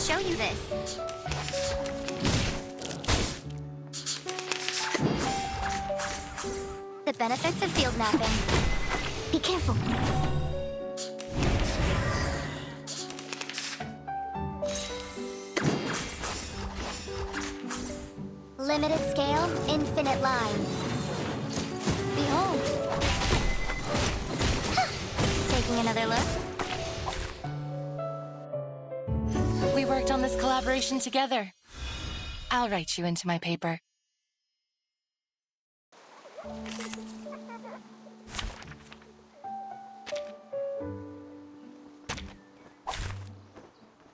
show you this. The benefits of field napping. Be careful. Limited scale, infinite lines. Behold. Taking another look? We worked on this collaboration together. I'll write you into my paper.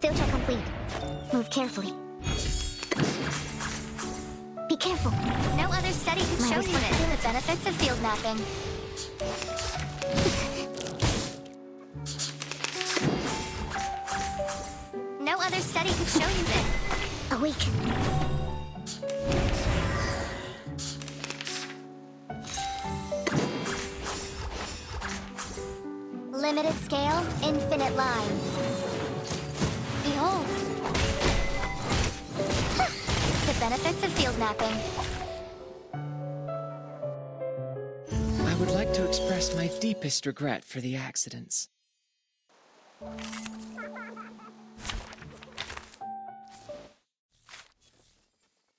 Field check complete. Move carefully. Be careful. No other study could show you the benefits of field napping. No other study could show you this. Awake. Limited scale, infinite lines. Behold. The benefits of field napping. I would like to express my deepest regret for the accidents.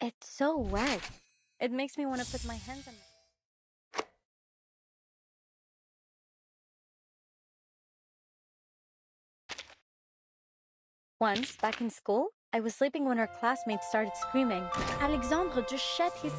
It's so wet. It makes me want to put my hands on it. Once, back in school, I was sleeping when our classmates started screaming. Alexandre just shed his...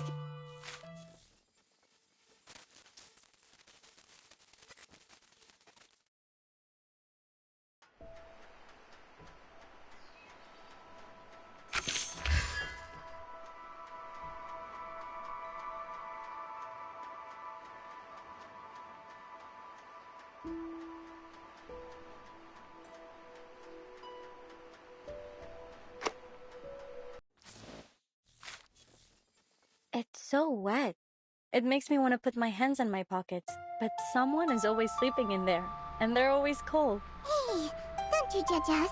It's so wet. It makes me want to put my hands in my pockets. But someone is always sleeping in there, and they're always cold. Hey, don't you judge us.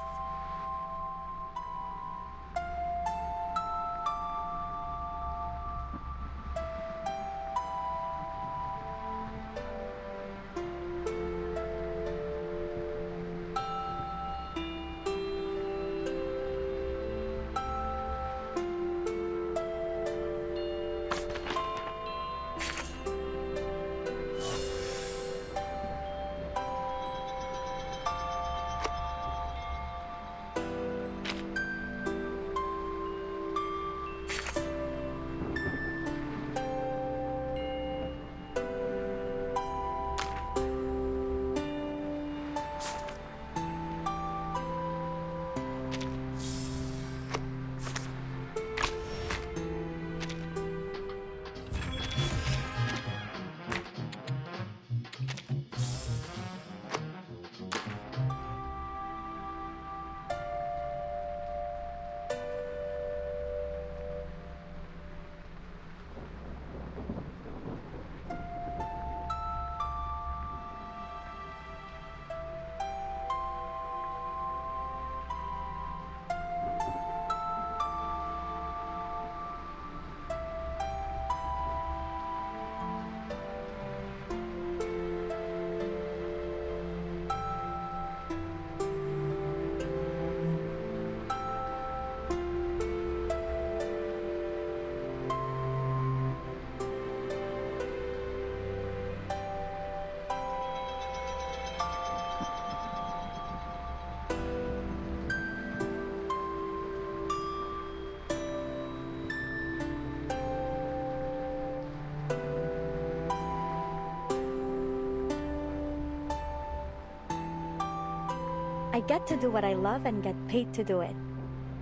I get to do what I love and get paid to do it.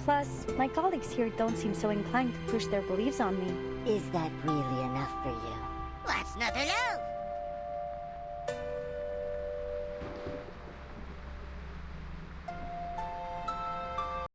Plus, my colleagues here don't seem so inclined to push their beliefs on me. Is that really enough for you? What's not to love?